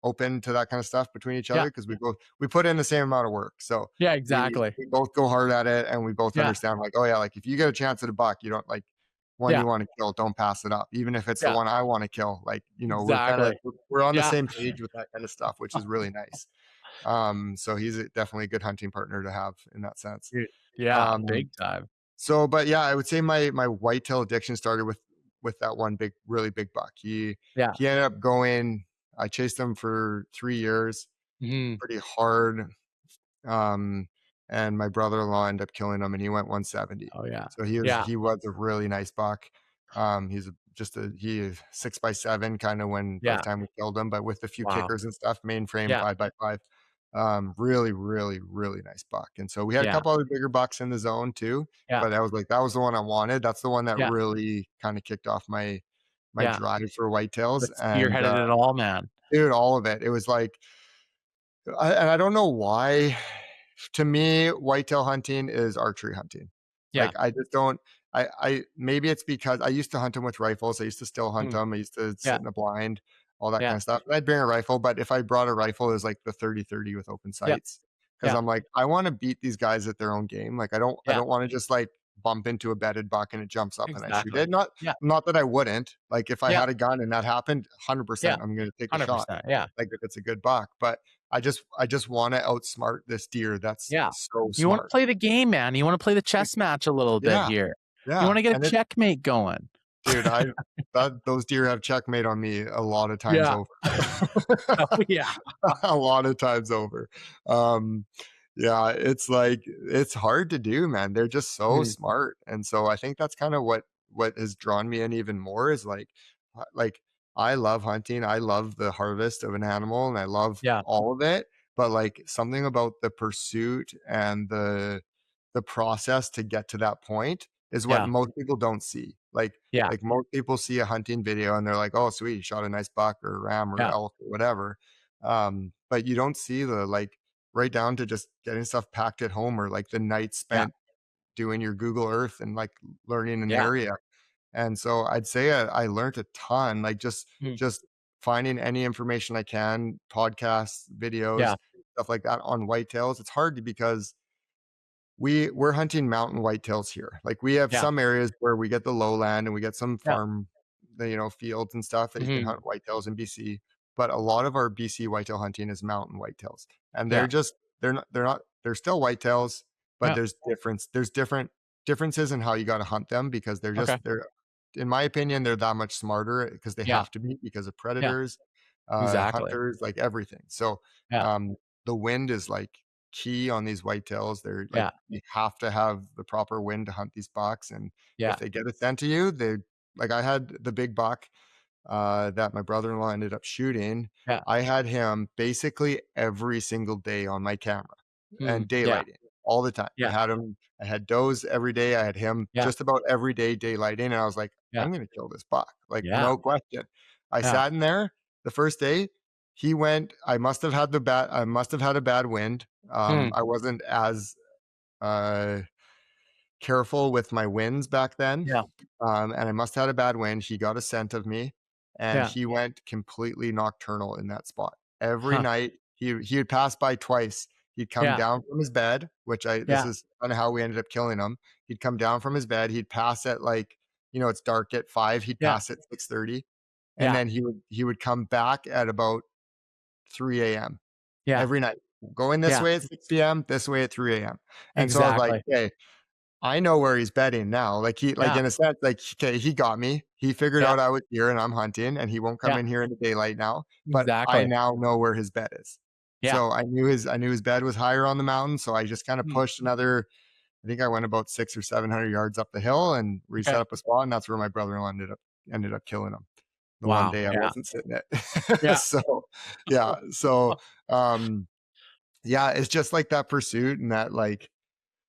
S2: open to that kind of stuff between each
S1: Yeah.
S2: other because we put in the same amount of work. So
S1: Yeah.
S2: we
S1: Exactly.
S2: we both go hard at it and we both
S1: Yeah.
S2: understand like, oh yeah, like if you get a chance at a buck, you don't like one
S1: Yeah.
S2: you want to kill, don't pass it up. Even if it's the
S1: Yeah.
S2: one I want to kill, like,
S1: Exactly.
S2: we're on the
S1: Yeah.
S2: same page with that kind of stuff, which is really nice. So he's definitely a good hunting partner to have in that sense.
S1: Dude, yeah.
S2: Um,
S1: Big time.
S2: so, but yeah, I would say my whitetail addiction started with that one really big buck.
S1: Yeah.
S2: He ended up going. I chased him for 3 years,
S1: Mhm.
S2: pretty hard. Um, and my brother-in-law ended up killing him, and he went 170.
S1: Oh yeah.
S2: So
S1: Yeah.
S2: he was a really nice buck. He is 6x7 kind of when by the
S1: Yeah.
S2: time we killed him, but with a few
S1: Wow.
S2: kickers and stuff, mainframe
S1: Yeah.
S2: 5x5. Really, really, really nice buck. And so we had a
S1: Yeah.
S2: couple other bigger bucks in the zone too,
S1: Yeah.
S2: but I was like, that was the one I wanted. That's the one that
S1: Yeah.
S2: really kind of kicked off my
S1: Yeah.
S2: drive for whitetails.
S1: That
S2: And
S1: spearheaded it all, man.
S2: dude, all of it. It was like and I don't know why. To me, whitetail hunting is archery hunting.
S1: Yeah.
S2: Like I just don't. I maybe it's because I used to hunt them with rifles. I used to still hunt
S1: Mm.
S2: them. I used to
S1: Yeah.
S2: sit in a blind, all that kind
S1: Yeah.
S2: of stuff. And I'd bring a rifle, but if I brought a rifle, it was like the 30-30 with open
S1: Yeah.
S2: sights because
S1: Yeah.
S2: I'm like I want to beat these guys at their own game. Like I
S1: Yeah.
S2: don't want to just like bump into a bedded buck and it jumps up and I shoot
S1: Exactly.
S2: it.
S1: Yeah.
S2: Not that I wouldn't. Like if I
S1: Yeah.
S2: had a gun and that happened,
S1: Yeah.
S2: 100% I'm going to take a shot.
S1: 100%. Yeah.
S2: Like if it's a good buck, but I just want to outsmart this deer that's
S1: Yeah.
S2: so
S1: You wanna
S2: smart.
S1: play the game, man. You wanna play the
S2: Like,
S1: chess match a little bit
S2: yeah,
S1: here. You
S2: yeah,
S1: wanna get a
S2: and it
S1: checkmate going.
S2: dude, those deer have checkmate on me a lot of times
S1: Yeah.
S2: over.
S1: Oh, yeah.
S2: A lot of times over. Um, yeah, it's like it's hard to do, man. They're just so
S1: Mhm.
S2: smart, and so I think that's kind of what has drawn me in even more is like I love hunting. I love the harvest of an animal, and I love
S1: Yeah.
S2: all of it. But like something about the pursuit and the the process to get to that point is what
S1: Yeah.
S2: most people don't see.
S1: Yeah.
S2: Like most people see a hunting video and they're like, "Oh, sweet, you shot a nice buck or ram or
S1: Yeah.
S2: elk or whatever." But you don't see the like right down to just getting stuff packed at home or like the night
S1: Yeah.
S2: spent doing your Google Earth and like learning an
S1: Yeah.
S2: area. And so I'd say I learned a ton, like
S1: Mm.
S2: just finding any information I can, podcasts, videos,
S1: Yeah.
S2: stuff like that on whitetails. It's hard because we're hunting mountain whitetails here. Like we have
S1: Yeah.
S2: some areas where we get the lowland and we get some
S1: Yeah.
S2: farm, fields and stuff that you can
S1: Mhm.
S2: hunt whitetails in BC. But a lot of our BC whitetail hunting is mountain whitetails, and
S1: Yeah.
S2: they're still whitetails, but
S1: Yeah.
S2: there's differences in how you got to hunt them because
S1: Okay.
S2: they're in my opinion they're that much smarter because they
S1: Yeah.
S2: have to be because of
S1: Yeah.
S2: predators,
S1: Exactly.
S2: hunters, like everything. So
S1: Yeah.
S2: the wind is like key on these whitetails. They're like
S1: Yeah.
S2: you have to have the proper wind to hunt these bucks, and if
S1: Yeah.
S2: they get a scent to you, they like I had the big buck that my brother-in-law ended up shooting.
S1: Yeah.
S2: I had him basically every single day on my camera and
S1: Mm. Yeah.
S2: daylighting all the time.
S1: Yeah.
S2: I had does every day. I had him
S1: Yeah.
S2: just about every day daylighting, and I was like,
S1: Yeah.
S2: I'm gonna kill this buck, like
S1: Yeah.
S2: no question. I
S1: Yeah.
S2: sat in there the first day. He went. I must have had a bad wind.
S1: Mm.
S2: I wasn't as uh, careful with my winds back then,
S1: Yeah.
S2: and I must have had a bad wind. He got a scent of me, and
S1: Yeah.
S2: he went completely nocturnal in that spot. Every
S1: Huh.
S2: night, he would pass by twice. He'd come
S1: Yeah.
S2: down from his bed, which I this
S1: Yeah.
S2: is kinda how we ended up killing him. He'd come down from his bed, he'd pass at, like, it's dark at 5, he'd
S1: Yeah.
S2: pass at 6:30, and
S1: Yeah.
S2: then he would come back at about 3 AM
S1: Yeah.
S2: every night. Going this
S1: Yeah.
S2: way at 6 PM, this way at 3 AM. And so I was like,
S1: Exactly.
S2: "Hey, I know where he's bedding now." Like
S1: Yeah.
S2: in a sense, like, okay, he got me. He figured
S1: Yeah.
S2: out I was here and I'm hunting and he won't come
S1: Yeah.
S2: in here in the daylight now, but I
S1: Exactly.
S2: now know where his bed is.
S1: Yeah.
S2: So I knew his bed was higher on the mountain, so I just kinda
S1: Mm.
S2: pushed another I think I went about 6 or 700 yards up the hill and
S1: Okay.
S2: reset up a spot, and that's where my brother-in-law ended up killing him the one
S1: Wow.
S2: day I
S1: Yeah.
S2: wasn't sitting it.
S1: Yeah.
S2: So, yeah, so, um, yeah, it's just like that pursuit and that, like,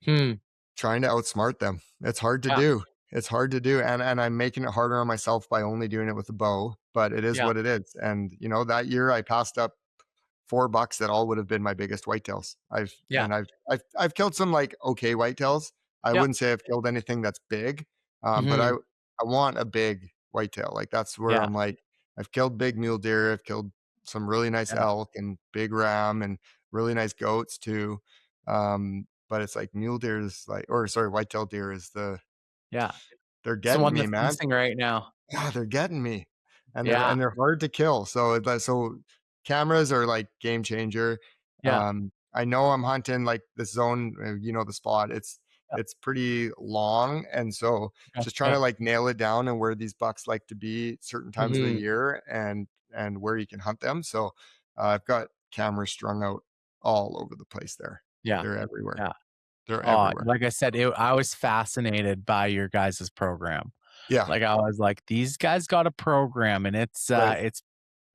S1: Hmm.
S2: trying to outsmart them. It's hard to
S1: Yeah.
S2: do. It's hard to do, and I'm making it harder on myself by only doing it with a bow, but it is
S1: Yeah.
S2: what it is, and, that year I passed up 4 bucks that all would have been my biggest whitetails. I've
S1: Yeah.
S2: and I've I've I've killed some, like, okay whitetails. I
S1: Yeah.
S2: wouldn't say I've killed anything that's big, but I
S1: Mhm.
S2: I want a big whitetail, like, that's where
S1: Yeah.
S2: I'm like, I've killed big mule deer, I've killed some really nice
S1: Yeah.
S2: elk and big ram and really nice goats too, but it's like mule deer is like or sorry, whitetail deer is
S1: Yeah.
S2: they're
S1: It's the
S2: getting
S1: one
S2: me,
S1: that's
S2: man.
S1: feasting right now.
S2: Yeah, they're getting me, and they're
S1: Yeah.
S2: and they're hard to kill, so cameras are, like, game changer.
S1: Yeah.
S2: I know I'm hunting, like, this zone, the spot,
S1: Yeah.
S2: it's pretty long, and so
S1: Yeah.
S2: just trying
S1: Yeah.
S2: to, like, nail it down and where these bucks like to be certain times of the
S1: Mhm.
S2: year and where you can hunt them, so, I've got cameras strung out all over the place there.
S1: Yeah.
S2: They're everywhere.
S1: Yeah.
S2: They're
S1: Oh,
S2: everywhere.
S1: like I said, I was fascinated by your guys' program.
S2: Yeah,
S1: Like, I was like, "These guys got a program, and
S2: right.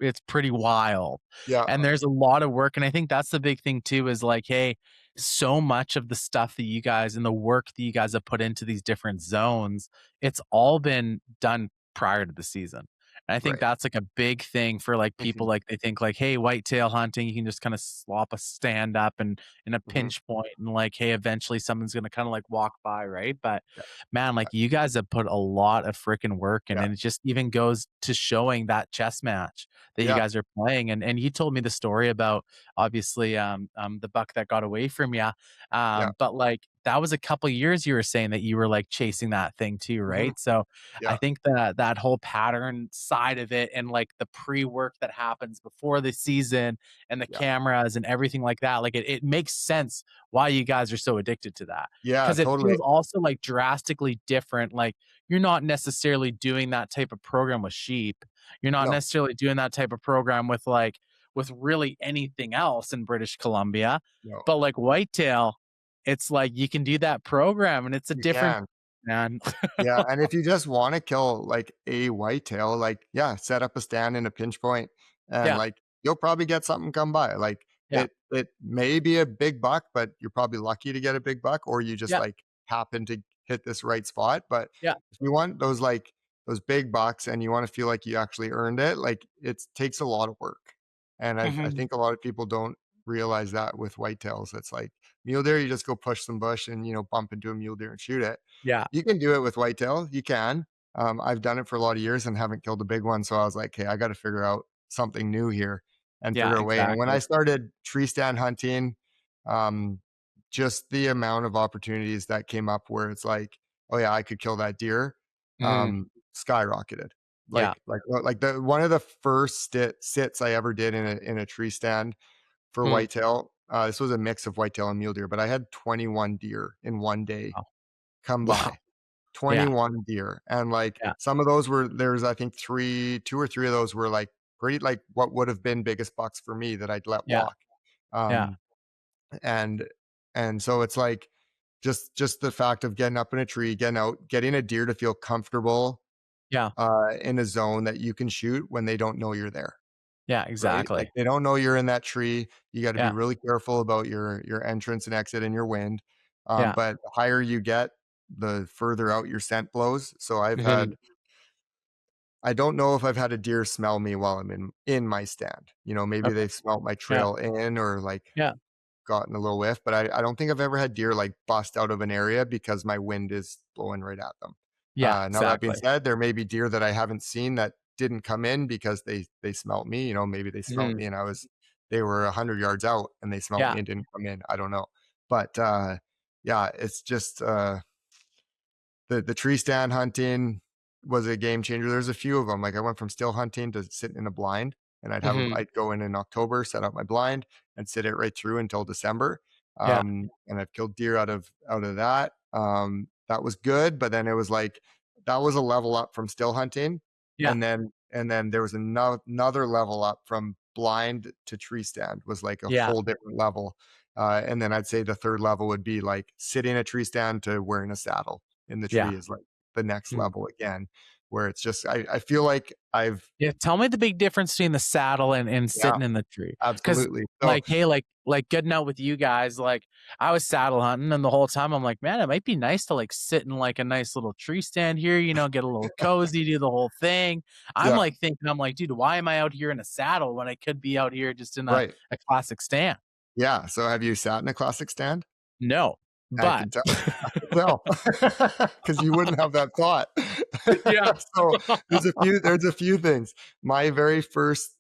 S1: it's pretty wild."
S2: Yeah,
S1: And there's a lot of work, and I think that's the big thing too is like, hey, so much of the stuff that you guys and the work that you guys have put into these different zones, it's all been done prior to the season. And I think
S2: right.
S1: that's like a big thing for like people
S2: Mhm,
S1: like they think like, hey, whitetail hunting, you can just kind of slop a stand up and in a
S2: mhm.
S1: pinch point and like, hey, eventually someone's gonna kind of like walk by, right? But
S2: Yeah,
S1: man, like you guys have put a lot of freaking work in,
S2: yeah,
S1: and it just even goes to showing that chess match that you
S2: yeah,
S1: guys are playing. And you told me the story about obviously the buck that got away from you.
S2: yeah,
S1: But like that was a couple years you were saying that you were like chasing that thing too,
S2: mhm,
S1: right? So I
S2: yeah,
S1: think that that whole pattern side of it and like the pre-work that happens before the season and the
S2: yeah.
S1: cameras and everything like that, like it makes sense why you guys are so addicted to that.
S2: Yeah,
S1: Because it
S2: totally.
S1: feels also like drastically different. Like you're not necessarily doing that type of program with sheep. You're not
S2: No,
S1: necessarily doing that type of program with like with really anything else in British Columbia.
S2: no.
S1: But like whitetail, it's like you can do that program and it's a
S2: You
S1: different
S2: can.
S1: man.
S2: Yeah, and if you just wanna kill, like, a whitetail, like, yeah, set up a stand in a pinch point, and,
S1: Yeah.
S2: like, you'll probably get something come by, like,
S1: Yeah.
S2: it may be a big buck, but you're probably lucky to get a big buck, or you just
S1: Yeah.
S2: like happen to hit this right spot. But
S1: Yeah.
S2: if you want those like those big bucks and you want to feel like you actually earned it, like it takes a lot of work. And I
S1: Mhm.
S2: think a lot of people don't realize that with whitetails. It's like mule deer, you just go push some bush and bump into a mule deer and shoot it.
S1: Yeah.
S2: You can do it with whitetail. You can. I've done it for a lot of years and haven't killed a big one. So I was like, hey, I got to figure out something new here and
S1: Yeah,
S2: figure a way. And when I
S1: exactly.
S2: started tree stand hunting, um, just the amount of opportunities that came up where it's like, oh yeah, I could kill that deer,
S1: Mhm.
S2: skyrocketed.
S1: Yeah.
S2: Like the one of the first sits I ever did in a tree stand for
S1: Mm.
S2: whitetail. This was a mix of whitetail and mule deer, but I had 21 deer in one day
S1: Wow.
S2: come
S1: Wow.
S2: by.
S1: Yeah.
S2: 21 deer. And like
S1: Yeah.
S2: some of those were there's I think 2 or 3 of those were like pretty like what would have been biggest bucks for me that I'd let
S1: Yeah.
S2: walk.
S1: Yeah.
S2: Um and so it's like just the fact of getting up in a tree, getting out, getting a deer to feel comfortable
S1: Yeah.
S2: in a zone that you can shoot when they don't know you're there.
S1: Yeah,
S2: Right? Like,
S1: exactly.
S2: they don't know you're in that tree. You gotta be
S1: Yeah.
S2: really careful about your entrance and exit and your wind.
S1: Yeah.
S2: But the higher you get, the further out your scent blows. So
S1: Mhm.
S2: I don't know if I've had a deer smell me while I'm in my stand. Maybe
S1: Okay.
S2: they've smelt my
S1: Yeah.
S2: trail in or, like,
S1: Yeah.
S2: gotten a little whiff, but I don't think I've ever had deer, like, bust out of an area because my wind is blowing right at them.
S1: Yeah,
S2: Now that being
S1: exactly.
S2: said, there may be deer that I haven't seen that didn't come in because they smelt me, maybe they smelt
S1: Mhm.
S2: me and they were 100 yards out and they smelt
S1: Yeah.
S2: me and didn't come in. I don't know. But, yeah, it's just, the tree stand hunting was a game changer. There's a few of them. Like I went from still hunting to sitting in a blind, and
S1: Mhm.
S2: I'd go in October, set up my blind, and sit it right through until December.
S1: Yeah.
S2: And I've killed deer out of that. That was good, but then it was like that was a level up from still hunting,
S1: Yeah.
S2: and then there was another level up from blind to tree stand was like a
S1: Yeah.
S2: whole different level. And then I'd say the third level would be like sitting a tree stand to wearing a saddle in the
S1: Yeah.
S2: tree is like the next
S1: Mhm.
S2: level again, where it's just I feel like I've
S1: Yeah, tell me the big difference between the saddle and
S2: yeah,
S1: sitting in the tree. Because
S2: absolutely. So
S1: like, hey, like getting out with you guys, like I was saddle hunting and the whole time I'm like, man, it might be nice to like sit in like a nice little tree stand here, get a little cozy, do the whole thing. I'm
S2: yeah,
S1: like thinking, I'm like, dude, why am I out here in a saddle when I could be out here just in
S2: right.
S1: a classic stand?
S2: Yeah. So have you sat in a classic stand?
S1: No.
S2: I
S1: But
S2: can tell. I can tell because you wouldn't have that thought.
S1: yeah.
S2: So there's a few things. My very first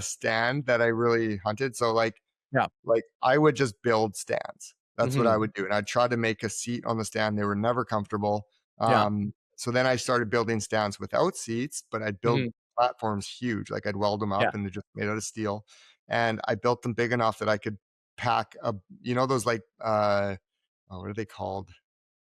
S2: stand that I really hunted. So
S1: Yeah.
S2: I would just build stands. That's what I
S1: Hmm.
S2: would do, and I'd try to make a seat on the stand. They were never comfortable.
S1: Yeah.
S2: So then I started building stands without seats, but I'd build
S1: Hmm.
S2: platforms huge. Like I'd weld them
S1: Yeah.
S2: up, and they're just made out of steel. And I built them big enough that I could pack those like oh, what are they called?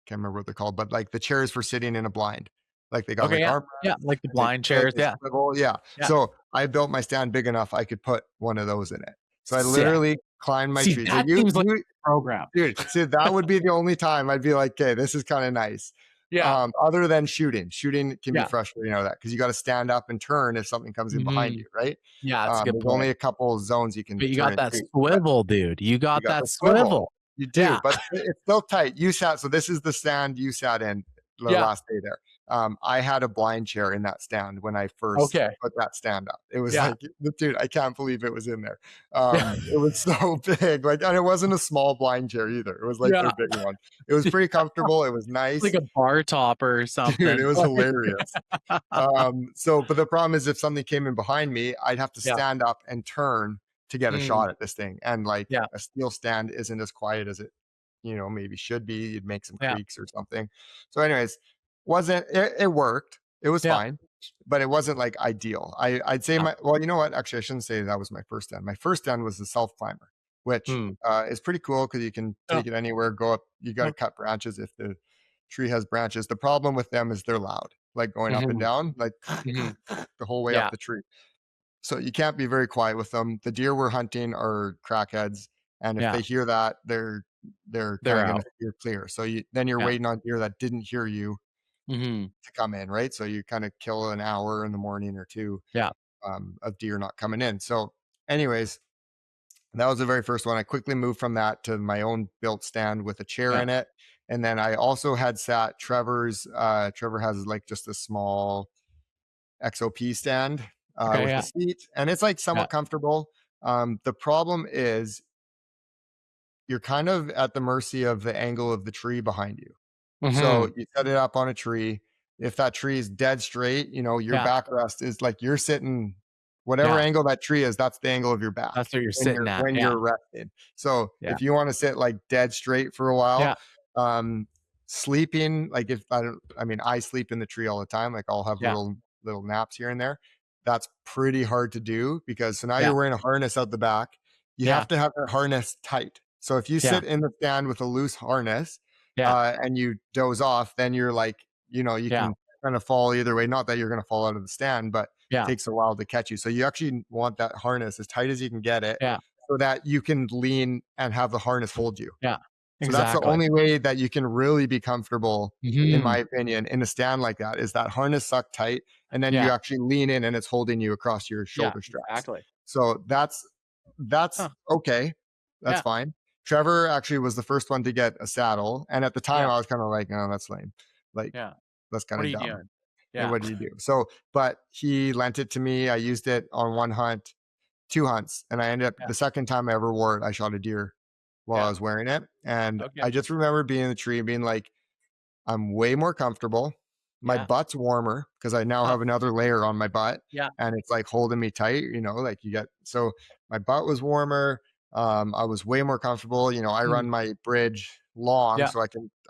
S2: Can't remember what they're called, but like the chairs for sitting in a blind. Like they got
S1: Okay.
S2: like
S1: Yeah.
S2: armrests
S1: Yeah. Like the
S2: and they
S1: blind
S2: sit,
S1: chairs.
S2: they
S1: Yeah.
S2: swivel. Yeah.
S1: Yeah.
S2: So I built my stand big enough I could put one of those in it. So I
S1: Sick.
S2: literally climbed my
S1: See,
S2: tree. So
S1: that seems like
S2: you
S1: a program.
S2: dude, see that would be the only time I'd be like, okay, this is kind of nice.
S1: Yeah.
S2: Other than shooting. Shooting can be
S1: Yeah.
S2: frustrating out of that because you got to stand up and turn if something comes in behind
S1: Mhm.
S2: you, right?
S1: Yeah, that's a good
S2: There's only
S1: point.
S2: a couple zones you can
S1: But you
S2: turn
S1: got that
S2: into. But
S1: swivel, dude. You
S2: you
S1: got
S2: got
S1: that
S2: the swivel.
S1: swivel.
S2: You do,
S1: Yeah.
S2: but it's still tight. So this is the stand you sat in the
S1: Yeah.
S2: last day there. I had a blind chair in that stand when I first
S1: Okay.
S2: put that stand up. It was
S1: Yeah.
S2: like, dude, I can't believe it was in there.
S1: Yeah.
S2: It was so big, like, and it wasn't a small blind chair either. It was like their
S1: Yeah.
S2: big one. It was pretty comfortable. It was
S1: Like
S2: nice,
S1: a bar topper or
S2: dude. It
S1: something.
S2: was
S1: Like
S2: hilarious. But the problem is if something came in behind me, I'd have to
S1: yeah.
S2: stand up and turn to get a
S1: Mm.
S2: shot at this thing. And like
S1: Yeah.
S2: a steel stand isn't as quiet as it, maybe should be. You'd make some
S1: Yeah.
S2: creaks or something. So, anyways, wasn't it, it worked. It was
S1: Yeah.
S2: fine, but it wasn't like ideal. I'd say
S1: Yeah.
S2: well, you know what? Actually, I shouldn't say that was my first stand. My first stand was the self climber, which
S1: Mm.
S2: is pretty cool because you can
S1: Yeah.
S2: take it anywhere, go up. You got to
S1: Yeah.
S2: cut branches if the tree has branches. The problem with them is they're loud, like going up and
S1: Mhm.
S2: down, like
S1: Mhm.
S2: the whole way up
S1: Yeah.
S2: the tree. So you can't be very quiet with them. The deer we're hunting are crackheads, and if
S1: Yeah.
S2: they hear that, they're kind
S1: They're
S2: of going to
S1: out.
S2: steer clear. So then you're
S1: Yeah.
S2: waiting on deer that didn't hear you
S1: Mhm.
S2: to come in, right? So you kind of kill an hour in the morning or two
S1: Yeah.
S2: of deer not coming in. So, anyways, That was the very first one. I quickly moved from that to my own built stand with a chair
S1: Yeah.
S2: in it. And then I also had sat Trevor has like just a small XOP stand
S1: Okay.
S2: with a
S1: Yeah.
S2: seat, and it's like
S1: Yeah.
S2: somewhat comfortable. The problem is you're kind of at the mercy of the angle of the tree behind you. So
S1: Hmm.
S2: you set it up on a tree. If that tree is dead straight, your
S1: Yeah.
S2: backrest is like you're sitting whatever
S1: Yeah.
S2: angle that tree is, that's the angle of your back
S1: That's what you're
S2: when
S1: sitting
S2: you're
S1: at.
S2: when
S1: Yeah.
S2: you're rested. So
S1: Yeah.
S2: if you want to sit like dead straight for a while,
S1: Yeah.
S2: um, sleeping like if I don't, I mean, I sleep in the tree all the time. Like I'll have
S1: Yeah.
S2: little naps here and there. That's pretty hard to do because so now
S1: Yeah.
S2: you're wearing a harness out the back. You
S1: Yeah.
S2: have to have that harness tight. So if you
S1: Yeah.
S2: sit in the stand with a loose harness,
S1: Yeah.
S2: and you doze off, then you're like, you
S1: Yeah.
S2: can kind of fall either way. Not that you're going to fall out of the stand, but it
S1: Yeah.
S2: takes a while to catch you. So you actually want that harness as tight as you can get it
S1: Yeah.
S2: so that you can lean and have the harness hold you.
S1: Yeah.
S2: So that's the
S1: Exactly.
S2: only way that you can really be comfortable, in my
S1: Hmm.
S2: opinion, in a stand like that is that harness sucked tight. And then you
S1: Yeah.
S2: actually lean in and it's holding you across your
S1: Yeah.
S2: shoulder straps.
S1: Exactly.
S2: So that's
S1: Huh.
S2: okay. That's
S1: Yeah.
S2: fine. Trevor actually was the first one to get a saddle. And at the time
S1: Yeah.
S2: I was kind of like, oh, that's lame. Like,
S1: Yeah.
S2: that's kind
S1: What are
S2: of
S1: you
S2: dumb.
S1: doing?
S2: And
S1: Yeah.
S2: what do you do? So, but he lent it to me. I used it on one hunt, two hunts, and I ended up
S1: Yeah.
S2: the second time I ever wore it, I shot a deer while I
S1: Yeah.
S2: was wearing it. And
S1: Okay.
S2: I just remember being in the tree and being like, I'm way more comfortable. My
S1: Yeah.
S2: butt's warmer because I now
S1: Huh.
S2: have another layer on my butt
S1: Yeah.
S2: and it's like holding me tight, like you get so my butt was warmer. I was way more comfortable. I run
S1: Mm.
S2: my bridge long
S1: Yeah.
S2: so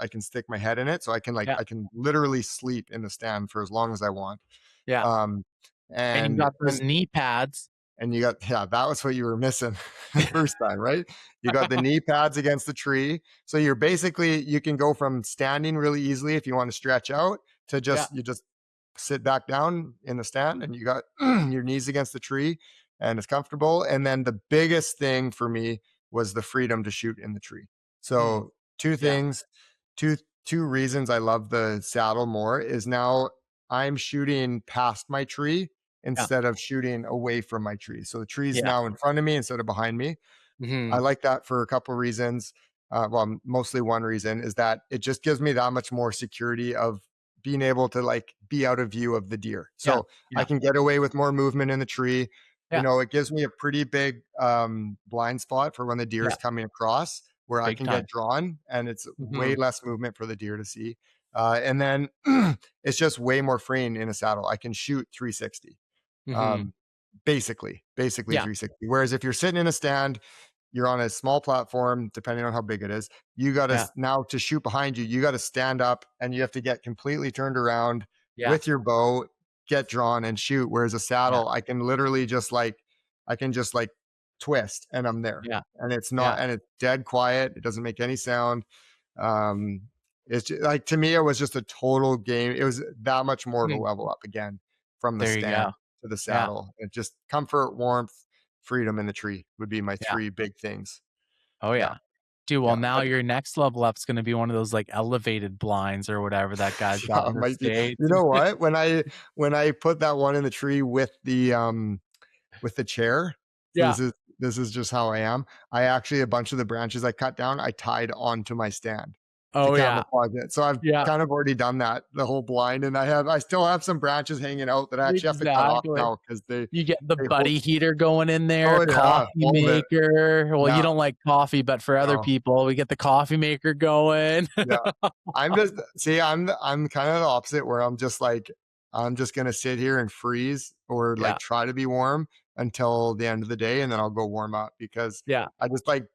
S2: I can stick my head in it. So
S1: Yeah.
S2: I can literally sleep in the stand for as long as I want.
S1: Yeah.
S2: Um
S1: And you
S2: and
S1: got those
S2: then
S1: knee pads.
S2: and you got yeah, that was what you were missing the first time, right? You got the knee pads against the tree. So you can go from standing really easily if you want to stretch out to
S1: Yeah.
S2: just sit back down in the stand and you got your knees against the tree and it's comfortable. And then the biggest thing for me was the freedom to shoot in the tree.
S1: Mm.
S2: So two
S1: Yeah.
S2: things, two two reasons I love the saddle more is now I'm shooting past my tree
S1: Yeah.
S2: instead of shooting away from my tree. So the tree's
S1: Yeah.
S2: now in front of me instead of behind me. I
S1: Mhm.
S2: like that for a couple reasons. Well, mostly one reason is that it just gives me that much more security of being able to like be out of view of the deer.
S1: Yeah.
S2: So I
S1: Yeah.
S2: can get away with more movement in the tree.
S1: Yeah.
S2: It gives me a pretty big blind spot for when the deer
S1: Yeah.
S2: is coming across where I
S1: Big
S2: can
S1: time.
S2: get drawn and it's way
S1: Mhm.
S2: less movement for the deer to see. And then it's just way more freeing in a saddle. I can shoot 360.
S1: Mhm.
S2: Um, basically
S1: Yeah.
S2: 360. Whereas if you're sitting in a stand, you're on a small platform, depending on how big it is. You got to
S1: Yeah.
S2: now to shoot behind you, you got to stand up and you have to get completely turned around
S1: Yeah.
S2: with your bow, get drawn and shoot. Whereas a
S1: Yeah.
S2: saddle, I can just like twist and I'm there.
S1: Yeah.
S2: And it's not,
S1: Yeah.
S2: and it's dead quiet. It doesn't make any sound. Um, it's just, like to me, it was just a total game. It was that much more of a
S1: Mhm.
S2: level up again from the
S1: There you go.
S2: stand to the
S1: Yeah.
S2: saddle. And just comfort, warmth, freedom in the tree would be my
S1: Yeah.
S2: three big things.
S1: Oh,
S2: Yeah,
S1: yeah. Dude, well,
S2: yeah.
S1: now
S2: But
S1: your next level up's gonna be one of those, like, elevated blinds or whatever that guy's got
S2: yeah,
S1: in
S2: it
S1: the
S2: might be.
S1: States.
S2: You know what? When I put that one in the tree with the chair, so
S1: Yeah.
S2: this is just how I am. I actually a bunch of the branches I cut down, I tied onto my stand to
S1: Oh, yeah.
S2: camouflage it. So I've
S1: Yeah.
S2: kind of already done that, the whole blind, and I still have some branches hanging out that I actually have to cut off
S1: Exactly.
S2: now because
S1: You get the
S2: they hold.
S1: buddy heater going in there,
S2: Oh yeah,
S1: coffee
S2: all of it.
S1: maker. Well, you
S2: Yeah,
S1: don't like coffee, but for other
S2: no.
S1: people, we get the coffee maker going.
S2: Yeah. I'm just see, I'm kind of the opposite where I'm just like, I'm just gonna sit here and freeze or
S1: Yeah.
S2: like try to be warm until the end of the day and then I'll go warm up because
S1: Yeah.
S2: I just like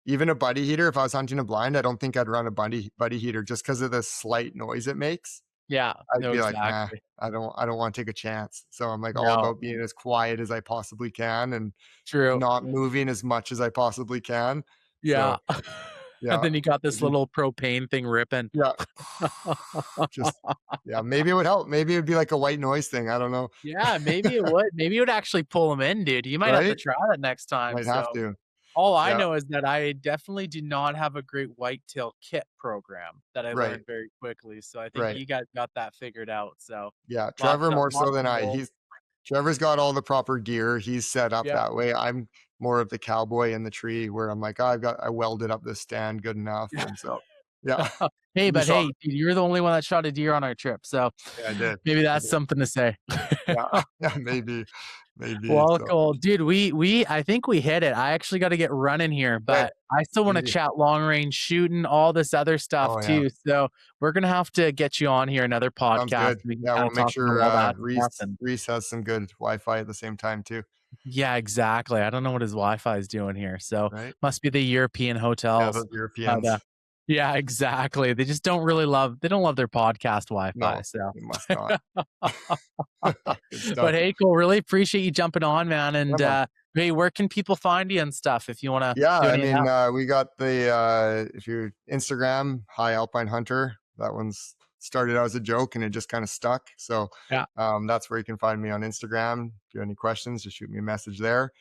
S2: even a buddy heater, if I was hunting a blind, I don't think I'd run a buddy heater just because of the slight noise it makes.
S1: Yeah.
S2: I'd
S1: No,
S2: be like, nah,
S1: exactly.
S2: I don't want to take a chance. So I'm like all
S1: No.
S2: about being as quiet as I possibly can and
S1: True.
S2: not moving as much as I possibly can.
S1: Yeah.
S2: So
S1: And
S2: yeah.
S1: then you got this little propane thing ripping.
S2: Yeah. Just yeah, maybe it would help. Maybe it'd be like a white noise thing. I don't know.
S1: Yeah, maybe it would. Maybe it would actually pull him in, dude. You might have to
S2: Right?
S1: try that next time.
S2: Might have
S1: So,
S2: to.
S1: all I
S2: Yeah.
S1: know is that I definitely do not have a great whitetail kit program that I
S2: Right.
S1: learned very quickly. So I think
S2: Right.
S1: you guys got that figured out. So
S2: Yeah. Trevor more so
S1: lots
S2: than
S1: of
S2: I.
S1: goals.
S2: Trevor's got all the proper gear. He's set up
S1: Yeah.
S2: that way. I'm more of the cowboy in the tree where I'm like, oh, I welded up this stand good enough. And so, yeah,
S1: Hey,
S2: we
S1: but
S2: saw,
S1: hey, dude, you're the only one that shot a deer on our trip, so
S2: yeah, I did.
S1: maybe
S2: I
S1: that's
S2: did.
S1: something to say.
S2: Yeah. Yeah. Maybe.
S1: Well,
S2: So,
S1: cool. Dude, we I think we hit it. I actually gotta get running here,
S2: okay.
S1: but I still wanna
S2: Easy.
S1: chat long range shooting, all this other stuff
S2: Oh, yeah.
S1: too, so we're gonna have to get you on here another
S2: Sounds
S1: podcast,
S2: good.
S1: we can
S2: Yeah.
S1: kinda
S2: We'll make
S1: talk about
S2: sure,
S1: all that stuff
S2: Reese,
S1: and
S2: Reese has some good Wi-Fi at the same time too.
S1: yeah, exactly. I don't know what his Wi-Fi is doing here, so
S2: Right.
S1: must be the European
S2: Yeah.
S1: hotels.
S2: Those
S1: But,
S2: Europeans.
S1: yeah, exactly. They just don't love their podcast Wi-Fi,
S2: No,
S1: so
S2: you must not. Good
S1: but
S2: stuff.
S1: hey, cool. Really appreciate you jumping on, man,
S2: Yeah,
S1: and,
S2: man.
S1: hey, where can people find you and stuff if you wanna
S2: Yeah,
S1: do
S2: I
S1: any of
S2: mean,
S1: that?
S2: we got the if you Instagram, High Alpine Hunter. That one's started out as a joke and it just kind of stuck. So
S1: Yeah.
S2: that's where you can find me on Instagram. If you have any questions, just shoot me a message there.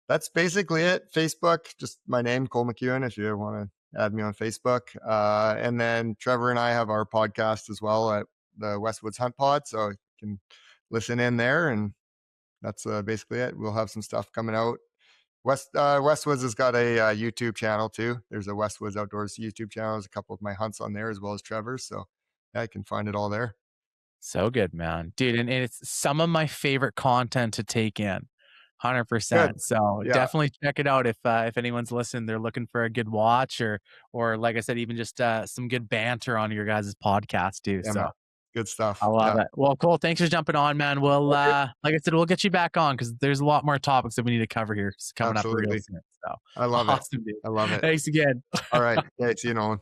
S2: That's basically it. Facebook, just my name, Cole McEwen, if you want to add me on Facebook. And then Trevor and I have our podcast as well at the Westwoods Hunt Pod. So you can listen in there. And that's basically it. We'll have some stuff coming out. Westwoods has got a YouTube channel too. There's a Westwoods Outdoors YouTube channel. There's a couple of my hunts on there as well as Trevor's. So yeah, I can find it all there.
S1: So good, man. Dude, and it's some of my favorite content to take in.
S2: Good.
S1: 100%. So
S2: Yeah.
S1: definitely check it out if anyone's listening, they're looking for a good watch or like I said, even just some good banter on your guys' podcast too.
S2: Yeah, man.
S1: So
S2: Good
S1: I
S2: stuff.
S1: love
S2: Yeah.
S1: it. Well, cool. Thanks for jumping on, man. We'll
S2: Okay.
S1: like I said, we'll get you back on because there's a lot more topics that we need to cover here coming up real
S2: Absolutely.
S1: soon. So
S2: I love it.
S1: awesome, dude.
S2: I love it.
S1: Thanks again.
S2: All right. Yeah. See you, Nolan.